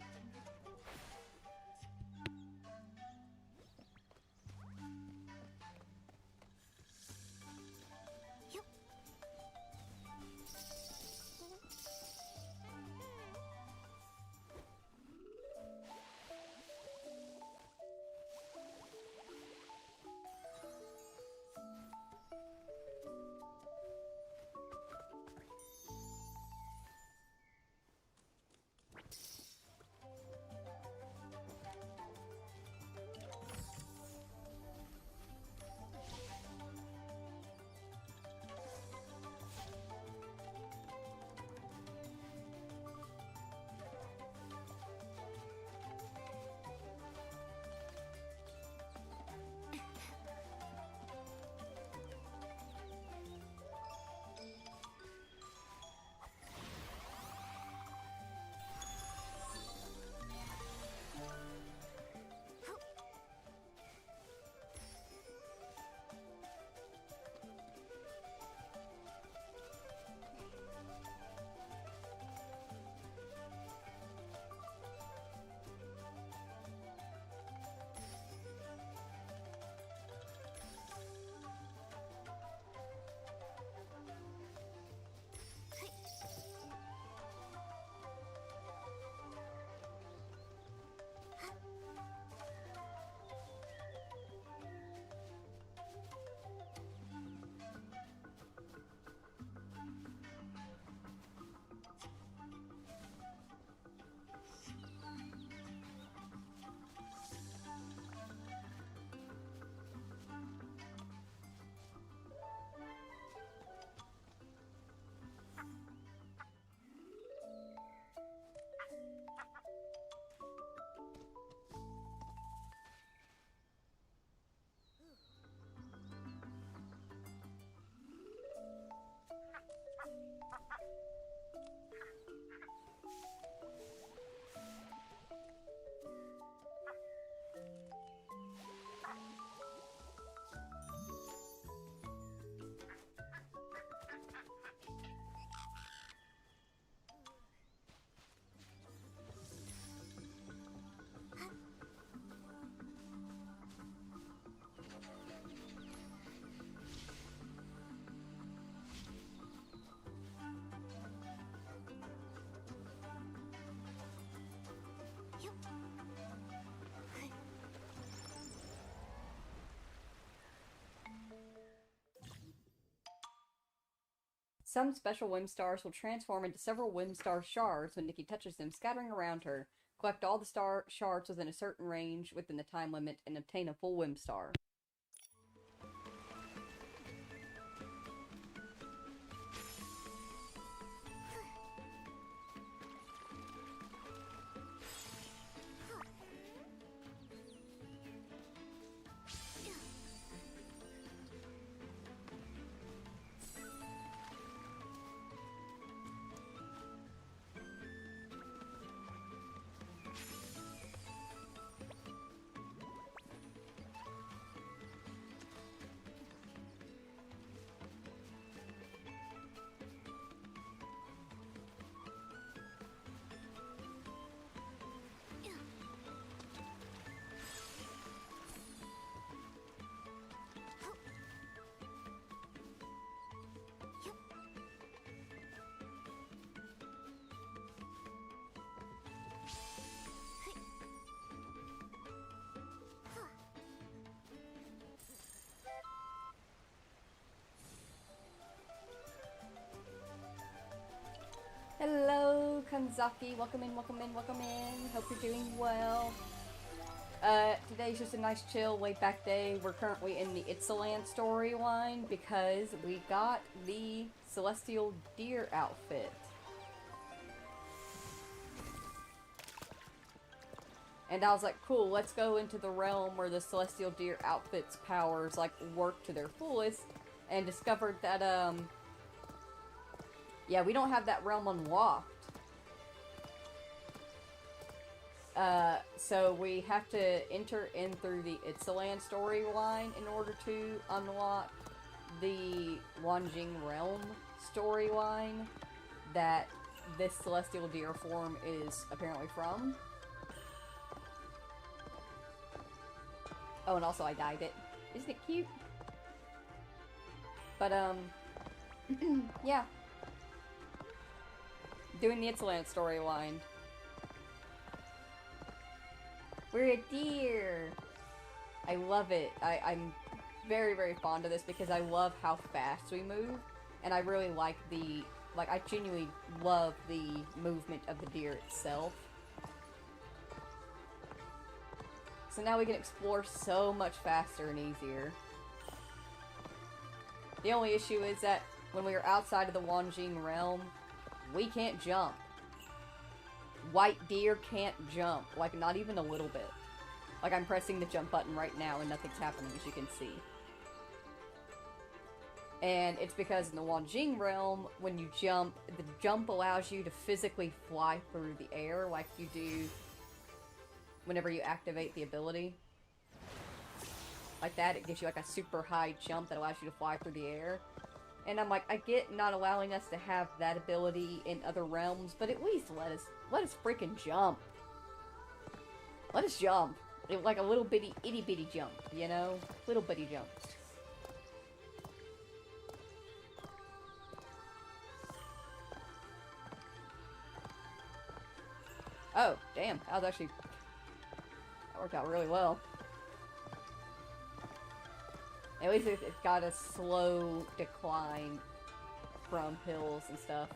Some special Whim Stars will transform into several Whim Star shards when Nikki touches them, scattering around her. Collect all the star shards within a certain range within the time limit and obtain a full Whim Star. Hello, Kanzaki. Welcome in, welcome in, welcome in. Hope you're doing well. Today's just a nice chill, laid back day. We're currently in the Itzaland storyline because we got the Celestial Deer outfit. And I was like, cool, let's go into the realm where the Celestial Deer outfit's powers, like, work to their fullest. And discovered that, yeah, we don't have that realm unlocked. So we have to enter in through the Itzaland storyline in order to unlock the Wanjing Realm storyline that this celestial deer form is apparently from. Oh, and also I dyed it. Isn't it cute? But, yeah. Doing the Itzaland storyline. We're a deer! I love it. I'm very, very fond of this because I love how fast we move. And I really like the... Like, I genuinely love the movement of the deer itself. So now we can explore so much faster and easier. The only issue is that when we are outside of the Wanjing Realm, we can't jump. White deer can't jump. Like, not even a little bit. Like, I'm pressing the jump button right now and nothing's happening, as you can see. And it's because in the Wanjing Realm, when you jump, the jump allows you to physically fly through the air like you do whenever you activate the ability. Like that, it gives you like a super high jump that allows you to fly through the air. And I'm like, I get not allowing us to have that ability in other realms, but at least let us freaking jump. Let us jump. Like a little bitty, itty bitty jump, you know? Little bitty jump. Oh, damn. That was actually... That worked out really well. At least it's got a slow decline from hills and stuff.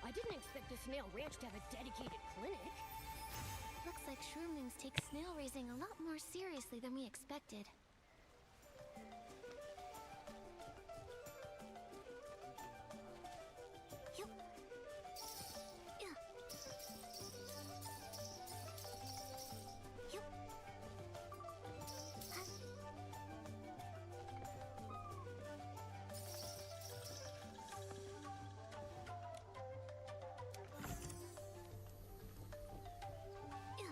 I didn't expect the snail ranch to have a dedicated clinic. Looks like shroomlings take snail raising a lot more seriously than we expected. Yup. Yeah. Yup. Huh. Yeah.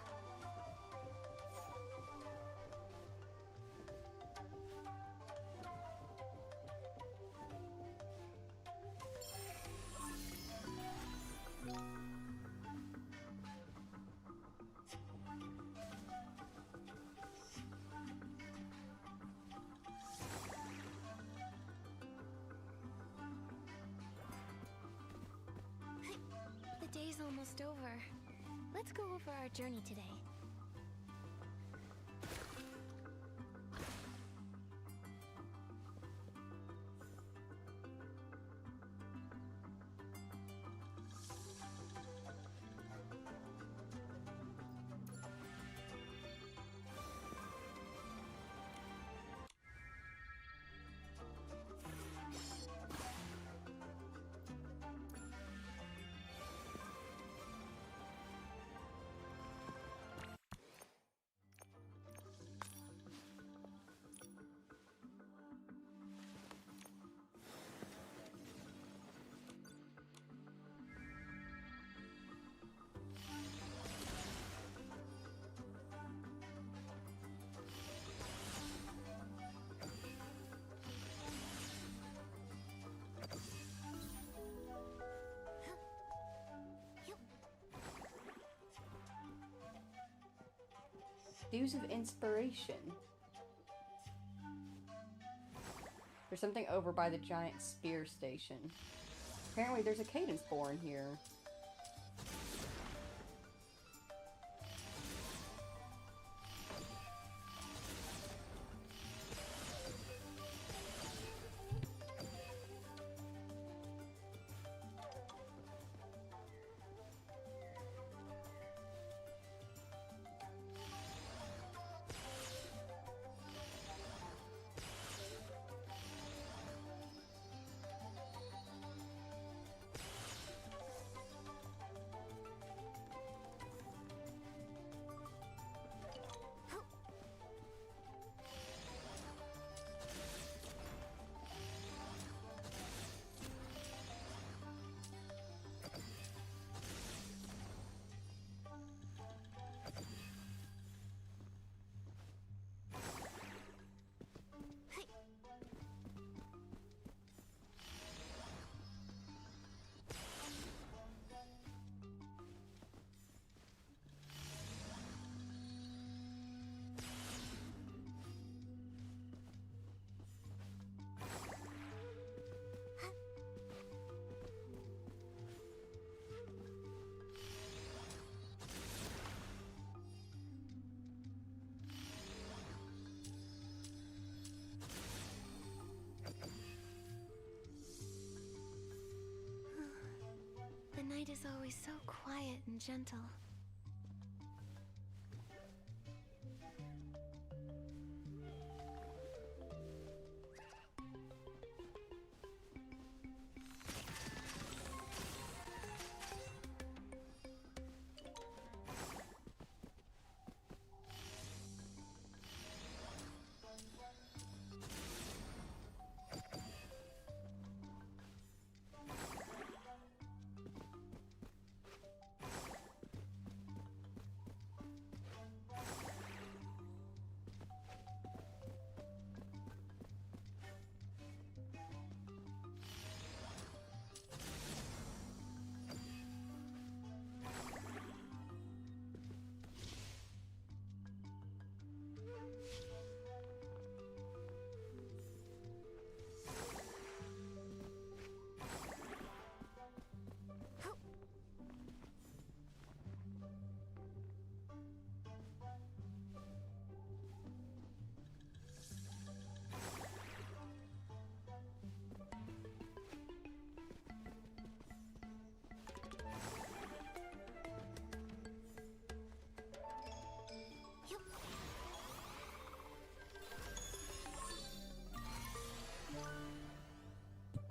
The day's almost over. Let's go over our journey today. Dews of Inspiration. There's something over by the giant spear station. Apparently there's a cadence boar in here. night is always so quiet and gentle.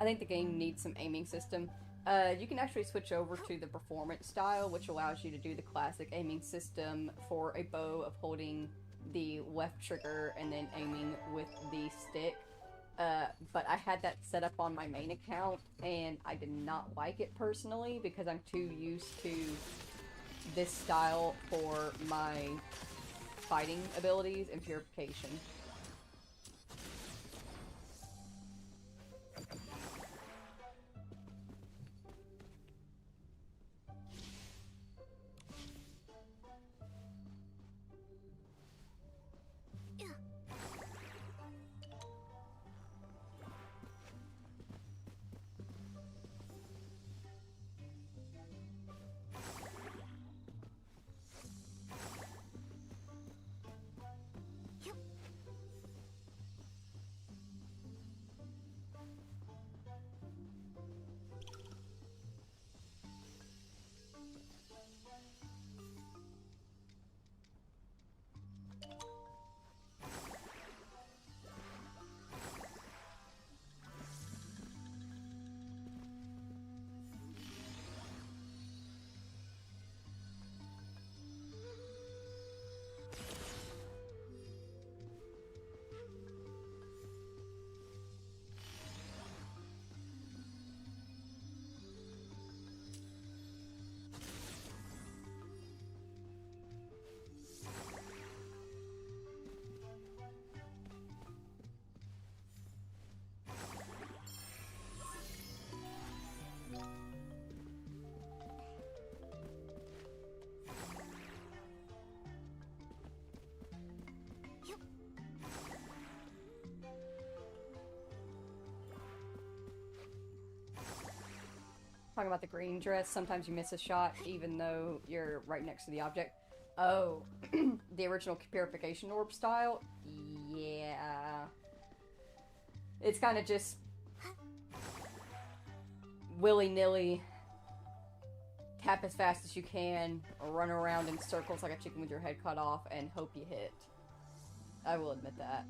I think the game needs some aiming system. You can actually switch over to the performance style, which allows you to do the classic aiming system for a bow of holding the left trigger and then aiming with the stick. But I had that set up on my main account, and I did not like it personally because I'm too used to this style for my fighting abilities and purification. Talking about the green dress, sometimes you miss a shot even though you're right next to the object. Oh, the original purification orb style? Yeah. It's kind of just willy-nilly, tap as fast as you can, run around in circles like a chicken with your head cut off, and hope you hit. I will admit that.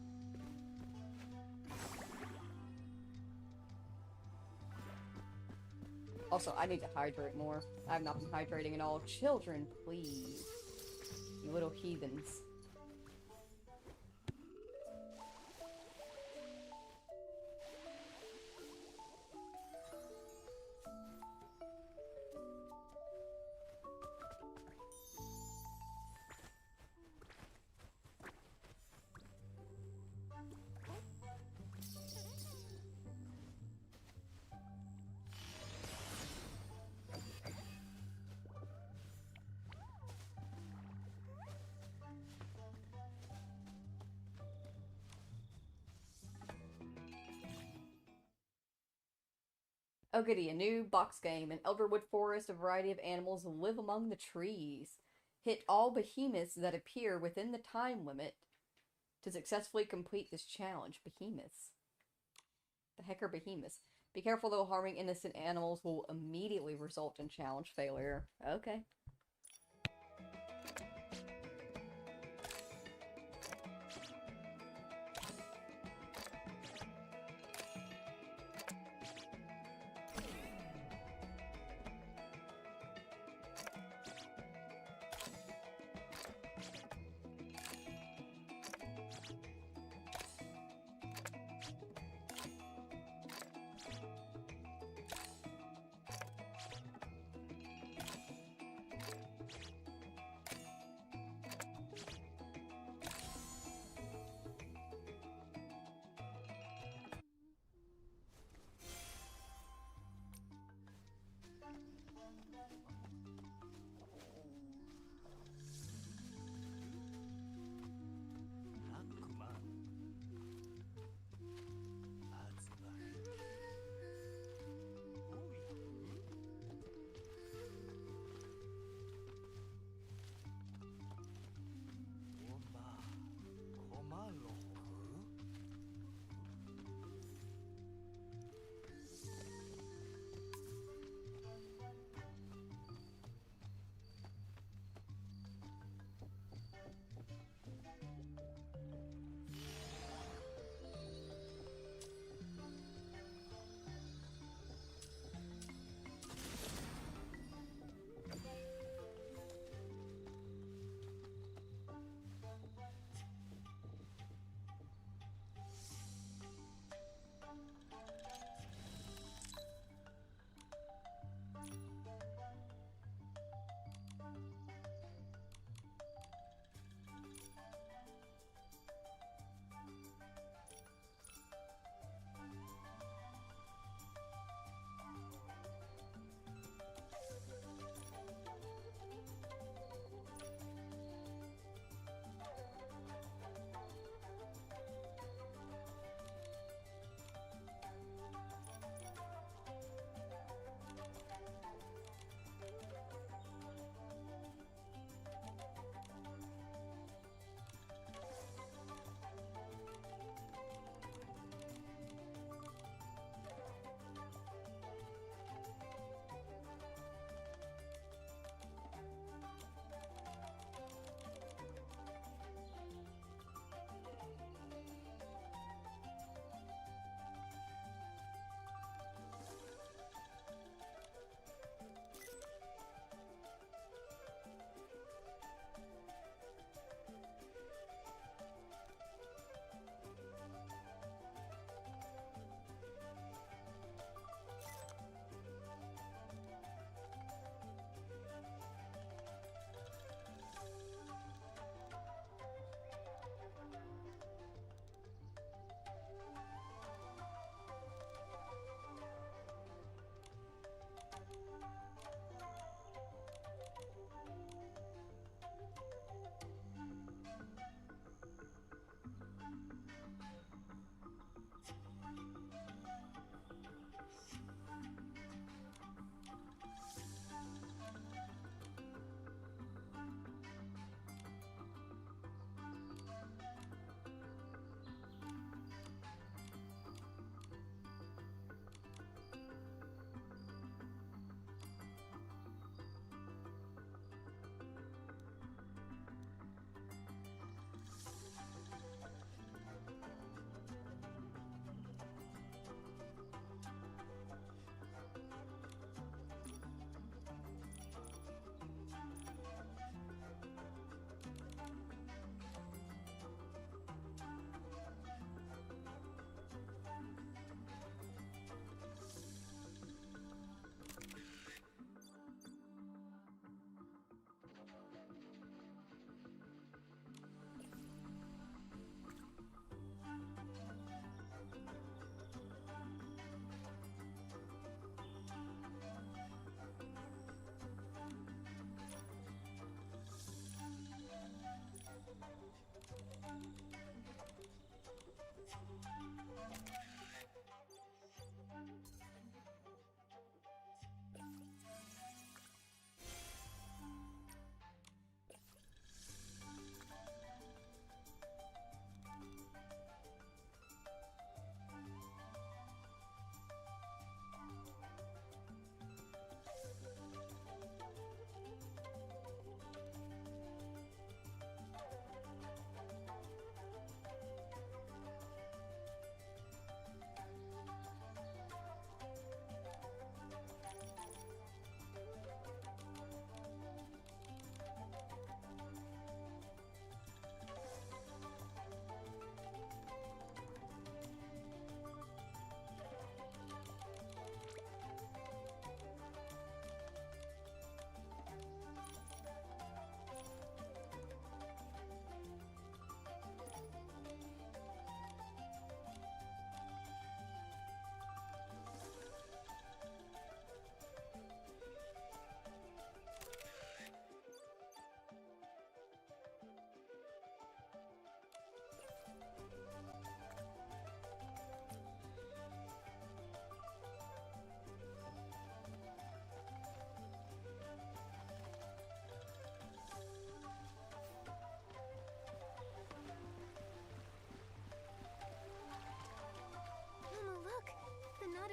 Also, I need to hydrate more. I have not been hydrating at all. Children, please. You little heathens. Oh goody, a new box game. In Elderwood Forest, a variety of animals live among the trees. Hit all behemoths that appear within the time limit to successfully complete this challenge. Behemoths. The heck are behemoths? Be careful though, harming innocent animals will immediately result in challenge failure. Okay.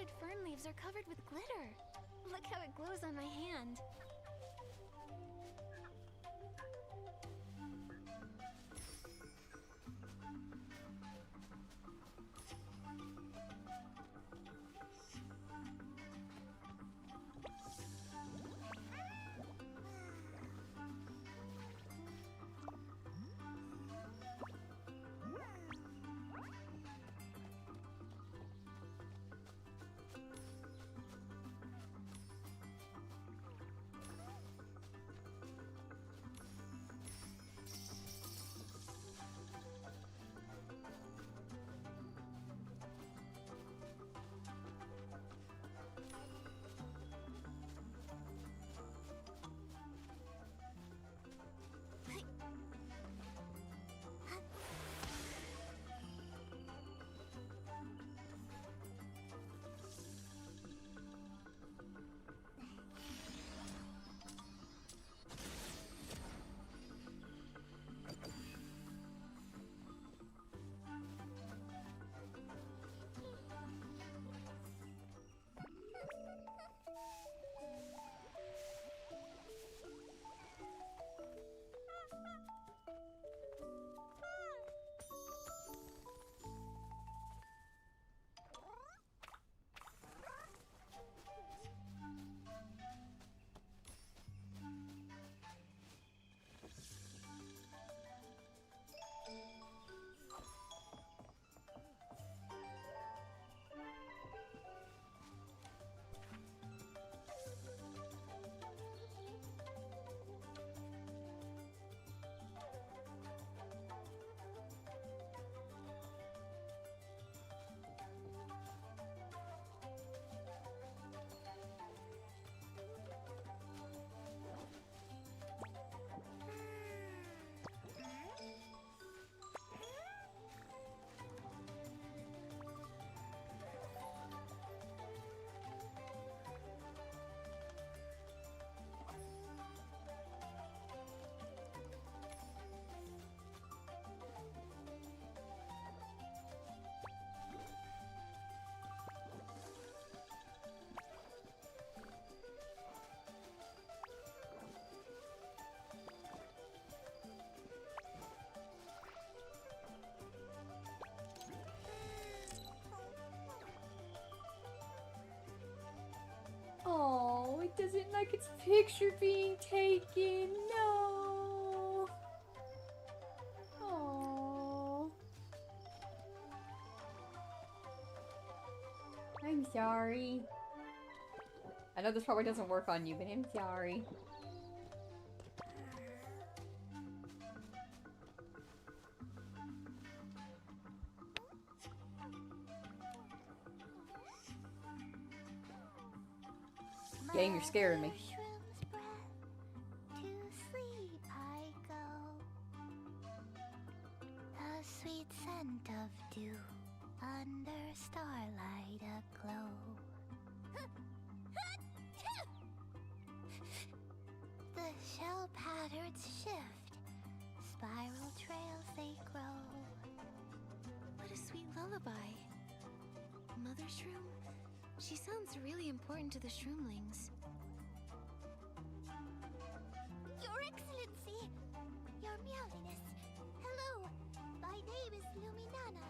red fern leaves are covered with glitter. Look how it glows on my hand. Oh, it doesn't like its picture being taken. No. Oh. I'm sorry. I know this probably doesn't work on you, but I'm sorry. Game, you're scaring me. Mushroom's breath, to sleep I go. The sweet scent of dew, under starlight aglow. The shell patterns shift, spiral trails they grow. What a sweet lullaby. Mother Shroom? She sounds really important to the Shroomlings. Your Excellency! Your Meowliness! Hello! My name is Luminana.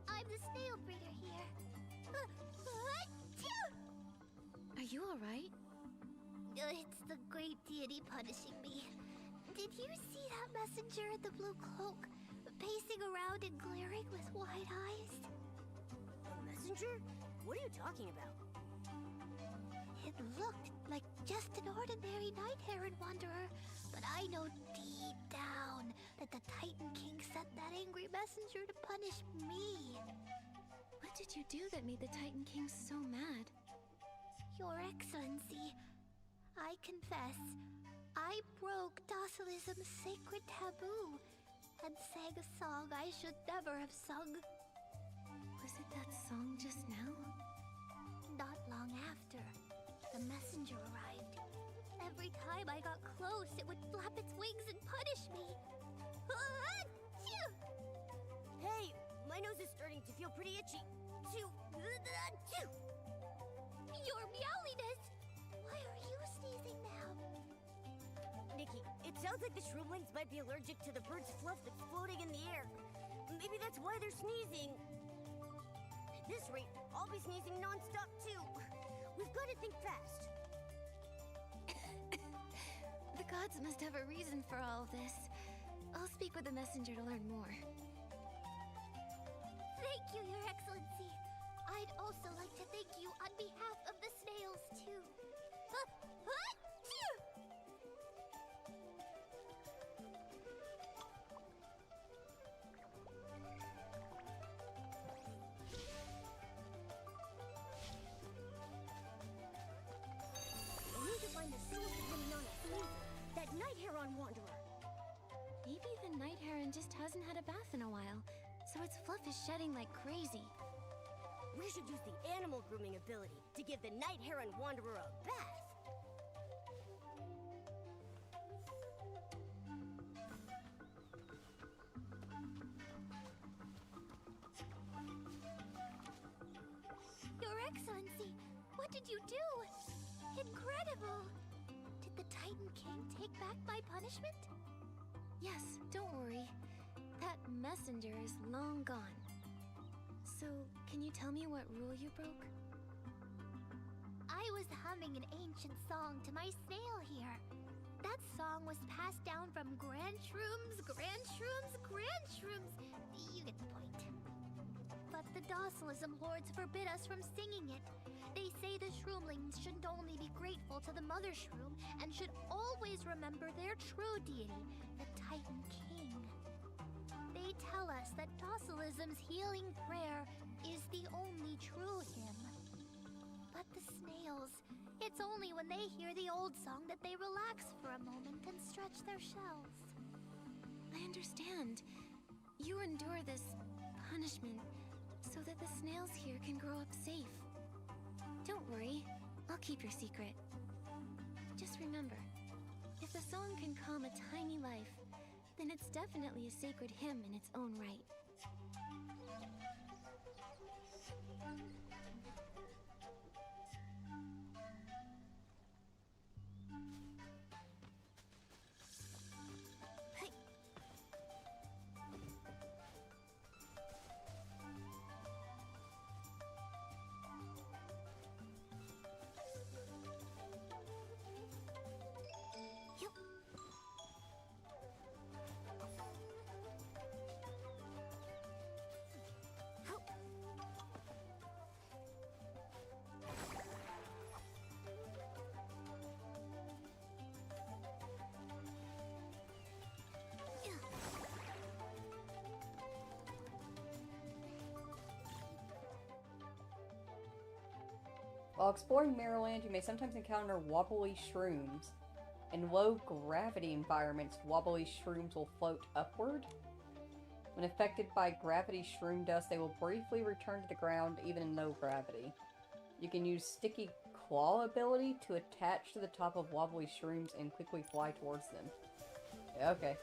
I'm the snail breeder here. Are you alright? It's the great deity punishing me. Did you see that messenger in the blue cloak, pacing around and glaring with wide eyes? A messenger? What are you talking about? It looked like just an ordinary night-heron wanderer, but I know deep down that the Titan King sent that angry messenger to punish me. What did you do that made the Titan King so mad? Your Excellency, I confess, I broke Docilism's sacred taboo and sang a song I should never have sung. Was it that song just now? Not long after, the messenger arrived. Every time I got close, it would flap its wings and punish me. Hey, my nose is starting to feel pretty itchy. minds might be allergic to the bird's fluff that's floating in the air. Maybe that's why they're sneezing. At this rate, I'll be sneezing non-stop too. We've got to think fast. The gods must have a reason for all of this. I'll speak with the messenger to learn more. Thank you, Your Excellency. I'd also like to thank you on behalf of the snails, too. Achoo! We need to find the source of Minana's sneezing. That night heron wanderer. Maybe the night heron just hasn't had a bath in a while, so its fluff is shedding like crazy. We should use the animal grooming ability to give the night heron wanderer a bath. Your Excellency, what did you do? Incredible! Did the Titan King take back my punishment? Yes, don't worry. That messenger is long gone. So, can you tell me what rule you broke? I was humming an ancient song to my snail here. That song was passed down from grandshrooms. You get the point. But the Docilism Lords forbid us from singing it. They say the shroomlings shouldn't only be grateful to the Mother Shroom and should always remember their true deity, the Titan King. They tell us that Docilism's healing prayer is the only true hymn. But the snails, it's only when they hear the old song that they relax for a moment and stretch their shells. I understand. You endure this punishment so that the snails here can grow up safe. Don't worry, I'll keep your secret. Just remember, if the song can calm a tiny life, then it's definitely a sacred hymn in its own right. While exploring Miraland, you may sometimes encounter wobbly shrooms. In low-gravity environments, wobbly shrooms will float upward. When affected by gravity shroom dust, they will briefly return to the ground, even in low gravity. You can use Sticky Claw ability to attach to the top of wobbly shrooms and quickly fly towards them. Okay.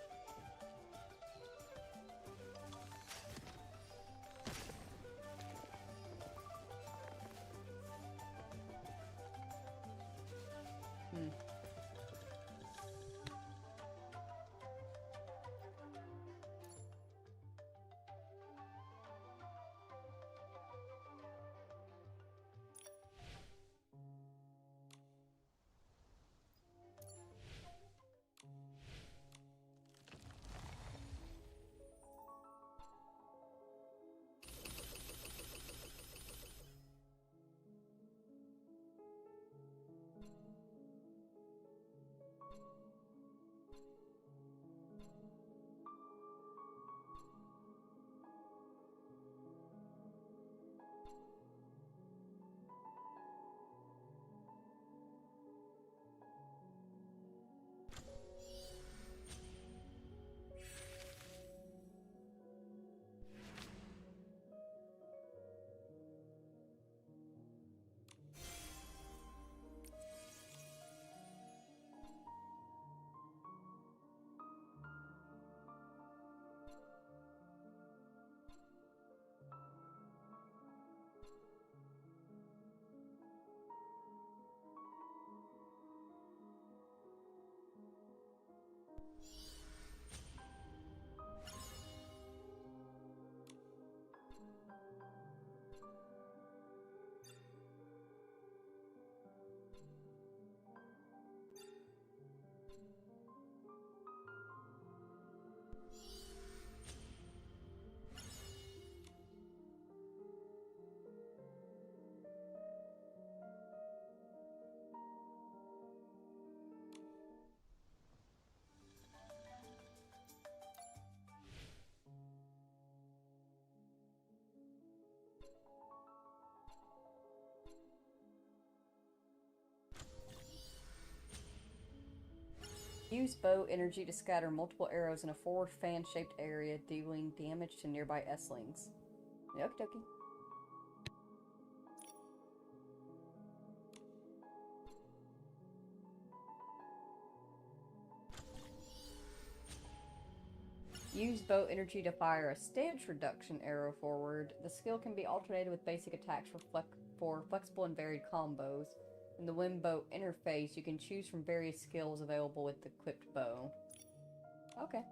Use bow energy to scatter multiple arrows in a forward fan-shaped area, dealing damage to nearby S-lings. Okie dokie. Use bow energy to fire a stance reduction arrow forward. The skill can be alternated with basic attacks for flexible and varied combos. In the wind bow interface, you can choose from various skills available with the equipped bow. Okay.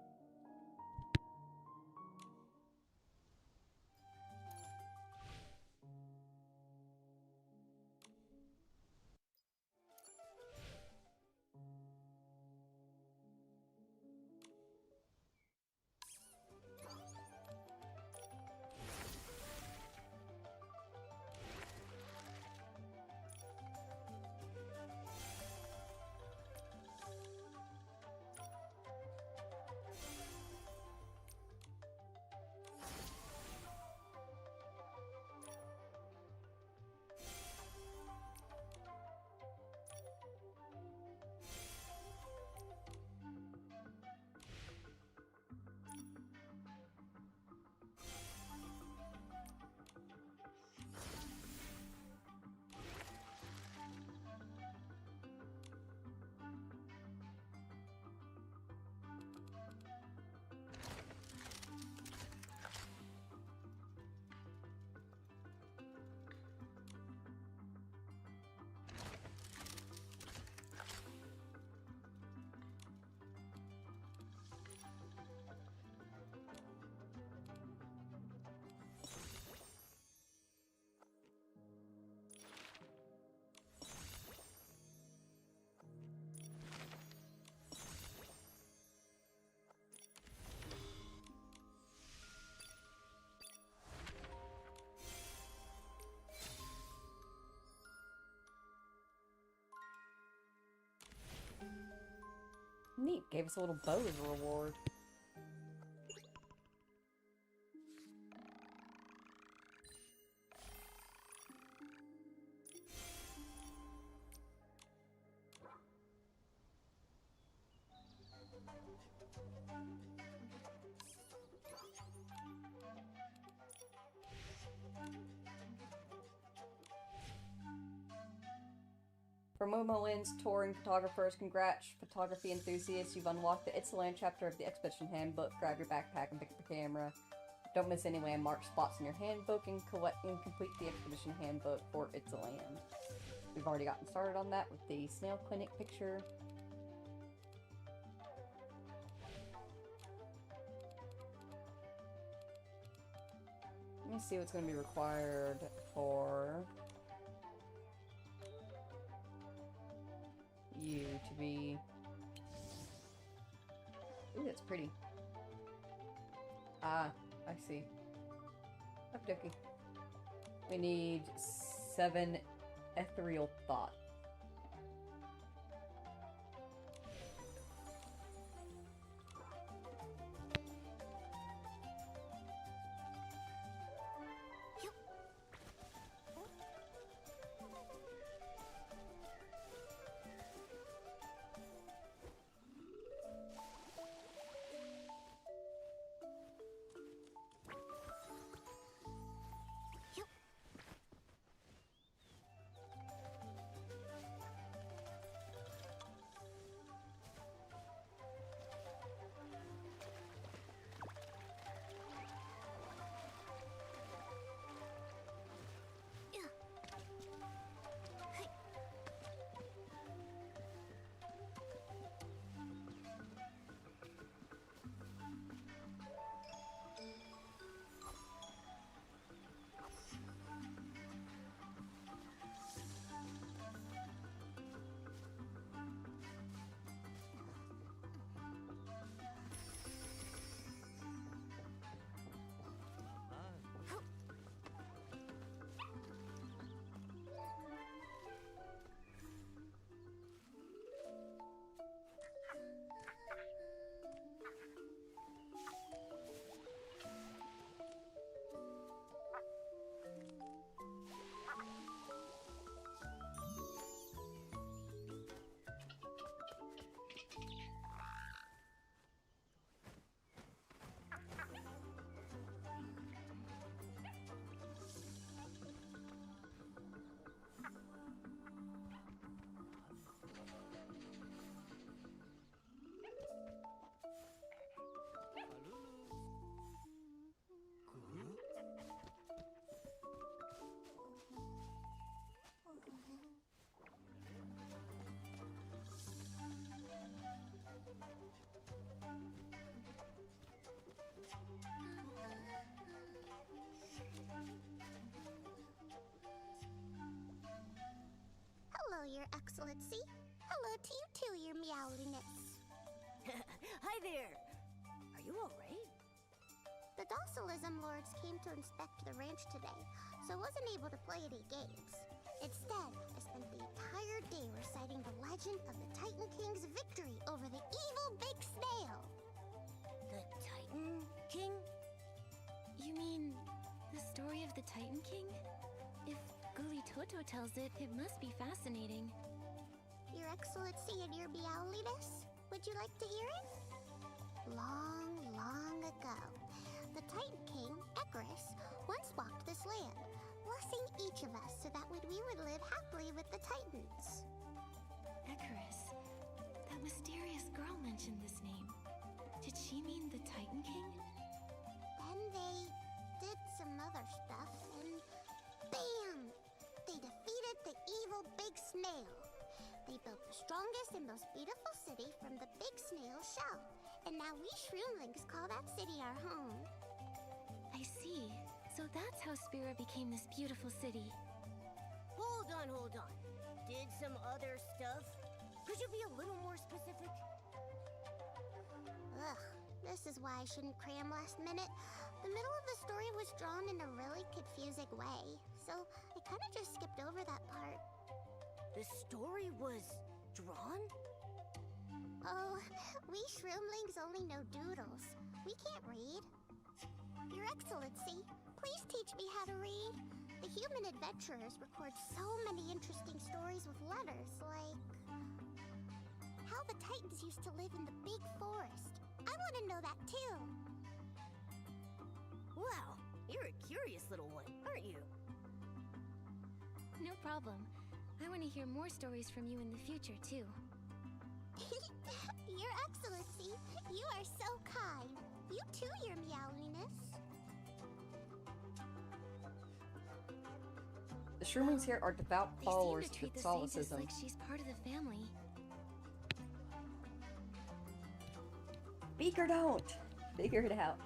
Neat, gave us a little bow as a reward. For Momolin's touring photographers, congrats photography enthusiasts, you've unlocked the Itzaland chapter of the Expedition Handbook. Grab your backpack and pick up your camera. Don't miss any landmark spots in your handbook and complete the Expedition Handbook for Itzaland. We've already gotten started on that with the snail clinic picture. Let me see what's going to be required for you to be... Ooh, that's pretty. Ah, I see. Okie-dokie. We need 7 ethereal thought. Your Excellency. Hello to you too, Your Meowliness. Hi there. Are you alright? The Docilism Lords came to inspect the ranch today, so I wasn't able to play any games. Instead, I spent the entire day reciting the legend of the Titan King's victory over the evil big snail. The Titan King? You mean the story of the Titan King? If Guli Toto tells it, it must be fascinating. Your Excellency and Your Meowliness, would you like to hear it? Long, long ago, the Titan King, Icarus, once walked this land, blessing each of us so that we would live happily with the Titans. Icarus. That mysterious girl mentioned this name. Did she mean the Titan King? Then they did some other stuff, and BAM! They defeated the evil big snail. They built the strongest and most beautiful city from the big snail shell. And now we Shroomlings call that city our home. I see. So that's how Spira became this beautiful city. Hold on. Did some other stuff? Could you be a little more specific? Ugh, this is why I shouldn't cram last minute. The middle of the story was drawn in a really confusing way, so I kind of just skipped over that part. The story was drawn? Oh, we Shroomlings only know doodles. We can't read. Your Excellency, please teach me how to read. The human adventurers record so many interesting stories with letters, like how the Titans used to live in the big forest. I want to know that too. Wow, you're a curious little one, aren't you? No problem. I want to hear more stories from you in the future, too. Your Excellency, you are so kind. You too, Your Meowliness. The Shroomlings here are devout They followers seem to of treat the Saintess Catholicism. like she's part of the family. Speak or don't! Figure it out.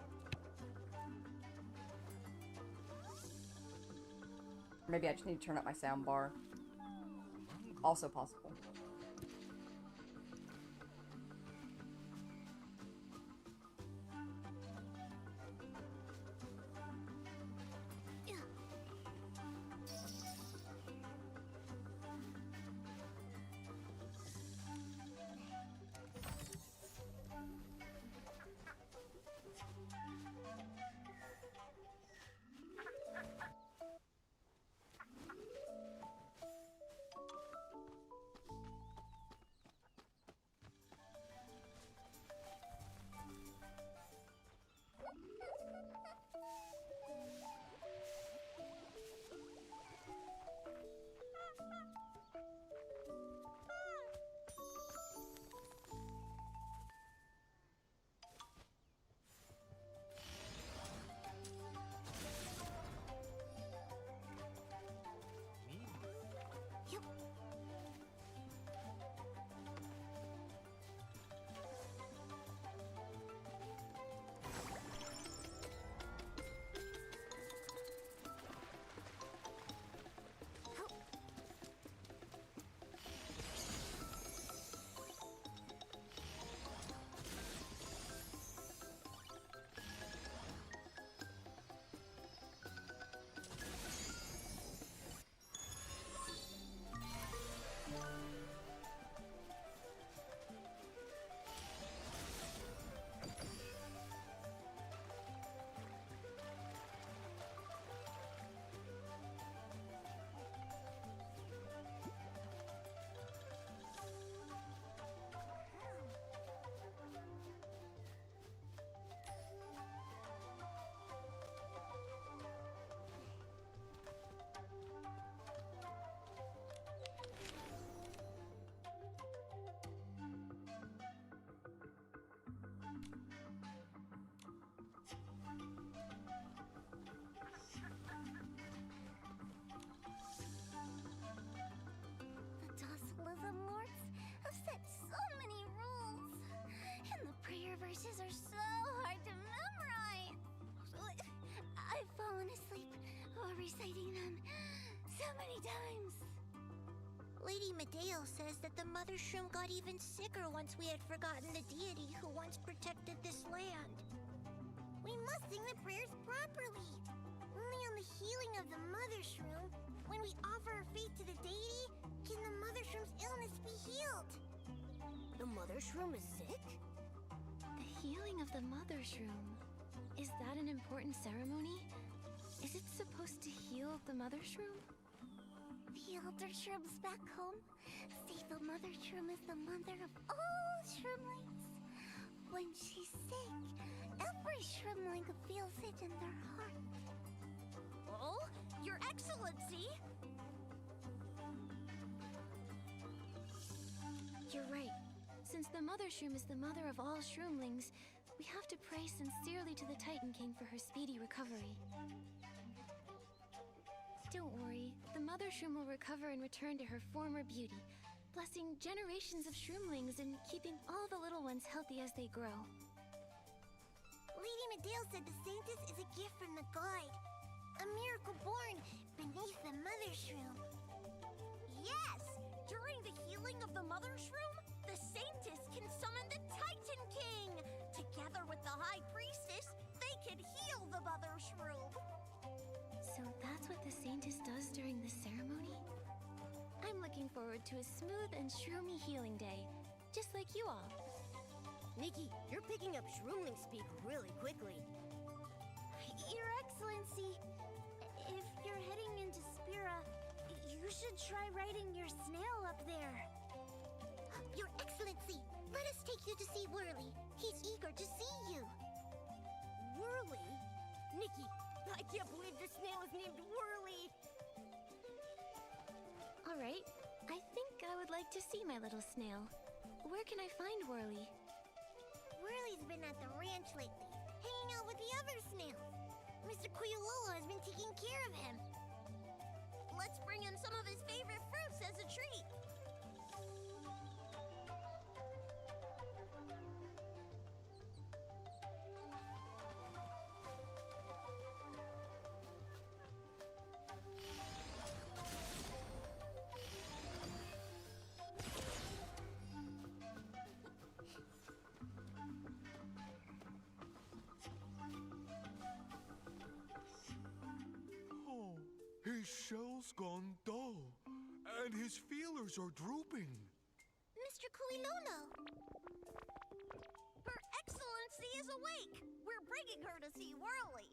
Maybe I just need to turn up my sound bar. Also possible. Medeo says that the mother shroom got even sicker once we had forgotten the deity who once protected this land. We must sing the prayers properly. Only on the healing of the mother shroom, when we offer our faith to the deity, can the mother shroom's illness be healed. The mother shroom is sick? The healing of the mother shroom. Is that an important ceremony? Is it supposed to heal the mother shroom? The elder shrooms back home say the mother shroom is the mother of all shroomlings. When she's sick, every shroomling feels it in their heart. Oh, Your Excellency! You're right. Since the mother shroom is the mother of all shroomlings, we have to pray sincerely to the Titan King for her speedy recovery. Don't worry, the mother shroom will recover and return to her former beauty, blessing generations of shroomlings and keeping all the little ones healthy as they grow. Lady Medale said the Sanctus is a gift from the guide. A miracle born beneath the mother shroom. Yes! During the healing of the mother shroom, the Sanctus can summon the Titan King! Together with the High Priestess, they can heal the mother shroom! So that's what the Saintess does during the ceremony? I'm looking forward to a smooth and shroomy healing day, just like you all. Nikki, you're picking up shroomling speak really quickly. Your Excellency, if you're heading into Spira, you should try riding your snail up there. Your Excellency, let us take you to see Whirly. He's eager to see you. Whirly? Nikki, I can't believe your snail is named Whirly! All right, I think I would like to see my little snail. Where can I find Whirly? Whirly's been at the ranch lately, hanging out with the other snails. Mr. Quilolo has been taking care of him. Let's bring him some of his favorite fruits as a treat! His shell's gone dull, and his feelers are drooping. Mr. Quilolo! Her Excellency is awake! We're bringing her to see Whirly!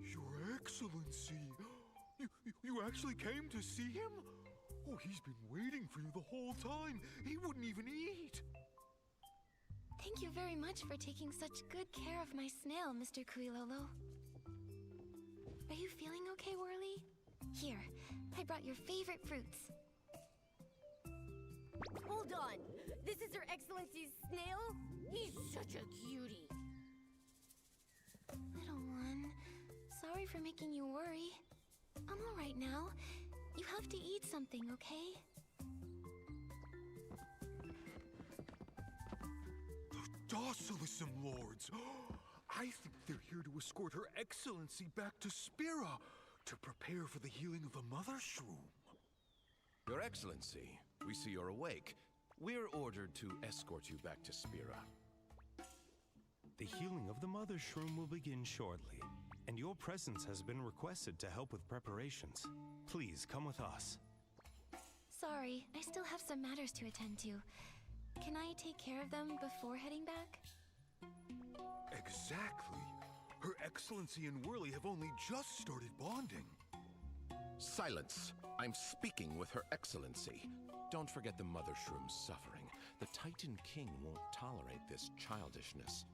Your Excellency! You actually came to see him? Oh, he's been waiting for you the whole time. He wouldn't even eat. Thank you very much for taking such good care of my snail, Mr. Quilolo. Are you feeling okay, Whirly? Here, I brought your favorite fruits. Hold on! This is Her Excellency's snail? He's such a cutie! Little one, sorry for making you worry. I'm all right now. You have to eat something, okay? The Docilissim Lords! I think they're here to escort Her Excellency back to Spira to prepare for the healing of the Mother Shroom. Your Excellency, we see you're awake. We're ordered to escort you back to Spira. The healing of the Mother Shroom will begin shortly, and your presence has been requested to help with preparations. Please come with us. Sorry, I still have some matters to attend to. Can I take care of them before heading back? Exactly. Her Excellency and Whirly have only just started bonding. Silence! I'm speaking with Her Excellency. Don't forget the Mother Shroom's suffering. The Titan King won't tolerate this childishness.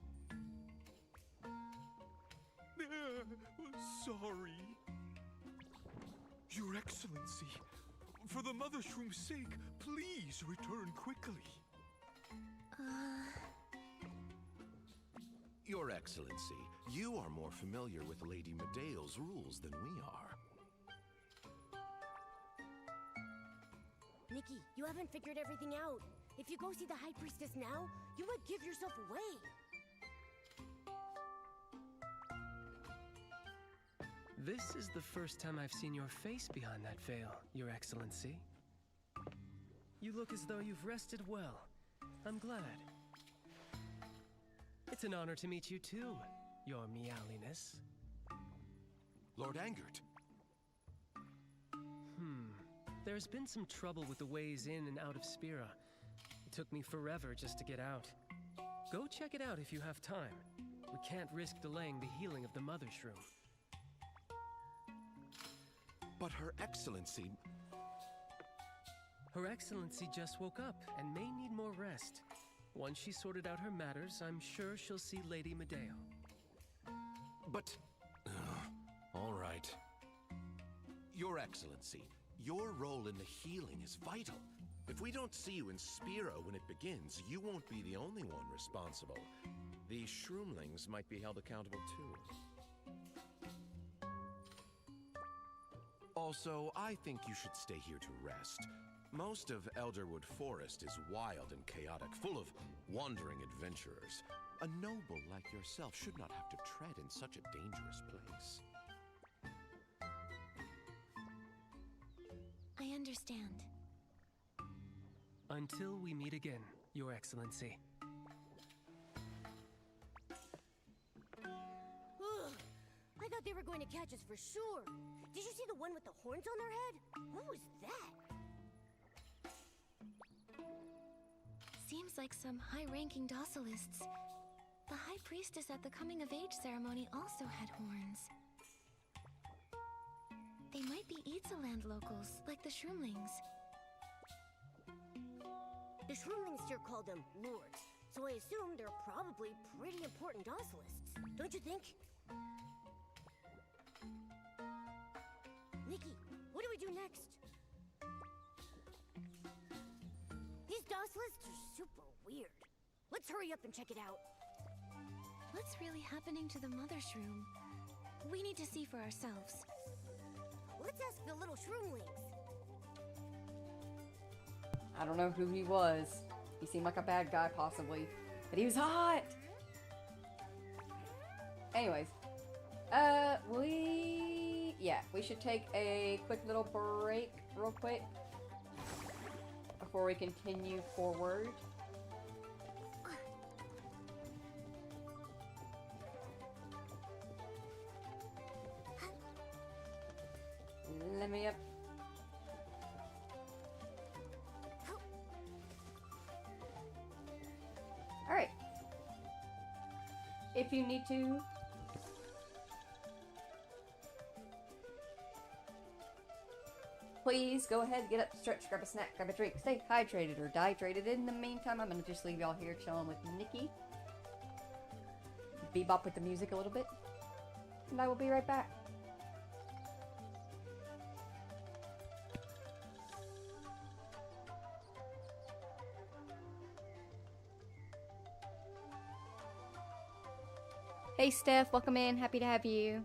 Sorry. Your Excellency, for the Mother Shroom's sake, please return quickly. Your Excellency, you are more familiar with Lady Medeo's rules than we are. Nikki, you haven't figured everything out. If you go see the High Priestess now, you might give yourself away. This is the first time I've seen your face behind that veil, Your Excellency. You look as though you've rested well. I'm glad. It's an honor to meet you too, your meowliness. Lord Angert. There's been some trouble with the ways in and out of Spira. It took me forever just to get out. Go check it out if you have time. We can't risk delaying the healing of the Mother Shroom. But Her Excellency... Her Excellency just woke up and may need more rest. Once she's sorted out her matters, I'm sure she'll see Lady Medeo. But... all right. Your Excellency, your role in the healing is vital. If we don't see you in Spira when it begins, you won't be the only one responsible. The Shroomlings might be held accountable too. Also, I think you should stay here to rest. Most of Elderwood Forest is wild and chaotic, full of wandering adventurers. A noble like yourself should not have to tread in such a dangerous place. I understand. Until we meet again, Your Excellency. I thought they were going to catch us for sure. Did you see the one with the horns on their head? What was that? Seems like some high-ranking docilists. The High Priestess at the coming-of-age ceremony also had horns. They might be Itzaland locals, like the Shroomlings. The Shroomlings here called them lords, so I assume they're probably pretty important docilists. Don't you think? Nikki, what do we do next? These docilists are super weird. Let's hurry up and check it out. What's really happening to the Mother Shroom? We need to see for ourselves. Let's ask the little Shroomlings. I don't know who he was. He seemed like a bad guy, possibly. But he was hot! Anyways. We should take a quick little break, real quick. Before we continue forward. Let me up. Alright. If you need to, please go ahead, get up, stretch, grab a snack, grab a drink, stay hydrated or dehydrated. In the meantime, I'm gonna just leave y'all here chilling with Nikki. Bebop with the music a little bit. And I will be right back. Hey Steph, welcome in. Happy to have you.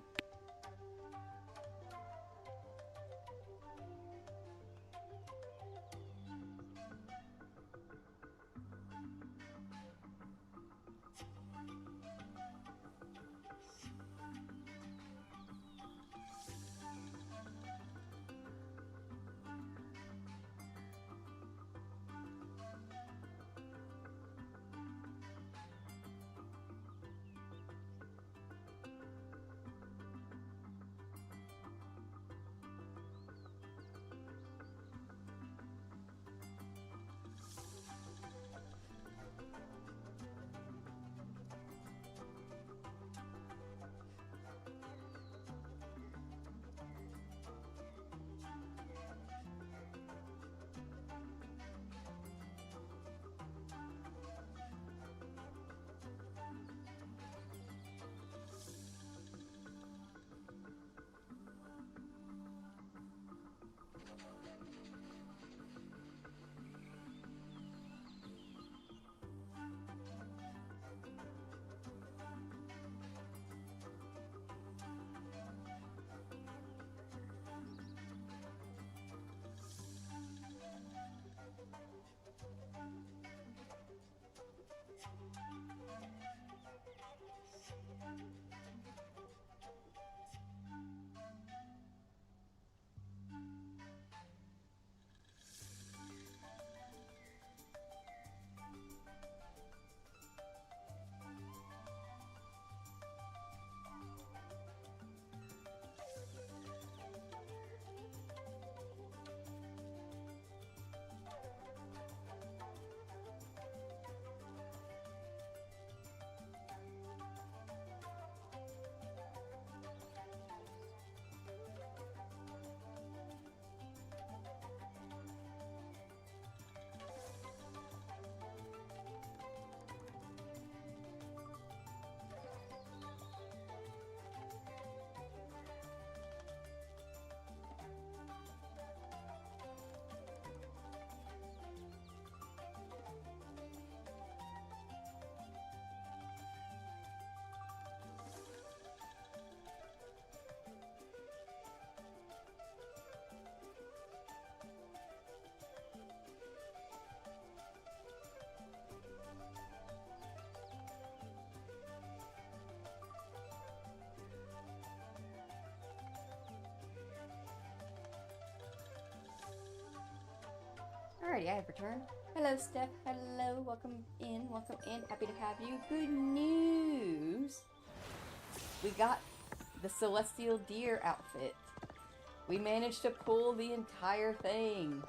Alrighty, I have returned. Hello, Steph. Hello. Welcome in. Welcome in. Happy to have you. Good news. We got the Celestial Deer outfit. We managed to pull the entire thing.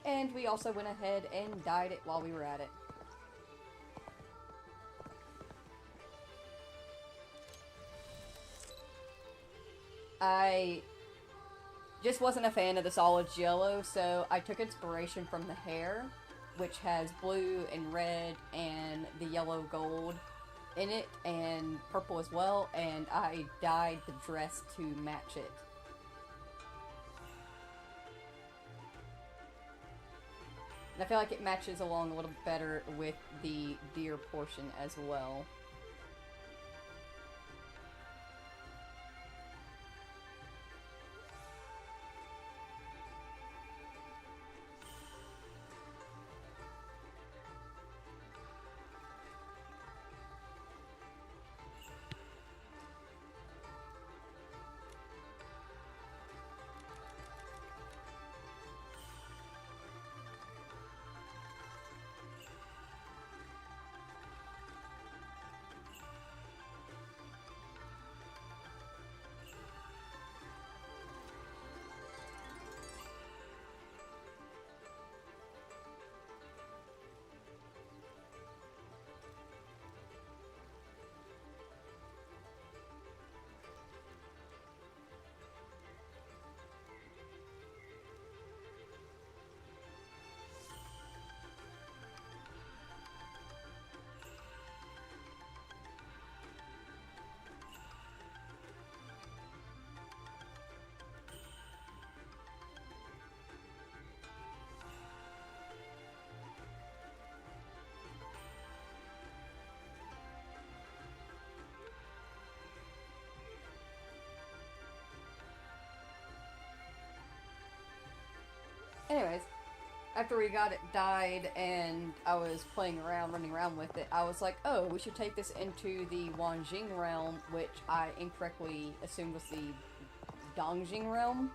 And we also went ahead and dyed it while we were at it. I just wasn't a fan of the solid yellow, so I took inspiration from the hair, which has blue and red and the yellow gold in it, and purple as well, and I dyed the dress to match it. And I feel like it matches along a little better with the deer portion as well. Anyways, after we got it dyed and I was playing around, running around with it, I was like, oh, we should take this into the Wanjing Realm, which I incorrectly assumed was the Dongjing Realm,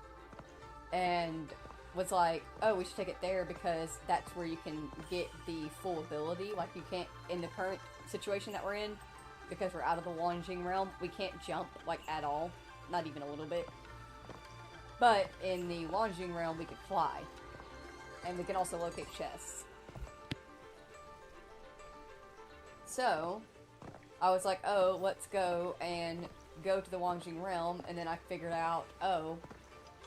and was like, oh, we should take it there because that's where you can get the full ability. Like, you can't, in the current situation that we're in, because we're out of the Wanjing Realm, we can't jump, like, at all. Not even a little bit. But in the Wanjing Realm, we can fly. And we can also locate chests. So, I was like, oh, let's go and go to the Wanjing Realm, and then I figured out, oh,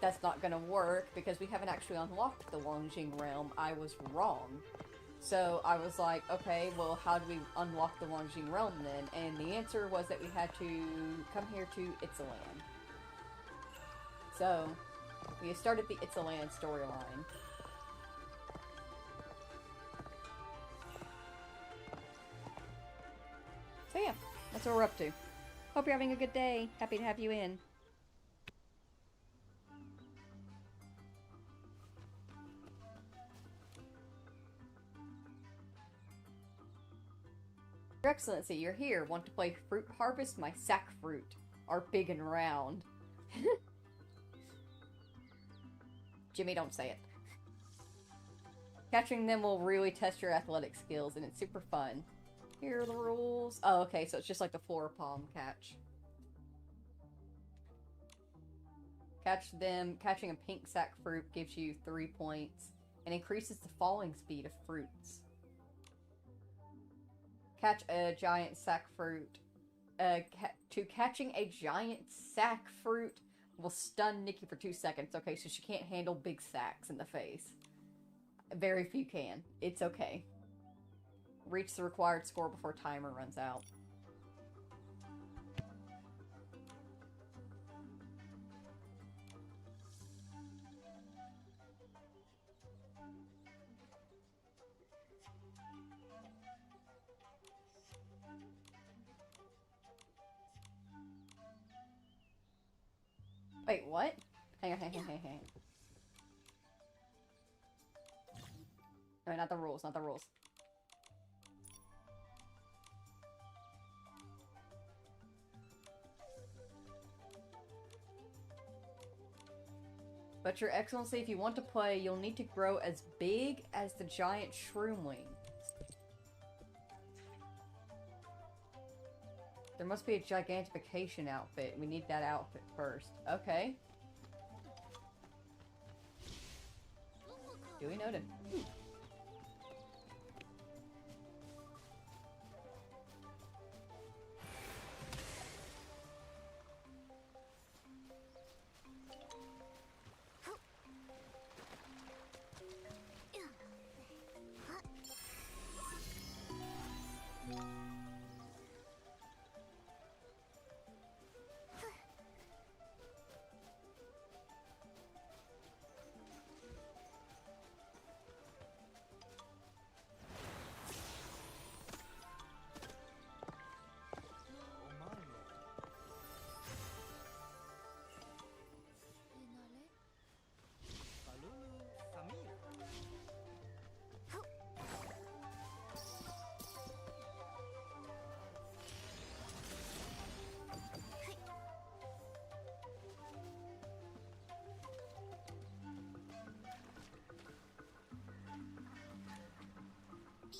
that's not gonna work because we haven't actually unlocked the Wanjing Realm. I was wrong. So I was like, okay, well, how do we unlock the Wanjing Realm then? And the answer was that we had to come here to Itzaland. So, we started the Itzaland storyline. So yeah, that's what we're up to. Hope you're having a good day. Happy to have you in. Your Excellency, you're here. Want to play Fruit Harvest? My sack fruit are big and round. Jimmy, don't say it. Catching them will really test your athletic skills, and it's super fun. Here are the rules. Oh, okay, so it's just like the floor palm catch. Catch them. Catching a pink sack fruit gives you 3 points and increases the falling speed of fruits. Catch a giant sack fruit. Catching a giant sack fruit will stun Nikki for 2 seconds. Okay, so she can't handle big sacks in the face. Very few can. It's okay. Reach the required score before timer runs out. Wait, what? Hang on. No, not the rules, not the rules. But Your Excellency, if you want to play, you'll need to grow as big as the giant shroomling. There must be a gigantification outfit. We need that outfit first. Okay. Duly noted.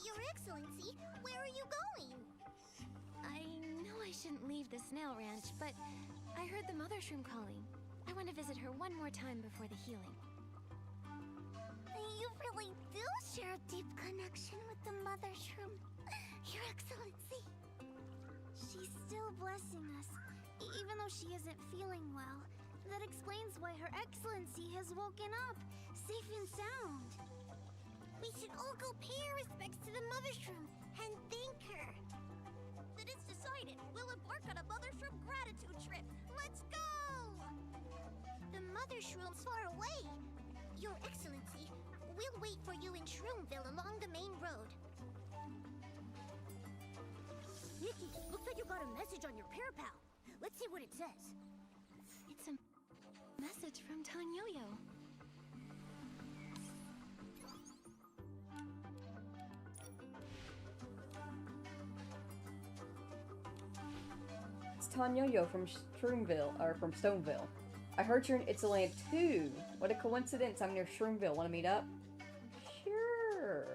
Your Excellency, where are you going? I know I shouldn't leave the snail ranch, but I heard the mother shroom calling. I want to visit her one more time before the healing. You really do share a deep connection with the mother shroom, Your Excellency. She's still blessing us, even though she isn't feeling well. That explains why Her Excellency has woken up, safe and sound. We should all go pay our respects to the mother shroom and thank her. Then it's decided. We'll embark on a mother shroom gratitude trip. Let's go! The mother shroom's far away. Your Excellency, we'll wait for you in Shroomville along the main road. Nikki, looks like you got a message on your pair pal. Let's see what it says. It's a message from Tan Yo-Yo. It's Tan Yo-Yo from Shroomville, or from Stoneville. I heard you're in Itzaland too. What a coincidence, I'm near Shroomville. Want to meet up? Sure.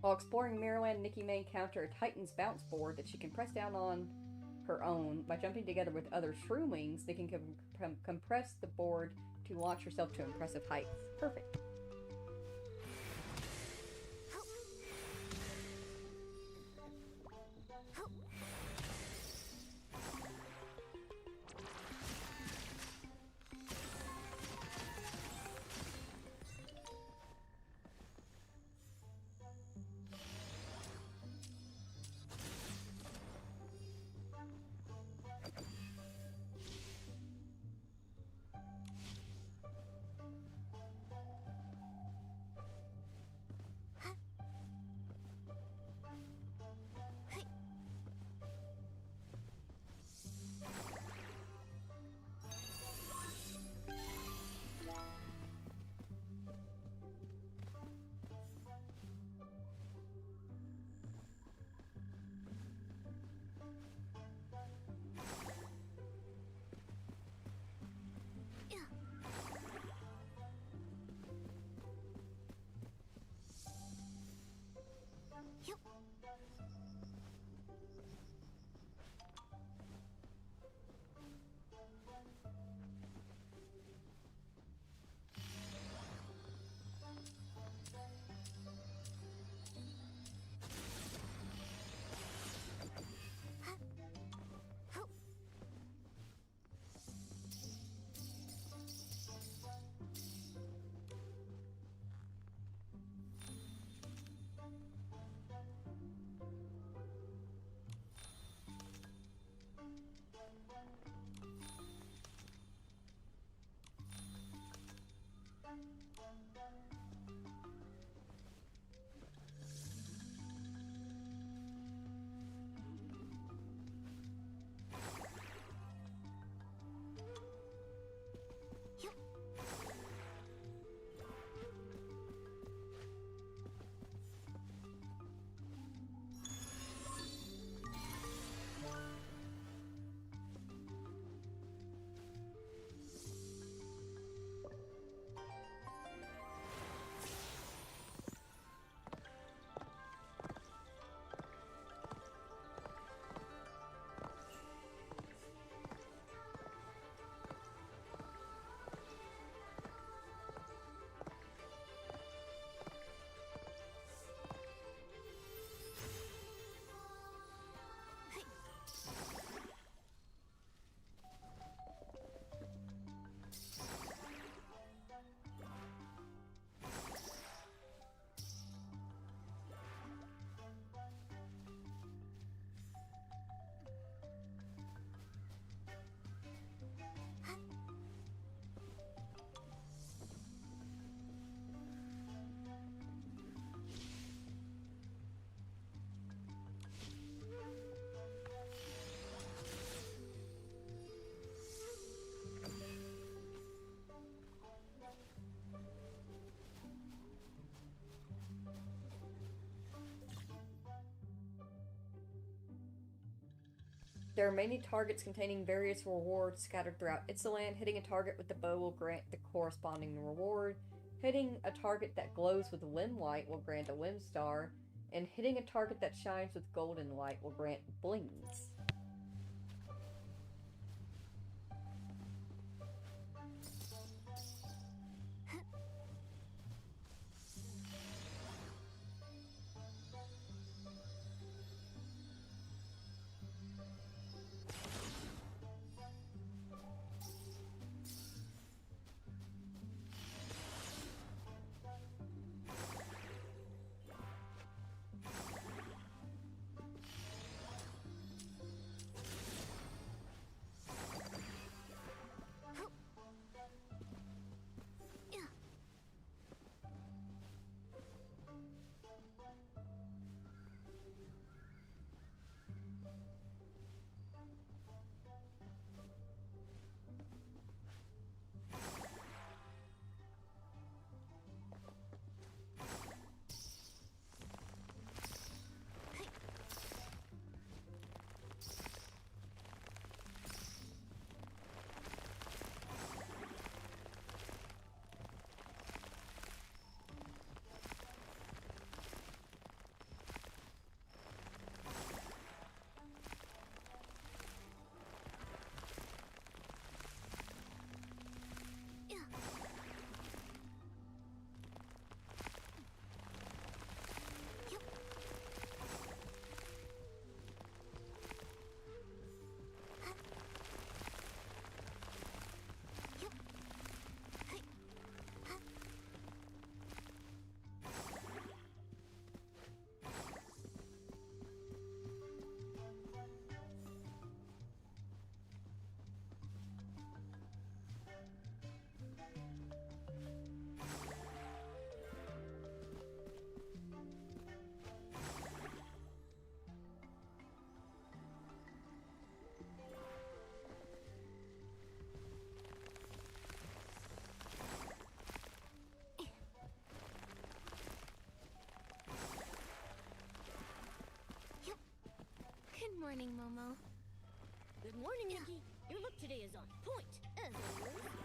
While exploring Miraland, Nikki may encounter a Titan's bounce board that she can press down on her own. By jumping together with other shroomlings, Nikki can compress the board to launch herself to impressive heights. Perfect. There are many targets containing various rewards scattered throughout Itzaland. Hitting a target with the bow will grant the corresponding reward. Hitting a target that glows with limb light will grant a limb star. And hitting a target that shines with golden light will grant blings. morning, Momo. Good morning, Nikki. Your look today is on point, as always.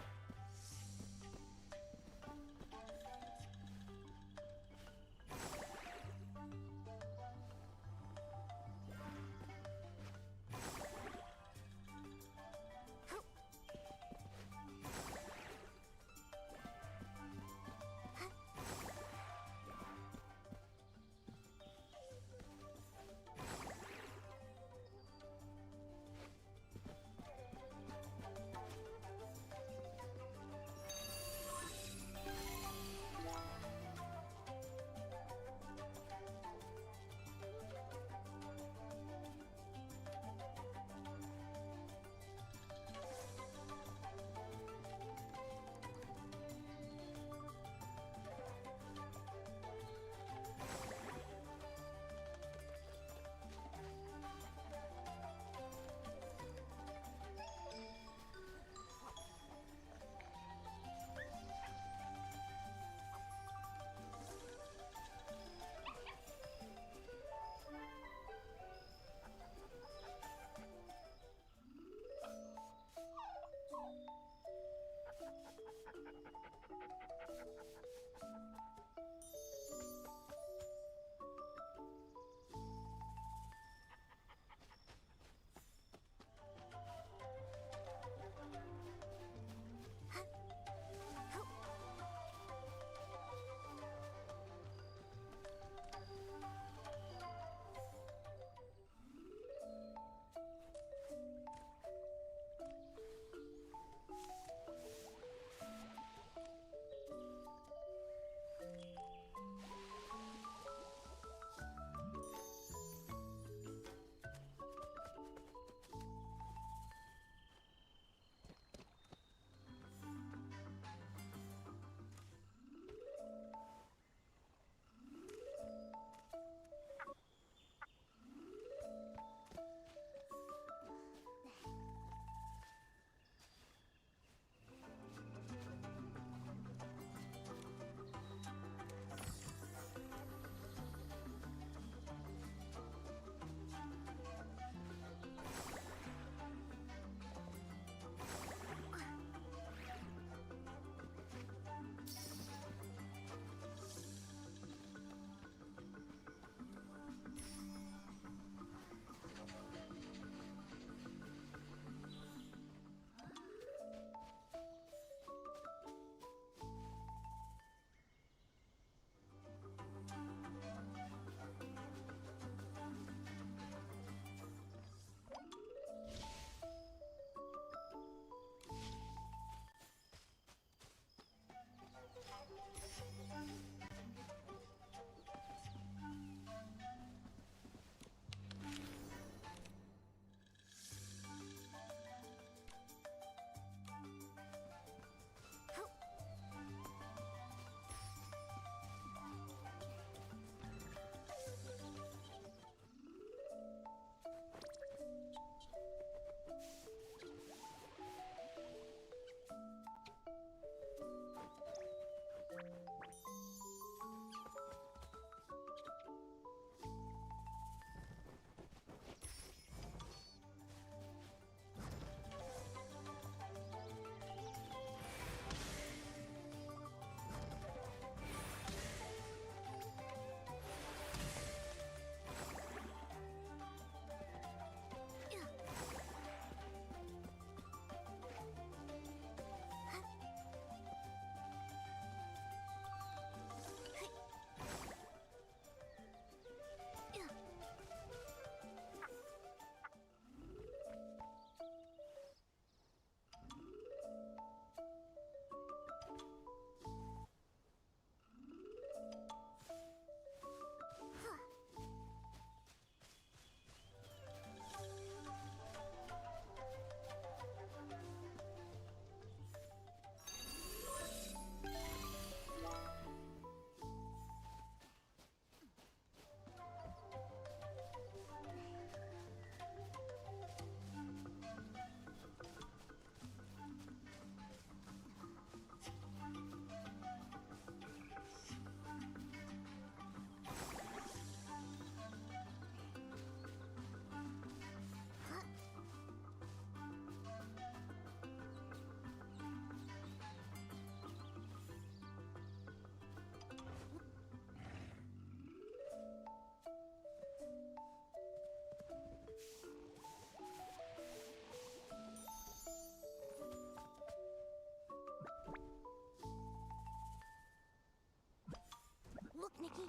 Nikki,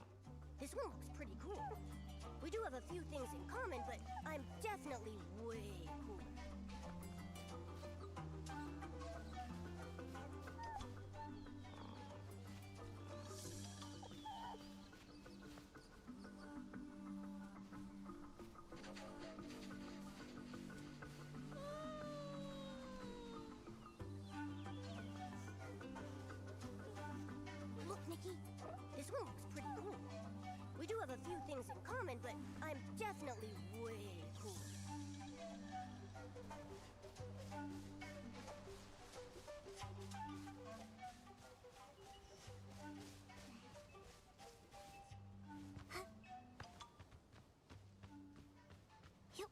this one looks pretty cool. We do have a few things in common, but I'm definitely way cooler. Look, Nikki, this one looks pretty cool. We do have a few things in common, but I'm definitely way cooler. Yup.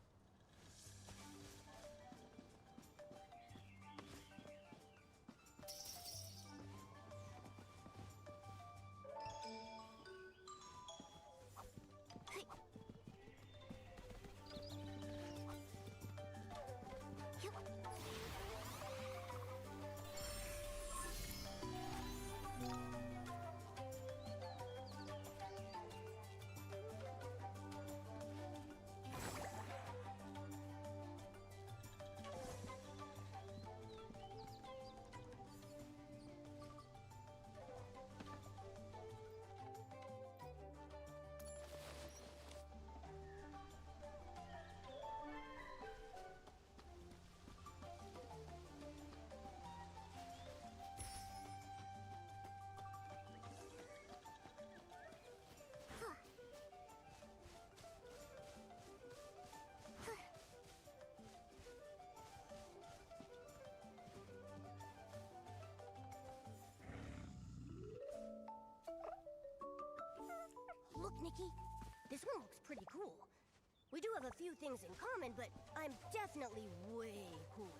Hey. Yup. Look, Nikki, this one looks pretty cool. We do have a few things in common, but I'm definitely way cooler.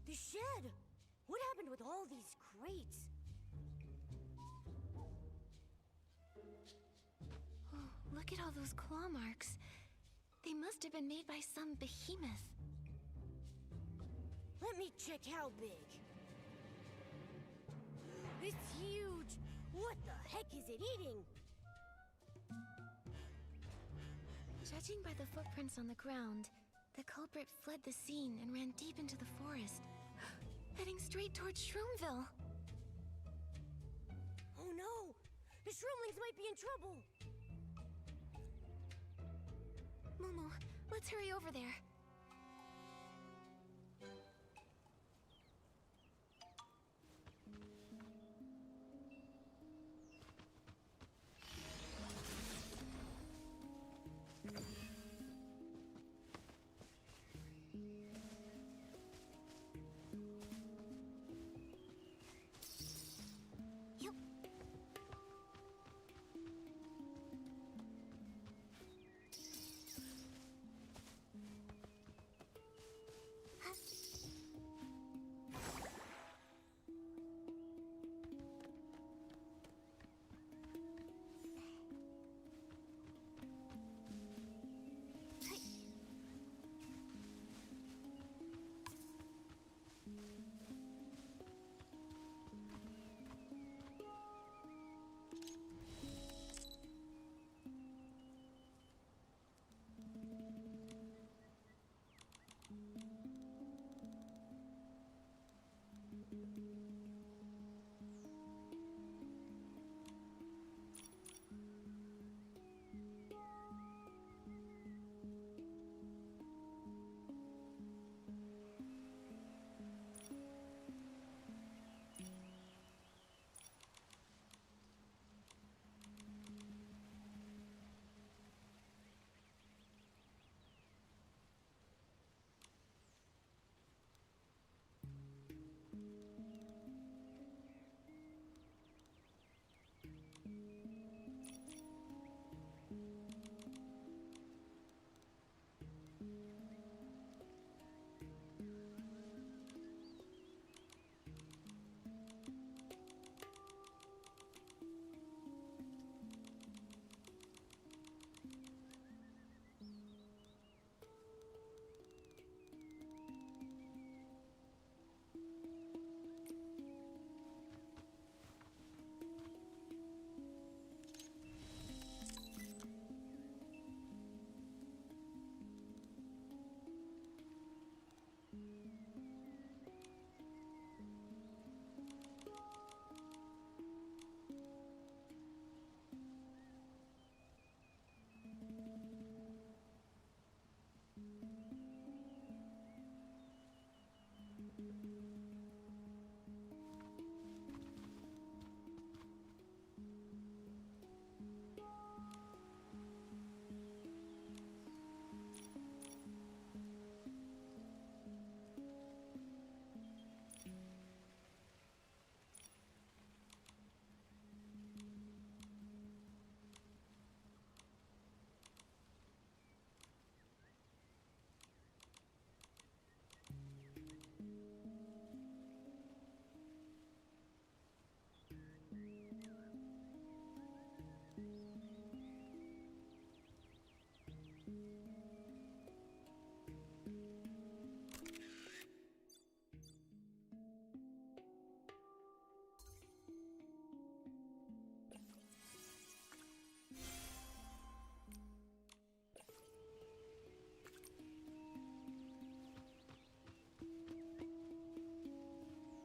The shed! What happened with all these crates? Oh, look at all those claw marks. They must have been made by some behemoth. Let me check how big. It's huge! What the heck is it eating? Judging by the footprints on the ground, the culprit fled the scene and ran deep into the forest, heading straight towards Shroomville. Oh no! The The shroomlings might be in trouble! Momo, let's hurry over there.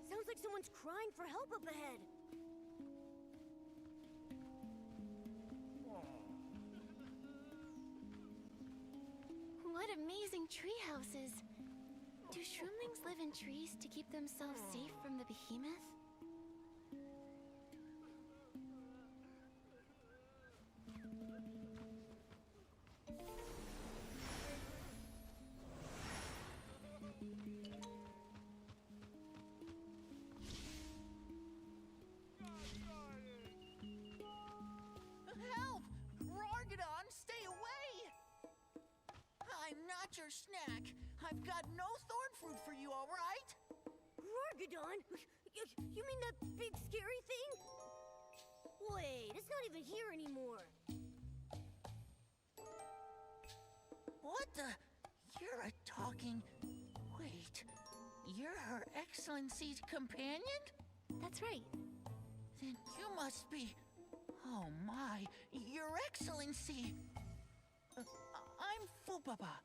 Sounds like someone's crying for help up ahead. What amazing tree houses! Do shroomlings live in trees to keep themselves safe from the behemoth? Help! Rorgadon, stay away! I'm not your snack. I've got no thorn fruit for you, all right? Rorgadon? You mean that big scary thing? Wait, it's not even here anymore. What the? You're a talking... Wait, you're Her Excellency's companion? That's right. Then you must be... Oh my, Your Excellency! I'm Fubaba.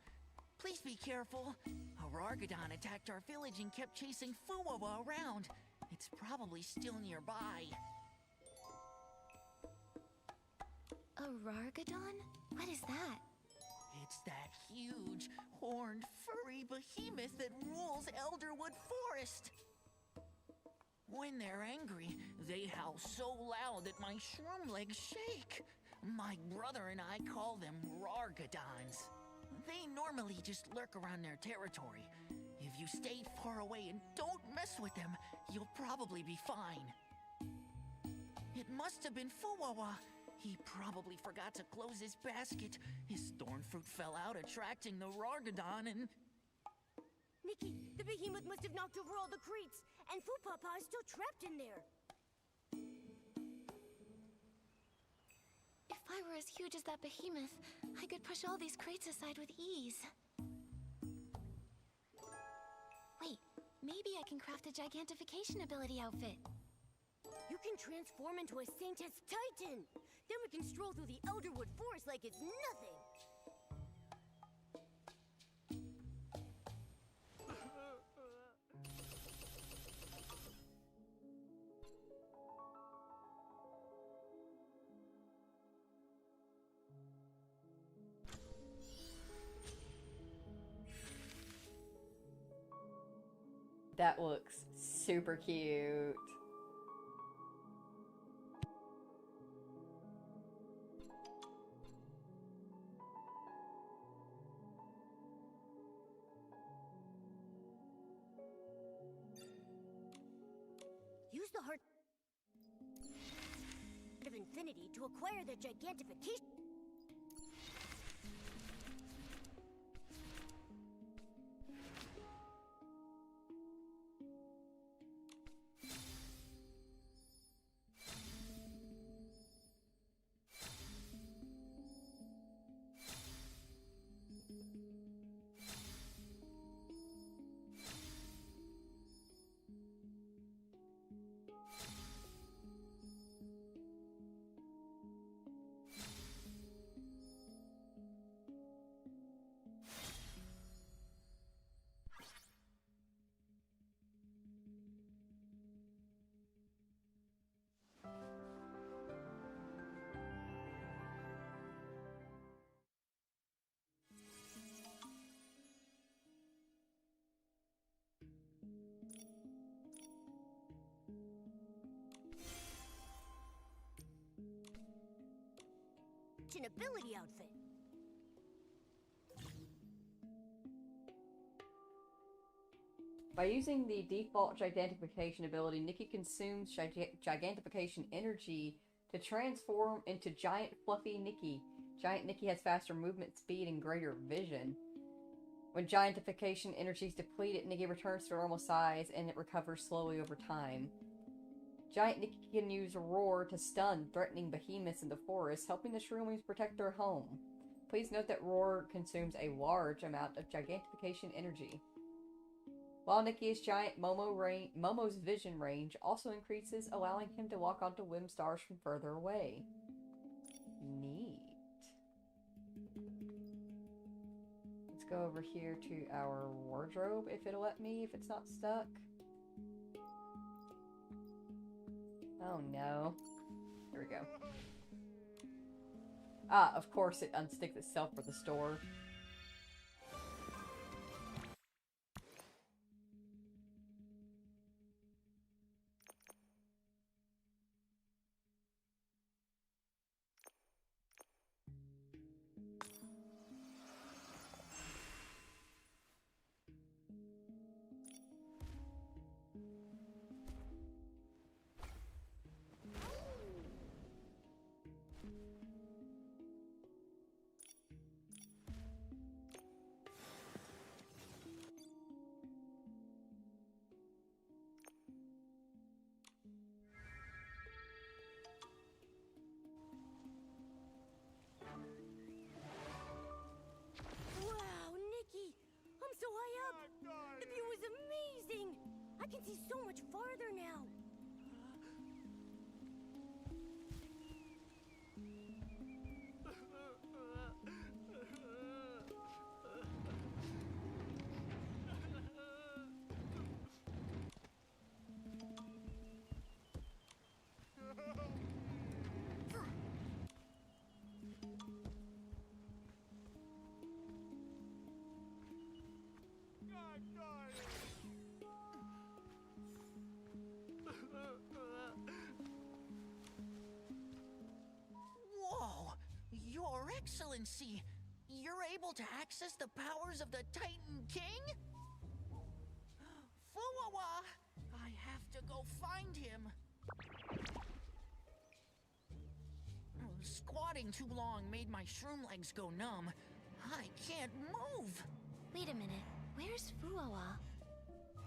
Please be careful. A Rorgadon attacked our village and kept chasing Fuwawa around. It's probably still nearby. A Rargadon? What is that? It's that huge, horned, furry behemoth that rules Elderwood Forest. When they're angry, they howl so loud that my shroom legs shake. My brother and I call them Rargadons. They normally just lurk around their territory. If you stay far away and don't mess with them, you'll probably be fine. It must have been Fuwawa. He probably forgot to close his basket. His thorn fruit fell out, attracting the Rargadon, and... Nikki, the behemoth must have knocked over all the crates, and Papa is still trapped in there. If I were as huge as that behemoth, I could push all these crates aside with ease. Wait, maybe I can craft a gigantification ability outfit. You can transform into a Saintess Titan! Then we can stroll through the Elderwood Forest like it's nothing! That looks super cute. Use the Heart of Infinity to acquire the gigantification. An ability outfit. By using the default gigantification ability, Nikki consumes gigantification energy to transform into Giant Fluffy Nikki. Giant Nikki has faster movement speed and greater vision. When gigantification energy is depleted, Nikki returns to normal size and it recovers slowly over time. Giant Nikki can use Roar to stun threatening behemoths in the forest, helping the Shroomies protect their home. Please note that Roar consumes a large amount of gigantification energy. While Nikki is giant, Momo's vision range also increases, allowing him to lock onto Whim Stars from further away. Neat. Let's go over here to our wardrobe, if it'll let me, if it's not stuck. Oh no. Here we go. Ah, of course it unsticks itself for the store. I can see so much farther now. Excellency, you're able to access the powers of the Titan King? Fuwawa! I have to go find him. Squatting too long made my shroom legs go numb. I can't move. Wait a minute. Where's Fuwawa?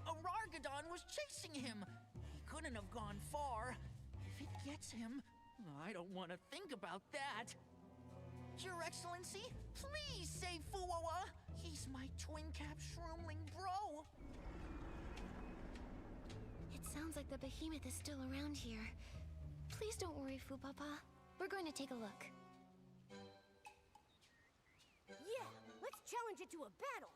A Rargadon was chasing him. He couldn't have gone far. If it gets him, I don't want to think about that. Your Excellency, please save Fuwawa. He's my twin-cap shroomling bro. It sounds like the behemoth is still around here. Please don't worry, Fupapa. We're going to take a look. Yeah, let's challenge it to a battle.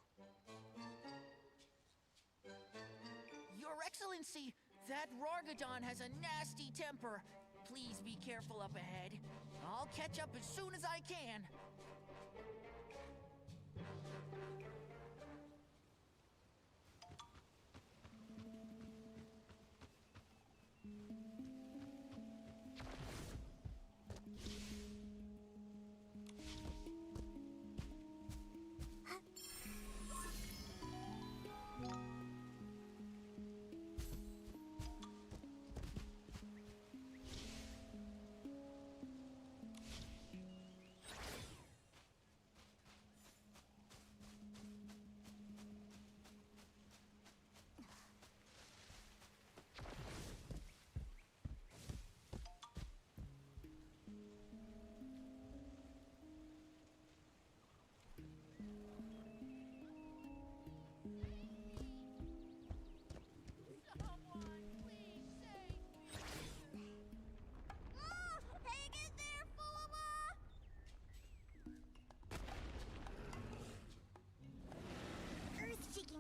Your Excellency, that Rargadon has a nasty temper. Please be careful up ahead. I'll catch up as soon as I can.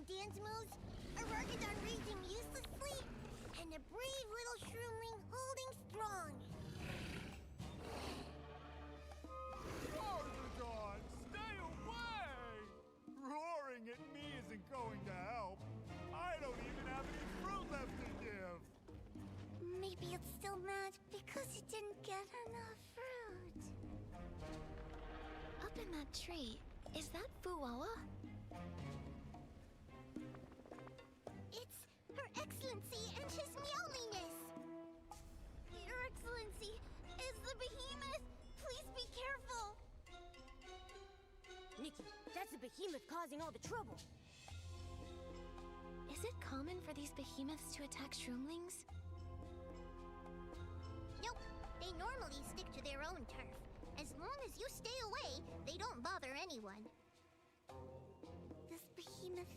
Dance moves, a Rargadon raging uselessly, and a brave little shroomling holding strong. Rargadon, stay away! Roaring at me isn't going to help. I don't even have any fruit left to give. Maybe it's still mad because it didn't get enough fruit. Up in that tree, is that Fuwawa? It's Her Excellency and His Meowliness! Your Excellency, is the behemoth! Please be careful! Nikki, that's the behemoth causing all the trouble. Is it common for these behemoths to attack shroomlings? Nope, they normally stick to their own turf. As long as you stay away, they don't bother anyone. This behemoth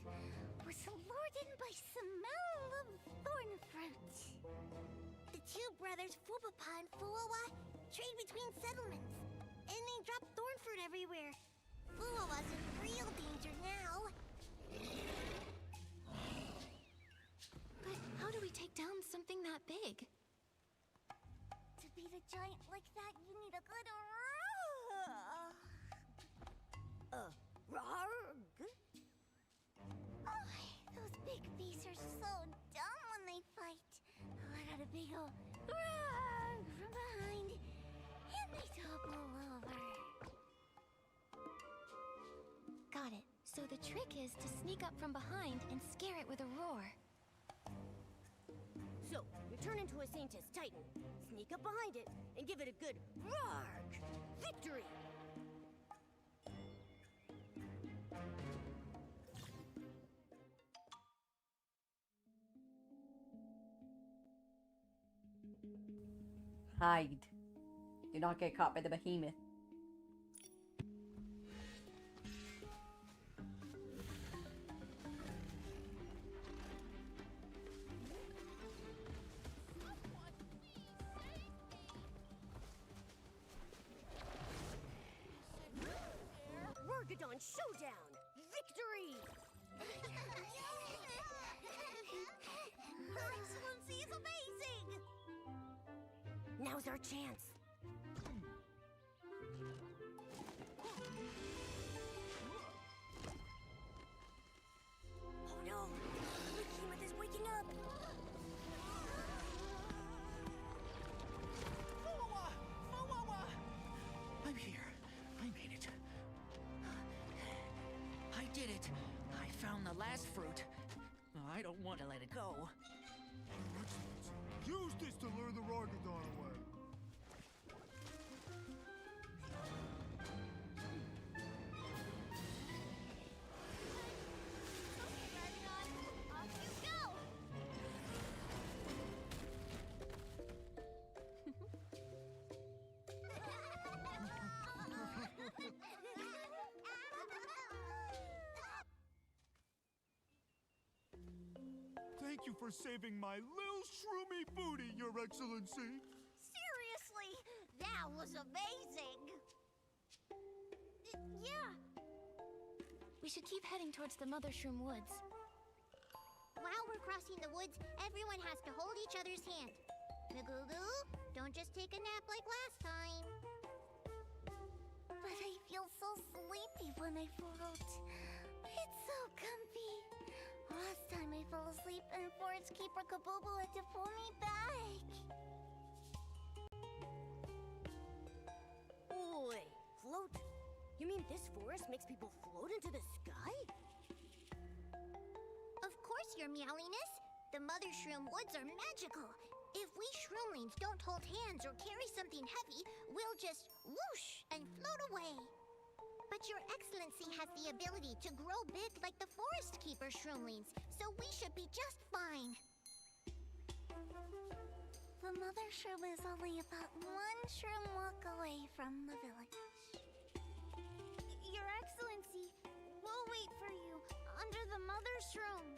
was lorded by smell of thorn fruit. The two brothers, Fupapa and Fuwawa, trade between settlements, and they drop thorn fruit everywhere. Fuwawa's in real danger now. But how do we take down something that big? To beat a giant like that, you need a good Rarg. Oh, those big beasts are so dumb when they fight. I got a big old Rarg from behind, and they topple over. Got it. So the trick is to sneak up from behind and scare it with a roar. So, you turn into a Saintess Titan, sneak up behind it, and give it a good Rarg! Victory! Hide. Do not get caught by the behemoth. Rargadon Showdown! Victory! Her Excellency is amazing! Now's our chance. Oh no! The behemoth is waking up! Fuwawa! Fuwawa! I'm here. I made it. don't want to let it go. Your Excellency, use this to lure the Rargadon away. Off you go! Thank you for saving my little shroomy booty, Your Excellency. Seriously, that was amazing! Yeah, We should keep heading towards the Mother Shroom Woods. while we're crossing the woods, everyone has to hold each other's hand. Magugu, don't just take a nap like last time. But I feel so sleepy when I float. It's so comfy. Last time I fell asleep and Forest Keeper Kabobo had to pull me back. Oi, float? You mean this forest makes people float into the sky? Of course, Your Meowliness. The Mother Shroom Woods are magical. If we Shroomlings don't hold hands or carry something heavy, we'll just whoosh and float away. But Your Excellency has the ability to grow big like the Forest Keeper Shroomlings, so we should be just fine. The Mother Shroom is only about one shroom walk away from the village. Your Excellency, we'll wait for you under the Mother Shroom.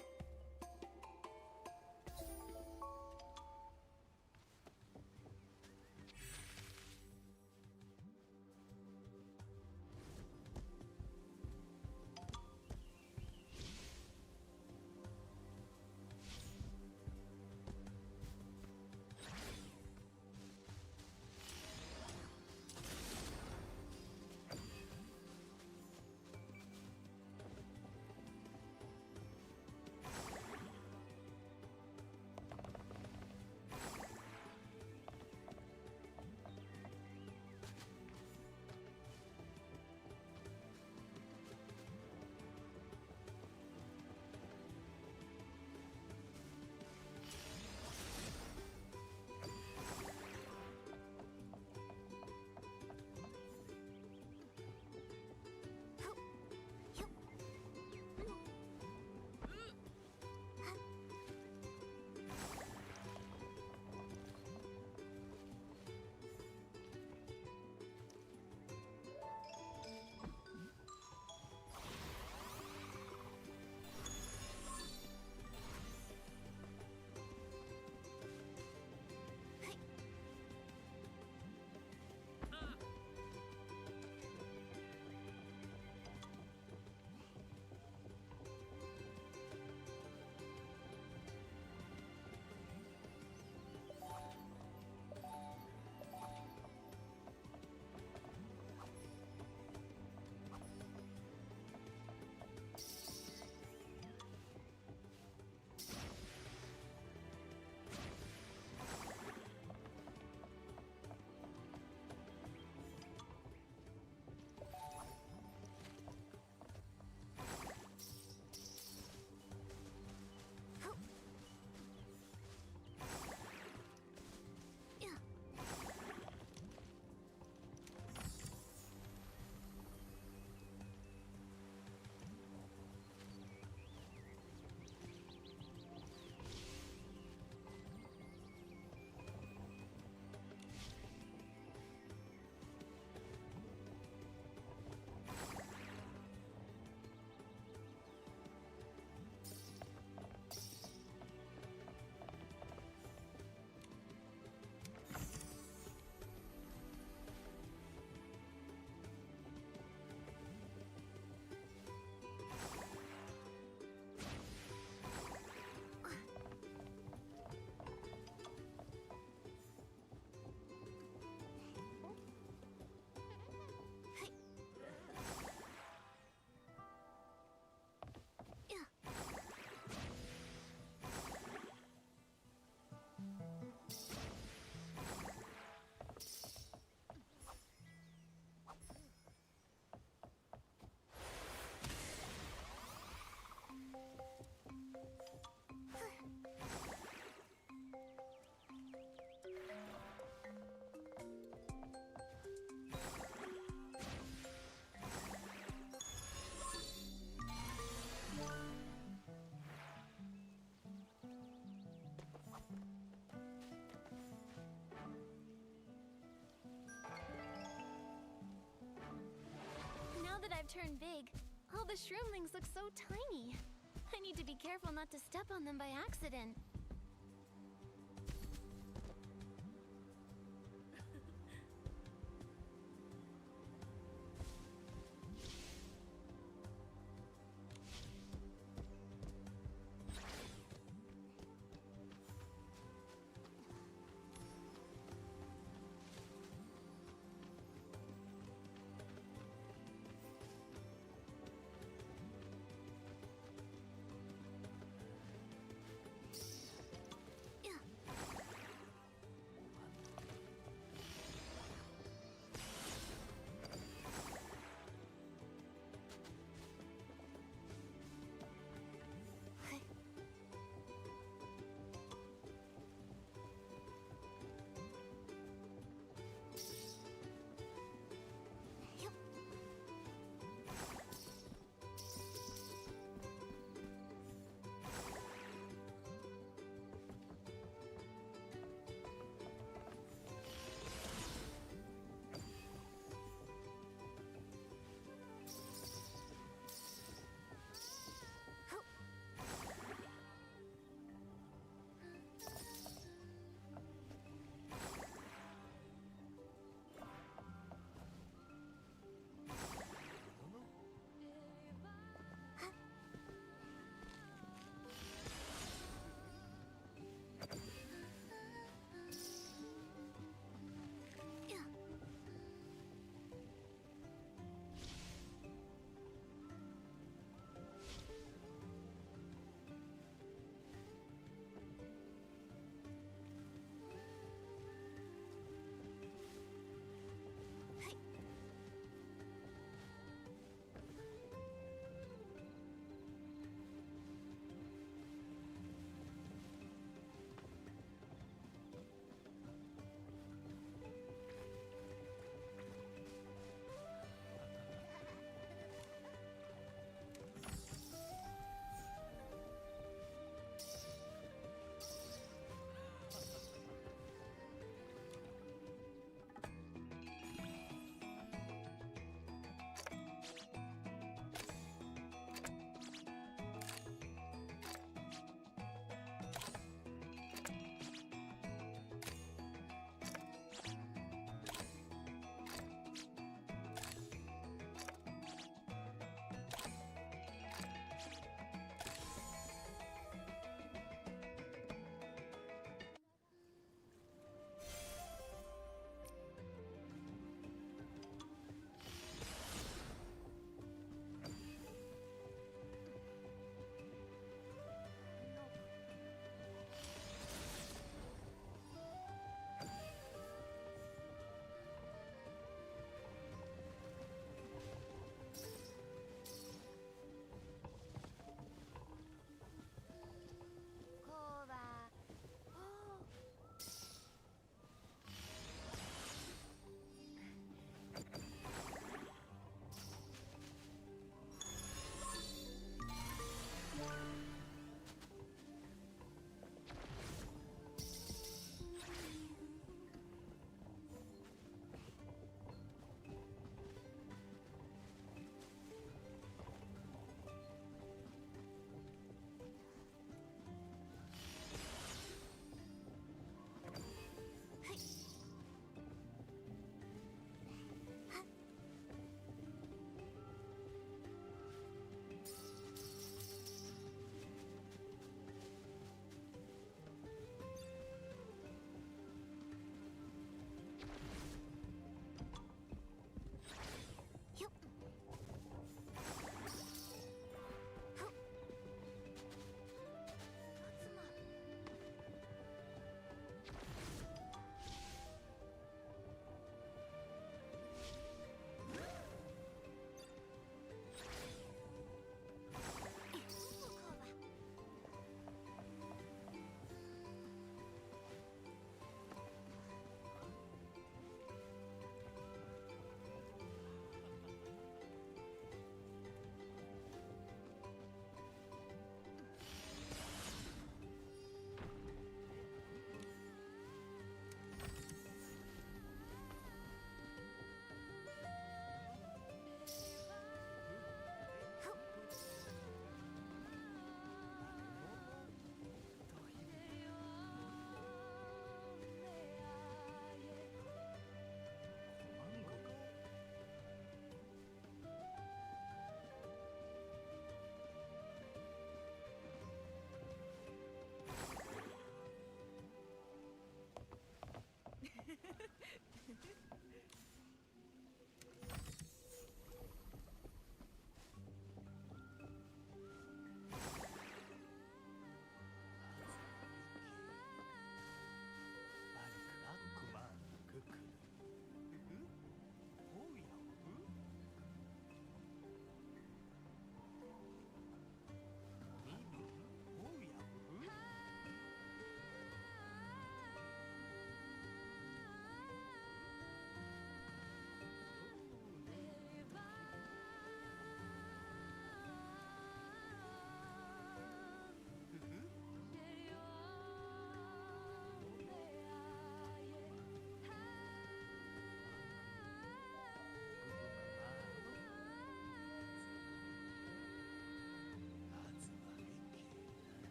I've turned big, all the shroomlings look so tiny. I need to be careful not to step on them by accident.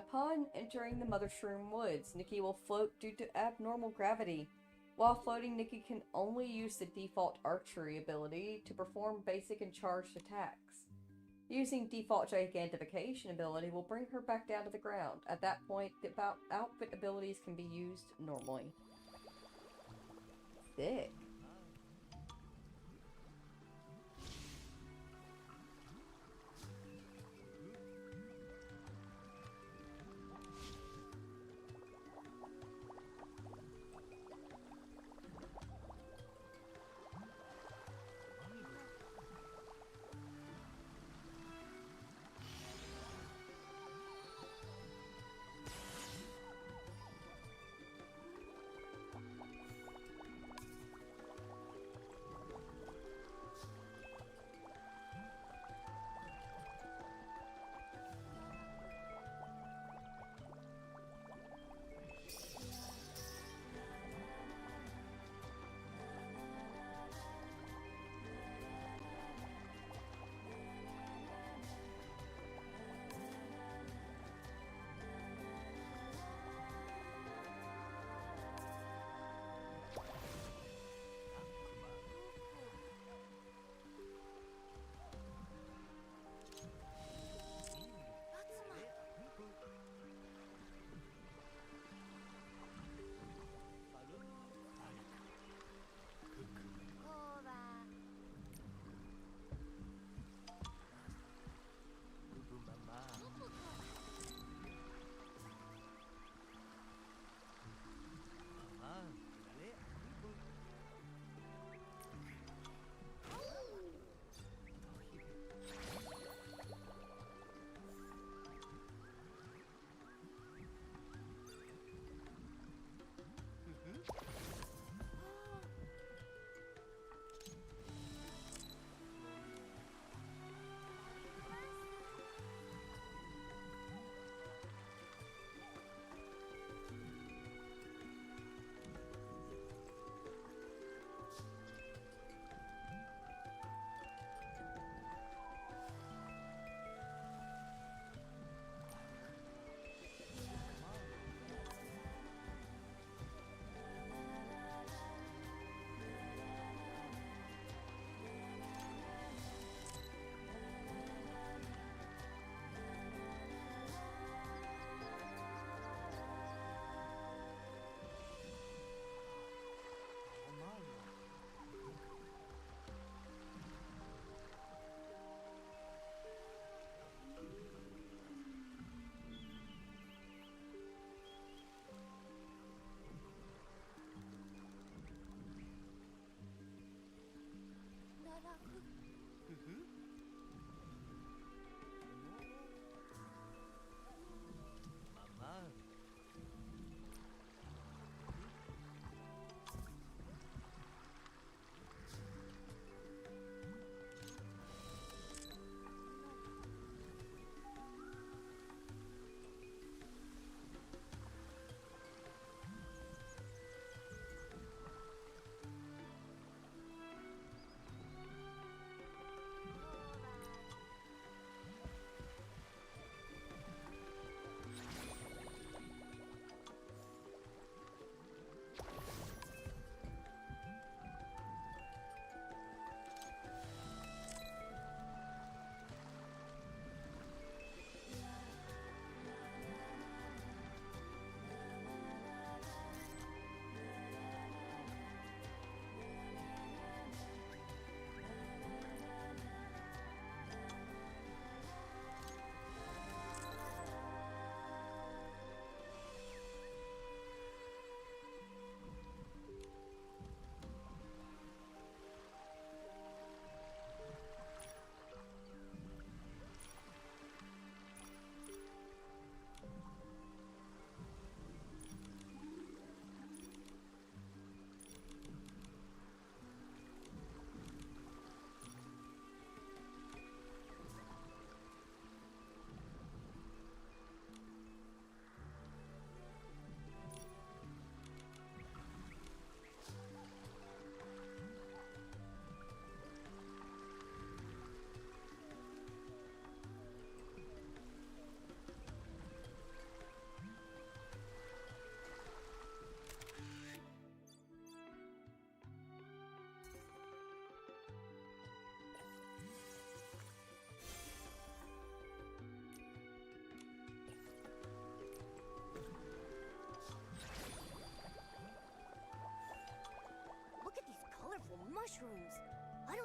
Upon entering the Mother Shroom Woods, Nikki will float due to abnormal gravity. While floating, Nikki can only use the default archery ability to perform basic and charged attacks. Using default gigantification ability will bring her back down to the ground. At that point, the outfit abilities can be used normally. Sick.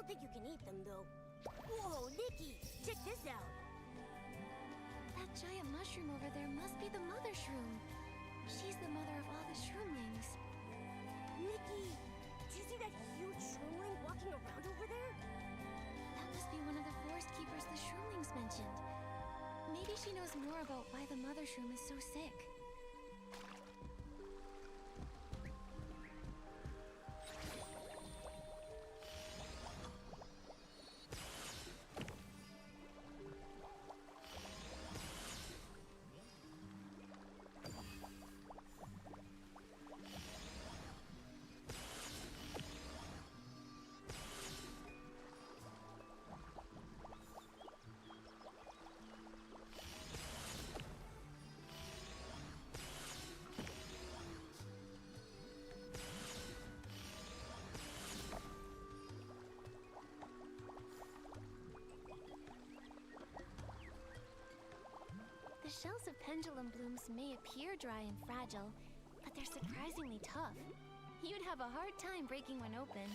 don't think you can eat them, though. Whoa, Nikki! Check this out! That giant mushroom over there must be the mother shroom. She's the mother of all the shroomlings. Nikki! Do you see that huge shroomling walking around over there? That must be one of the forest keepers the shroomlings mentioned. Maybe she knows more about why the mother shroom is so sick. The shells of pendulum blooms may appear dry and fragile, but they're surprisingly tough. You'd have a hard time breaking one open.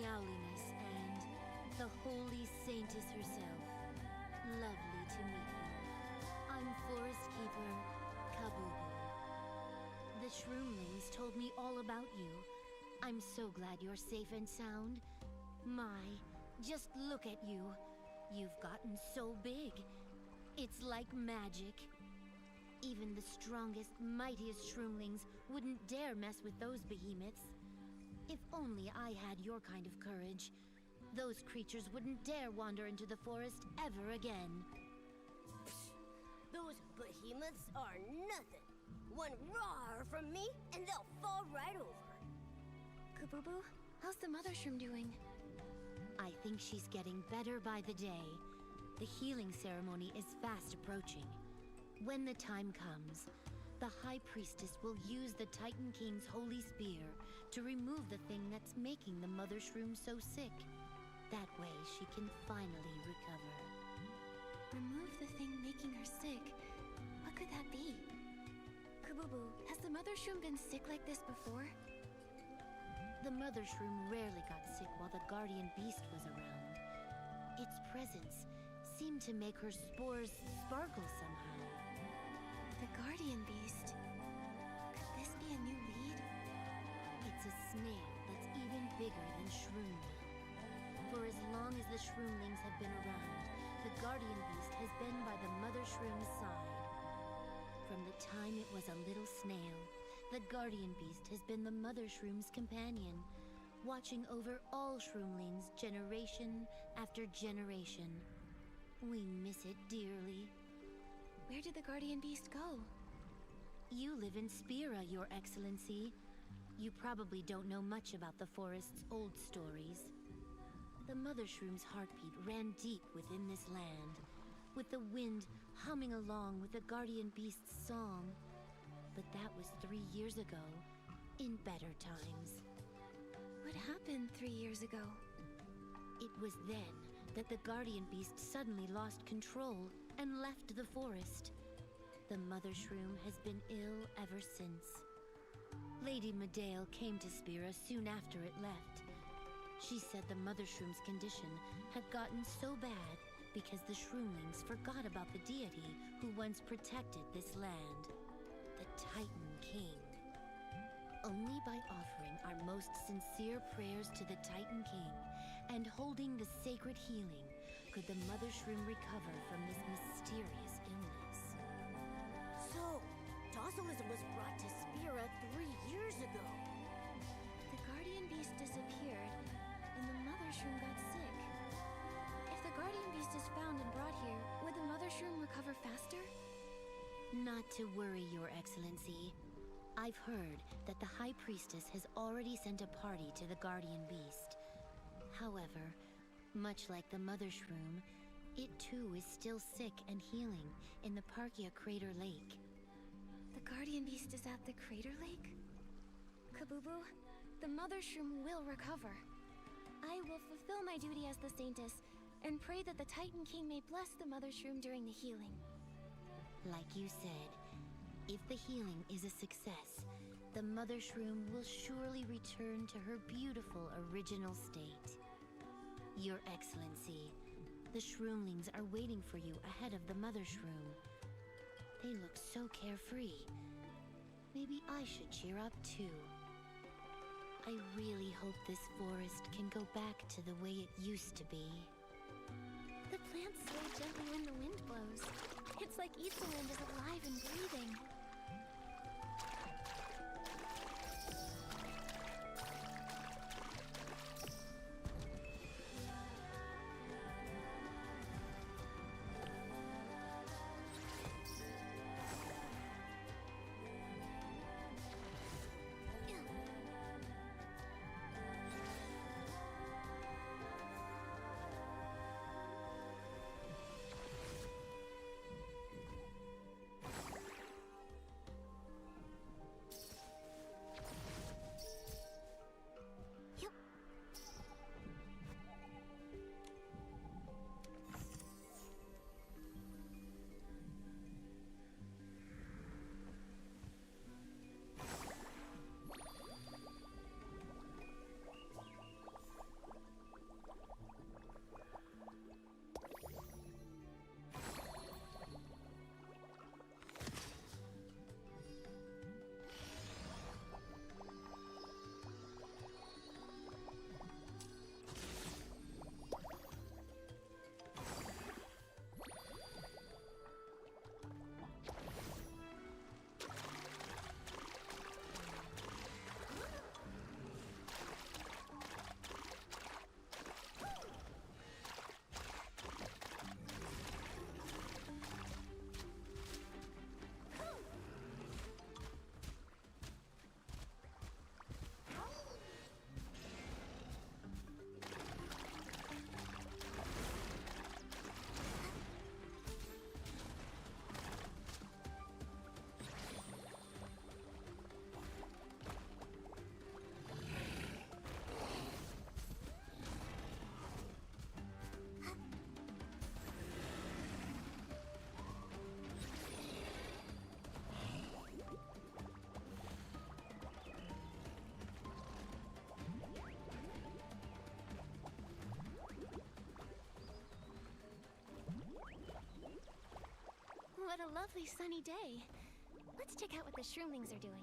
Meowliness and the Holy Saintess herself. Lovely to meet you. I'm Forest Keeper Kabubu. The Shroomlings told me all about you. I'm so glad you're safe and sound. My, just look at you. You've gotten so big. It's like magic. Even the strongest, mightiest Shroomlings wouldn't dare mess with those behemoths. If only I had your kind of courage. Those creatures wouldn't dare wander into the forest ever again. Those behemoths are nothing. One roar from me, and they'll fall right over. Kabubu, how's the mother shroom doing? I think she's getting better by the day. The healing ceremony is fast approaching. When the time comes, the High Priestess will use the Titan King's holy spear to remove the thing that's making the mother shroom so sick. That way she can finally recover. Remove the thing making her sick? What could that be? Kabubu, has the mother shroom been sick like this before? The mother shroom rarely got sick while the guardian beast was around. Its presence seemed to make her spores sparkle somehow. The guardian beast? Could this be a new lead? It's a snail that's even bigger than Shroom. For as long as the Shroomlings have been around, the guardian beast has been by the mother shroom's side. From the time it was a little snail, the guardian beast has been the mother shroom's companion, watching over all Shroomlings generation after generation. We miss it dearly. Where did the guardian beast go? You live in Spira, Your Excellency. You probably don't know much about the forest's old stories. The Mother Shroom's heartbeat ran deep within this land, with the wind humming along with the Guardian Beast's song. But that was 3 years ago, in better times. What happened 3 years ago? It was then that the Guardian Beast suddenly lost control and left the forest. The Mother Shroom has been ill ever since. Lady Medale came to Spira soon after it left. She said the Mother Shroom's condition had gotten so bad because the Shroomlings forgot about the deity who once protected this land, the Titan King. Only by offering our most sincere prayers to the Titan King and holding the sacred healing could the Mother Shroom recover from this mysterious illness. So, Docilysm was brought to Spira 3 years ago. The Guardian Beast disappeared, and the Mother Shroom got sick. If the Guardian Beast is found and brought here, would the Mother Shroom recover faster? Not to worry, Your Excellency. I've heard that the High Priestess has already sent a party to the Guardian Beast. However, much like the Mother Shroom, it too is still sick and healing in the Parkia Crater Lake. The Guardian Beast is at the Crater Lake? Kabubu, the Mother Shroom will recover. I will fulfill my duty as the Saintess and pray that the Titan King may bless the Mother Shroom during the healing. Like you said, if the healing is a success, the Mother Shroom will surely return to her beautiful original state. Your Excellency, the Shroomlings are waiting for you ahead of the Mother Shroom. They look so carefree. Maybe I should cheer up too. I really hope this forest can go back to the way it used to be. The plants sway gently when the wind blows. It's like Itzaland is alive and breathing. What a lovely sunny day. Let's check out what the Shroomlings are doing.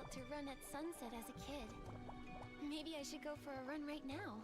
out to run at sunset as a kid. Maybe I should go for a run right now.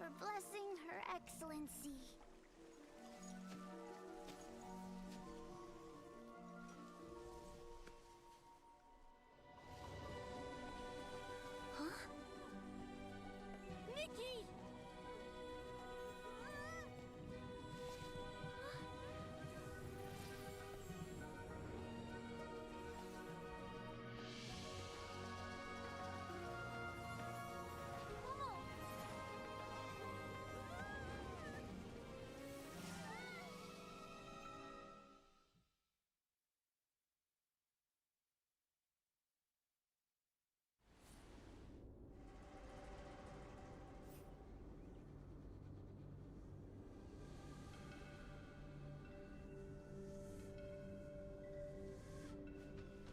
for blessing Her Excellency. Huh? Nikki!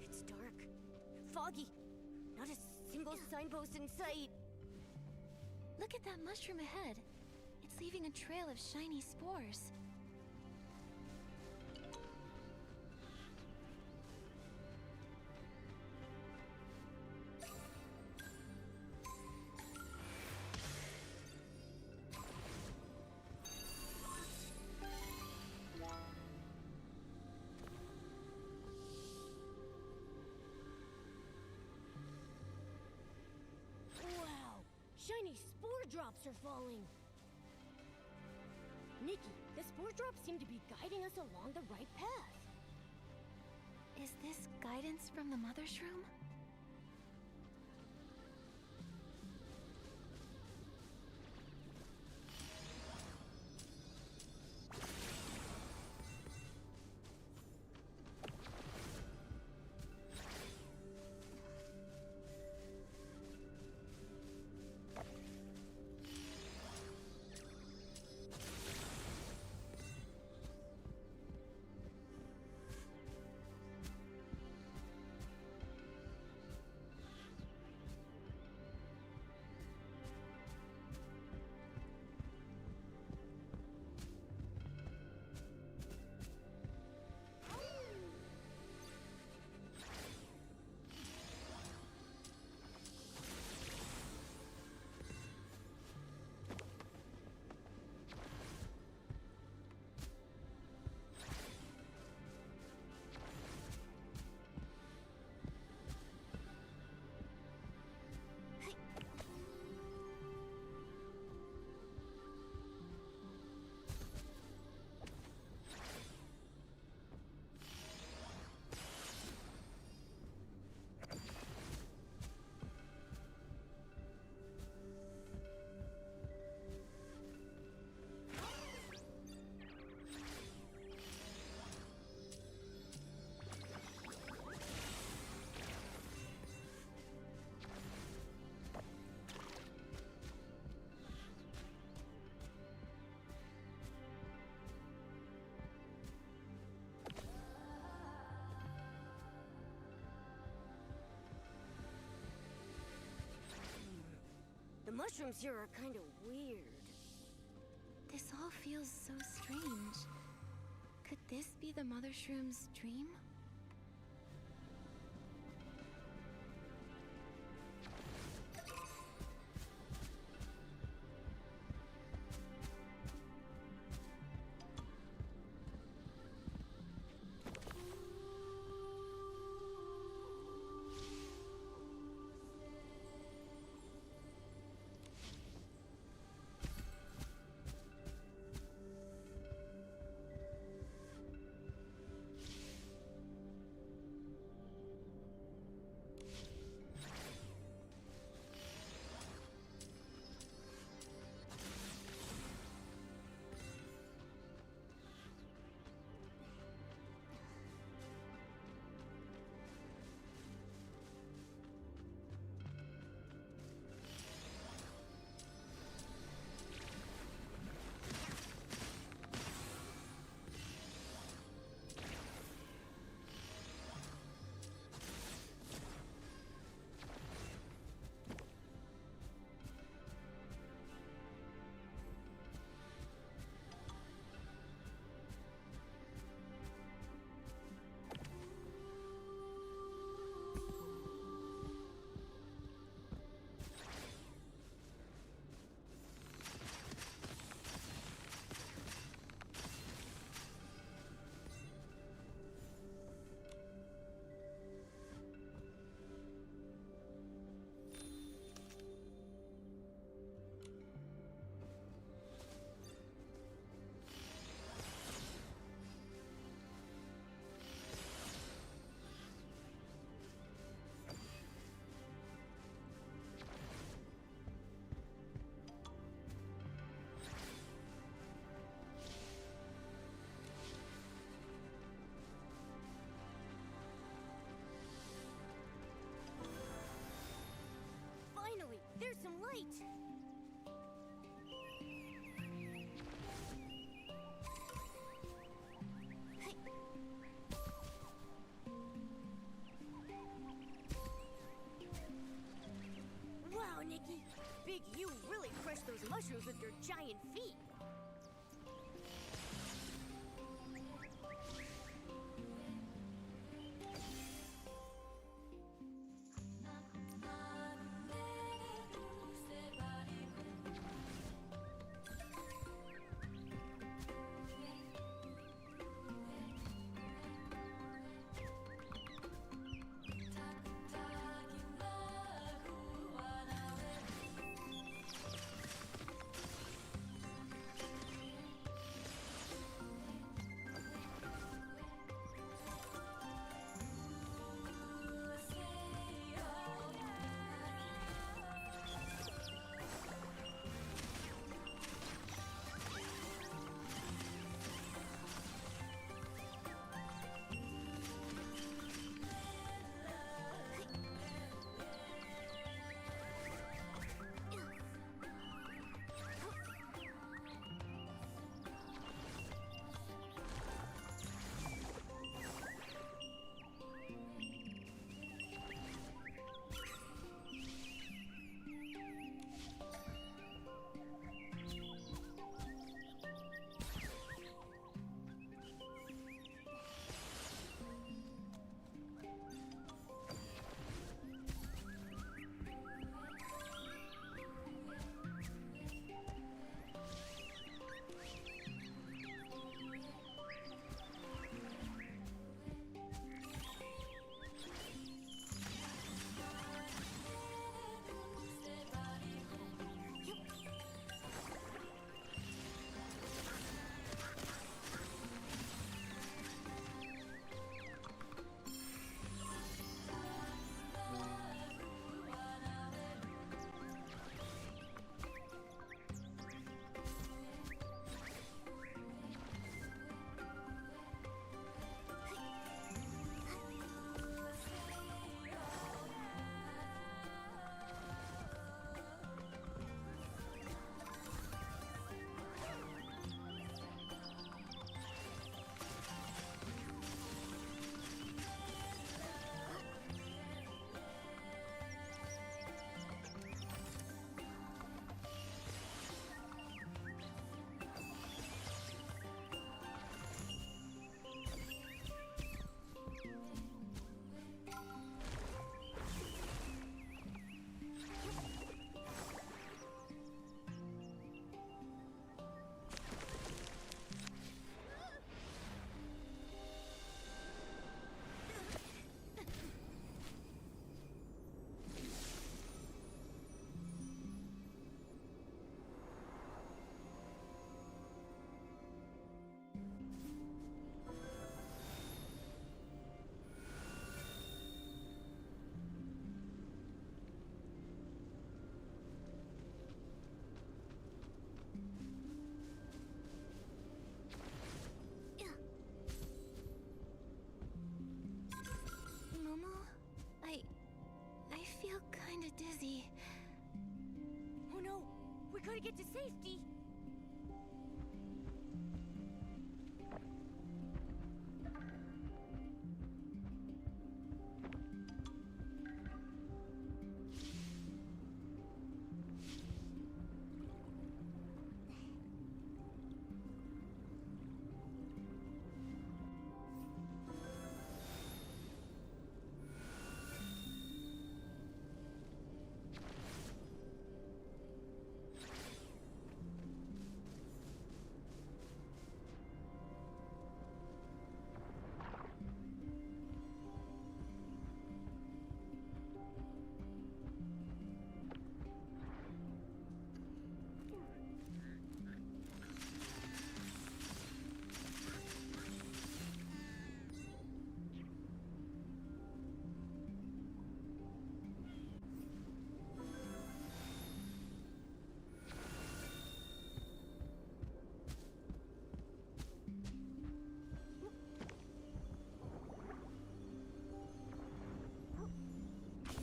It's dark. Foggy. Not a single signpost in sight. Look at that mushroom ahead. It's leaving a trail of shiny spores. Wow! Shiny spore drops are falling! Nikki, the spore drops seem to be guiding us along the right path. Is this guidance from the Mother Shroom? The mushrooms here are kind of weird. This all feels so strange. Could this be the Mother Shroom's dream? Wait! Wow, Nikki! Big you really crushed those mushrooms with your giant feet! dizzy. Oh no! We gotta get to safety!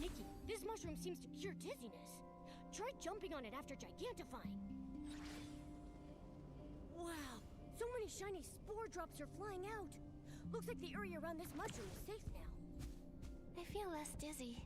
Nikki, this mushroom seems to cure dizziness. Try jumping on it after gigantifying. Wow, so many shiny spore drops are flying out. Looks like the area around this mushroom is safe now. I feel less dizzy.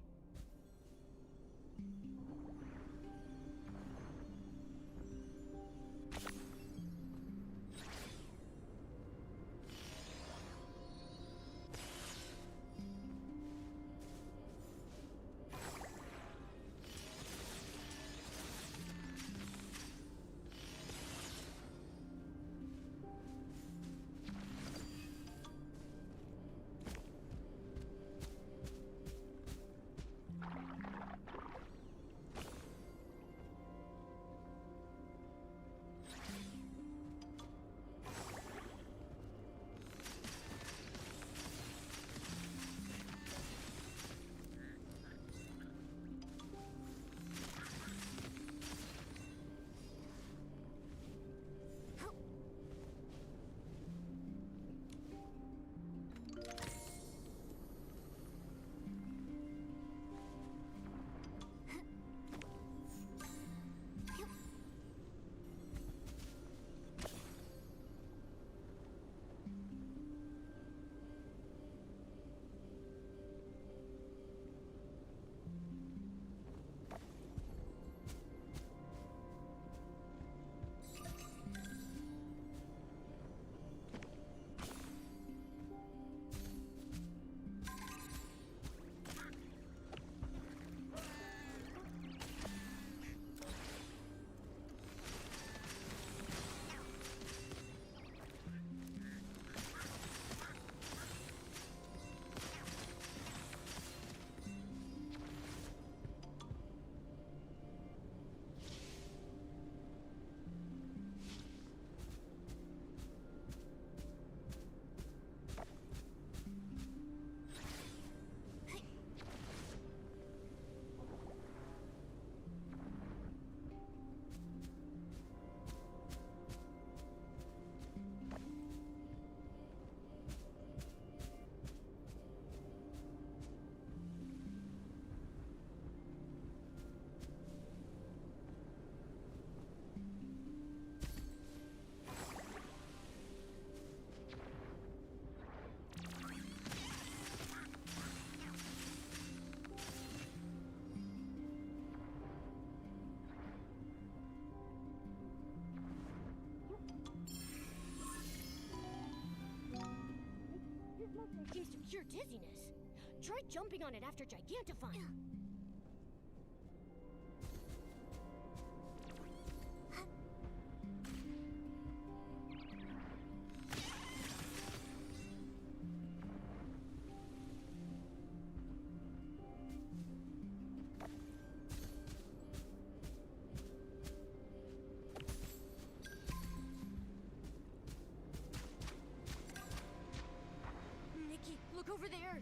Seems to cure dizziness. Try jumping on it after gigantifying. Nikki, look over there!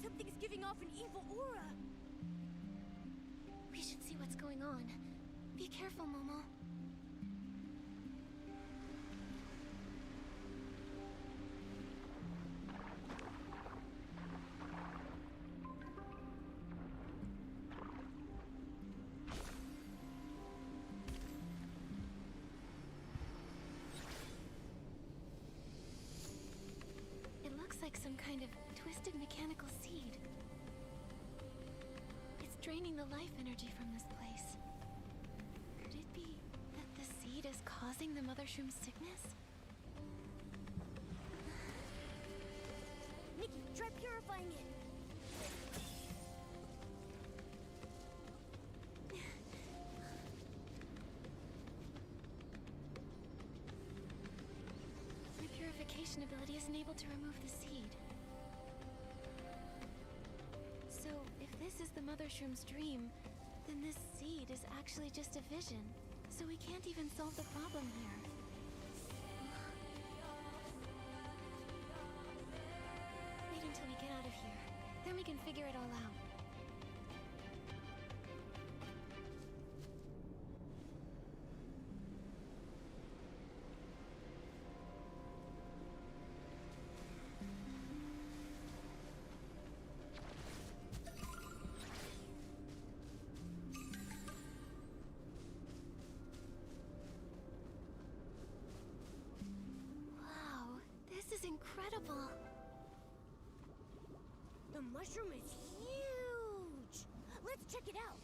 Something's giving off an evil aura! We should see what's going on. Be careful, Momo. It looks like some kind of twisted mechanical seed. It's draining the life energy from this place. Could it be that the seed is causing the Mother Shroom's sickness? Nikki, try purifying it! My purification ability isn't able to remove the seed. So, if this is the Mother Shroom's dream, then this seed is actually just a vision. So we can't even solve the problem here. Wait until we get out of here. Then we can figure it all out. mushroom is huge! Let's check it out.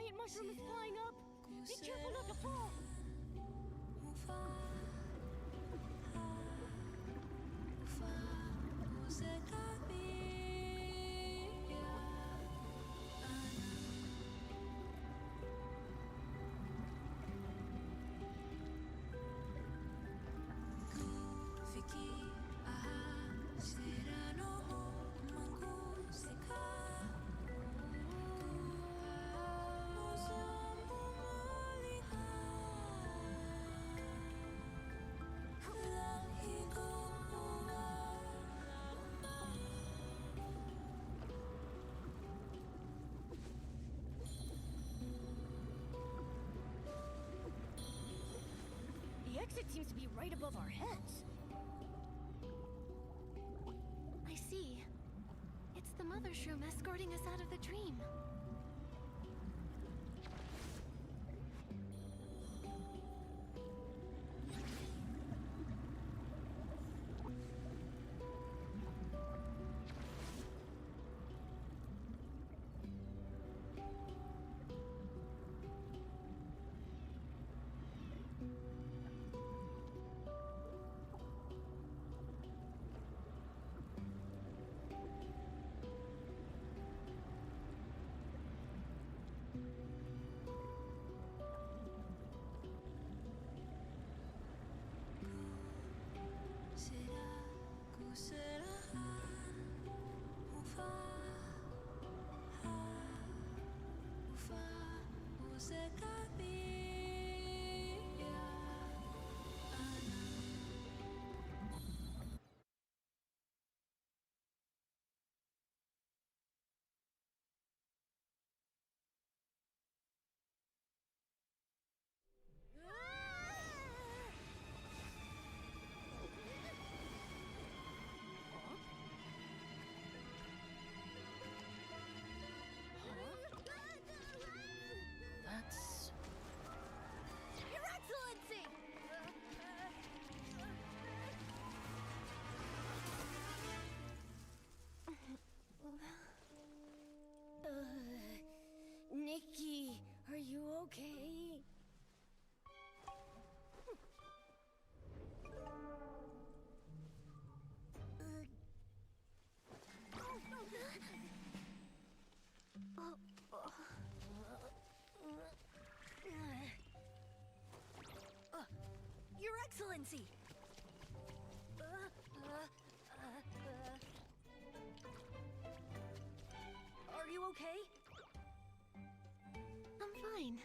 giant mushroom is flying up! Be careful not to fall! The exit seems to be right above our heads. I see. It's the Mother Shroom escorting us out of the dream. That's... Your Excellency! Nikki, are you okay? Your Excellency! Are you okay? I'm fine.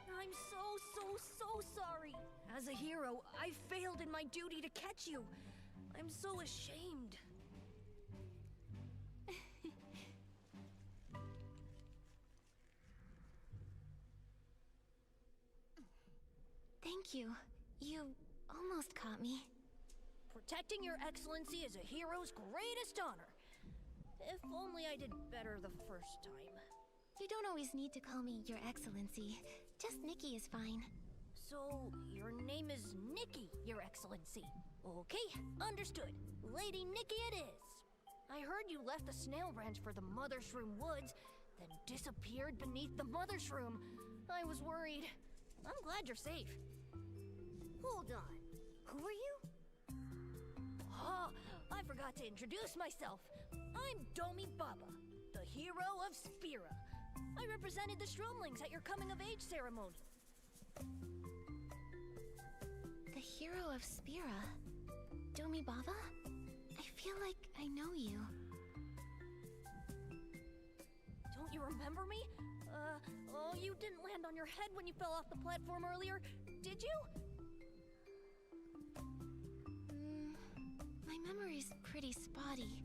I'm so sorry. As a hero, I failed in my duty to catch you. I'm so ashamed. Thank you. You almost caught me. Protecting your Excellency is a hero's greatest honor. If only I did better the first time. You don't always need to call me Your Excellency. Just Nikki is fine. So, your name is Nikki, Your Excellency. Okay, understood. Lady Nikki it is. I heard you left the snail branch for the Mother Shroom Woods, then disappeared beneath the Mother Shroom. I was worried. I'm glad you're safe. Hold on. Who are you? Oh, I forgot to introduce myself. I'm Domi Baba, the hero of Spira. I represented the Shroomlings at your coming-of-age ceremony. The hero of Spira? Domi Baba? I feel like I know you. Don't you remember me? Oh, you didn't land on your head when you fell off the platform earlier, did you? My memory's pretty spotty.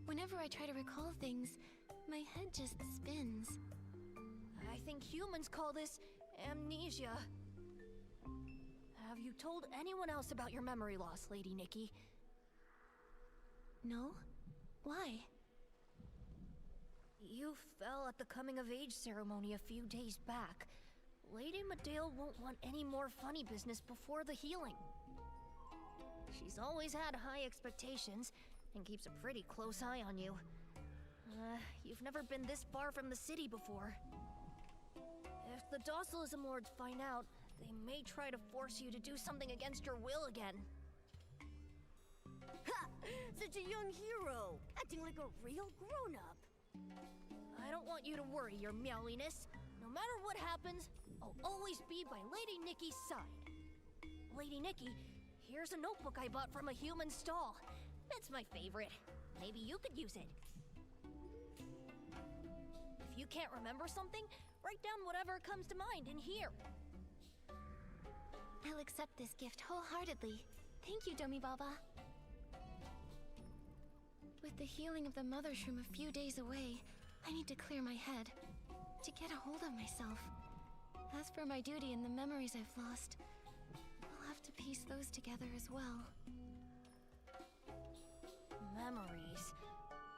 Whenever I try to recall things, my head just spins. I think humans call this amnesia. Have you told anyone else about your memory loss, Lady Nikki? No? Why? You fell at the coming-of-age ceremony a few days back. Lady Medale won't want any more funny business before the healing. She's always had high expectations, and keeps a pretty close eye on you. You've never been this far from the city before. If the Docilism Lords find out, they may try to force you to do something against your will again. Ha! Such a young hero, acting like a real grown-up. I don't want you to worry, your meowiness. No matter what happens, I'll always be by Lady Nikki's side. Lady Nikki, here's a notebook I bought from a human stall. It's my favorite. Maybe you could use it. If you can't remember something, write down whatever comes to mind in here. I'll accept this gift wholeheartedly. Thank you, Domi Baba. With the healing of the Mother Shroom a few days away, I need to clear my head, to get a hold of myself. As for my duty and the memories I've lost, I'll have to piece those together as well. Memories.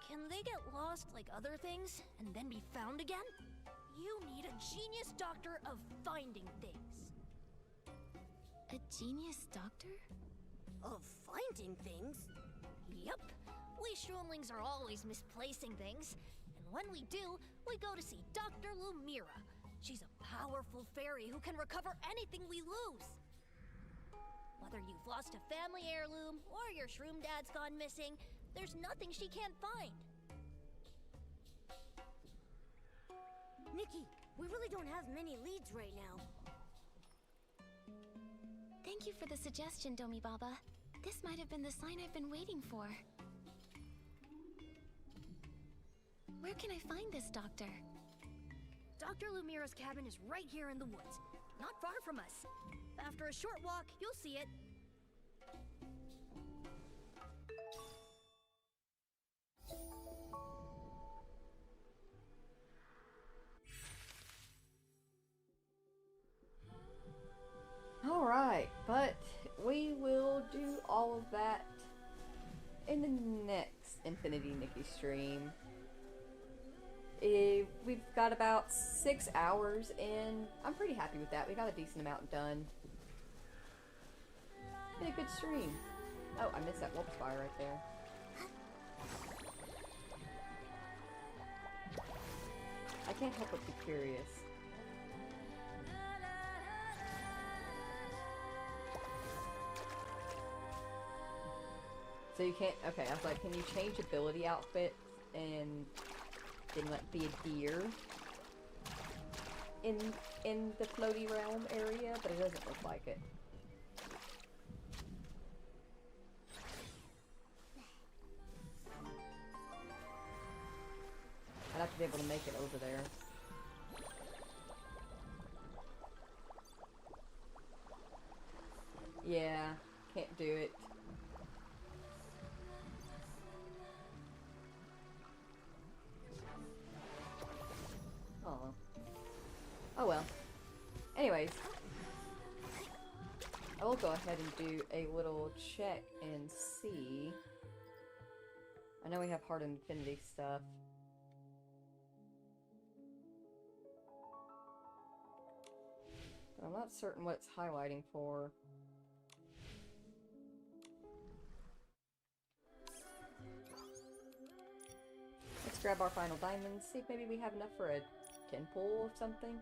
Can they get lost like other things, and then be found again? You need a genius doctor of finding things. A genius doctor? Of finding things? Yep. We Shroomlings are always misplacing things. And when we do, we go to see Dr. Lumira. She's a powerful fairy who can recover anything we lose. Whether you've lost a family heirloom or your Shroom dad's gone missing, there's nothing she can't find. Nikki, we really don't have many leads right now. Thank you for the suggestion, Domi Baba. This might have been the sign I've been waiting for. Where can I find this doctor? Dr. Lumira's cabin is right here in the woods, not far from us. After a short walk, you'll see it. Alright, but we will do all of that in the next Infinity Nikki stream. We've got about 6 hours in. I'm pretty happy with that. We got a decent amount done. Been a good stream. Oh, I missed that wolf spire right there. I can't help but be curious. So you can't, okay, I was like, can you change ability outfit and then like be a deer in the floaty realm area? But it doesn't look like it. I'd have to be able to make it over there. Yeah, can't do it. Oh well. Anyways, I will go ahead and do a little check and see. I know we have hard infinity stuff. But I'm not certain what it's highlighting for. Let's grab our final diamonds, see if maybe we have enough for a 10 pull or something.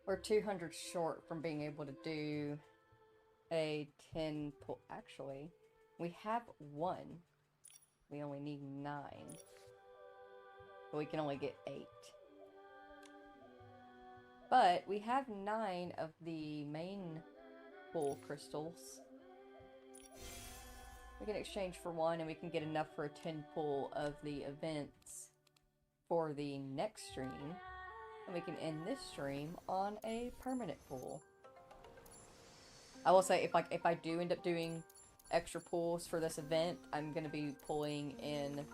We're 200 short from being able to do a 10 pull. Actually, we have 1. We only need 9. But we can only get 8. But we have 9 of the main pull crystals. We can exchange for 1 and we can get enough for a 10 pull of the events for the next stream. And we can end this stream on a permanent pull. I will say, if I do end up doing extra pulls for this event, I'm going to be pulling in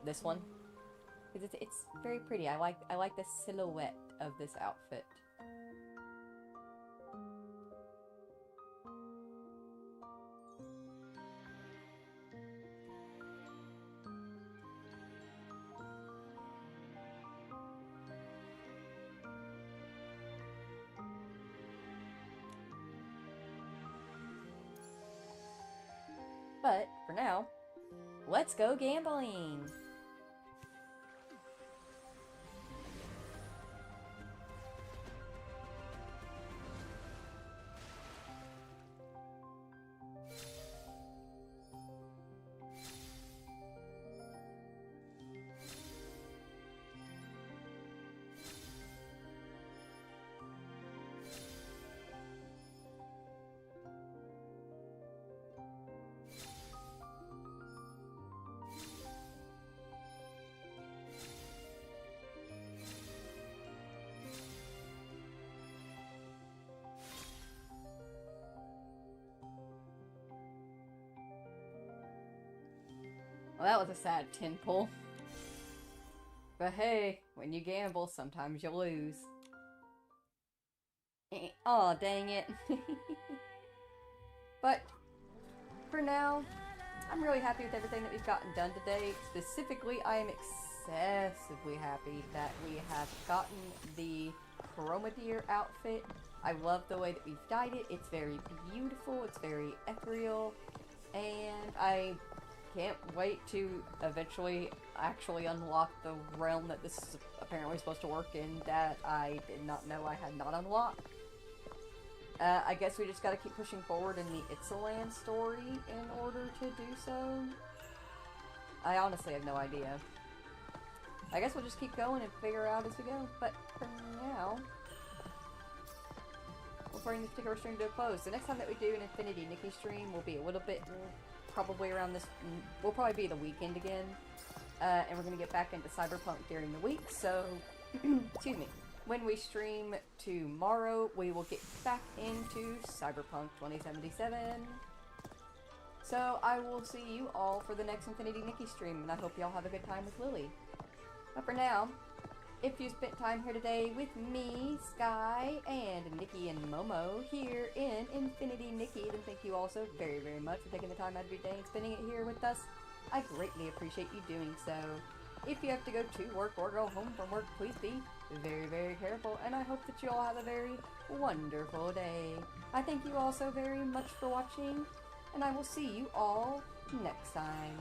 this one. Because it's very pretty. I like the silhouette of this outfit. But, for now, let's go gambling! Well, that was a sad 10 pull. But hey, when you gamble, sometimes you lose. Aw, dang it. But, for now, I'm really happy with everything that we've gotten done today. Specifically, I am excessively happy that we have gotten the Chroma Deer outfit. I love the way that we've dyed it. It's very beautiful, it's very ethereal, and I can't wait to eventually actually unlock the realm that this is apparently supposed to work in that I did not know I had not unlocked. I guess we just gotta keep pushing forward in the Itzaland story in order to do so. I honestly have no idea. I guess we'll just keep going and figure out as we go. But for now, we'll bring this particular stream to a close. The next time that we do an Infinity Nikki stream will be a little bit, probably around this, will probably be the weekend again. And we're going to get back into Cyberpunk during the week, so, excuse me. When we stream tomorrow, we will get back into Cyberpunk 2077. So, I will see you all for the next Infinity Nikki stream, and I hope y'all have a good time with Lily. But for now, if you spent time here today with me, Sky, and Nikki and Momo here in Infinity Nikki, then thank you all so very, very much for taking the time out of your day and spending it here with us. I greatly appreciate you doing so. If you have to go to work or go home from work, please be very, very careful, and I hope that you all have a very wonderful day. I thank you all so very much for watching, and I will see you all next time.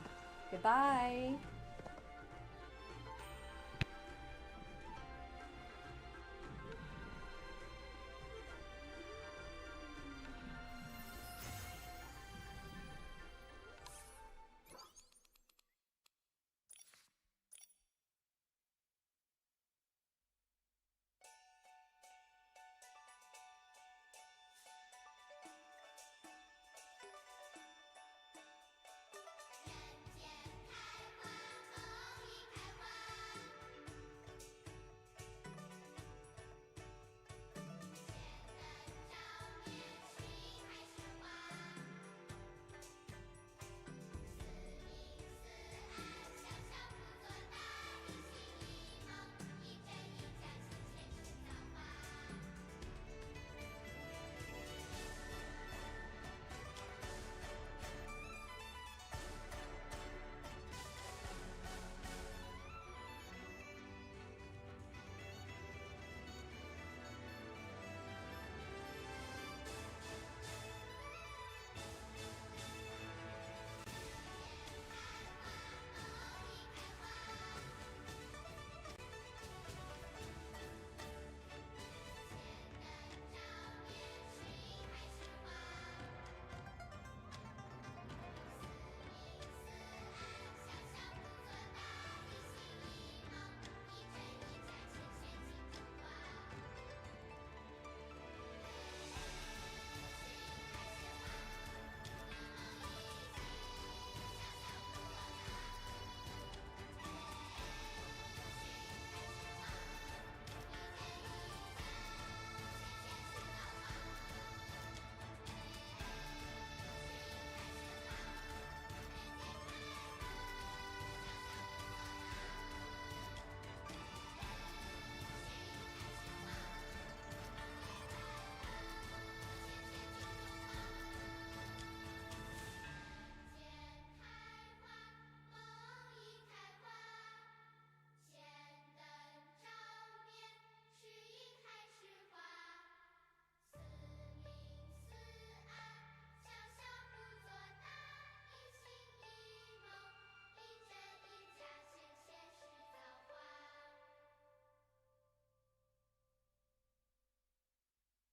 Goodbye!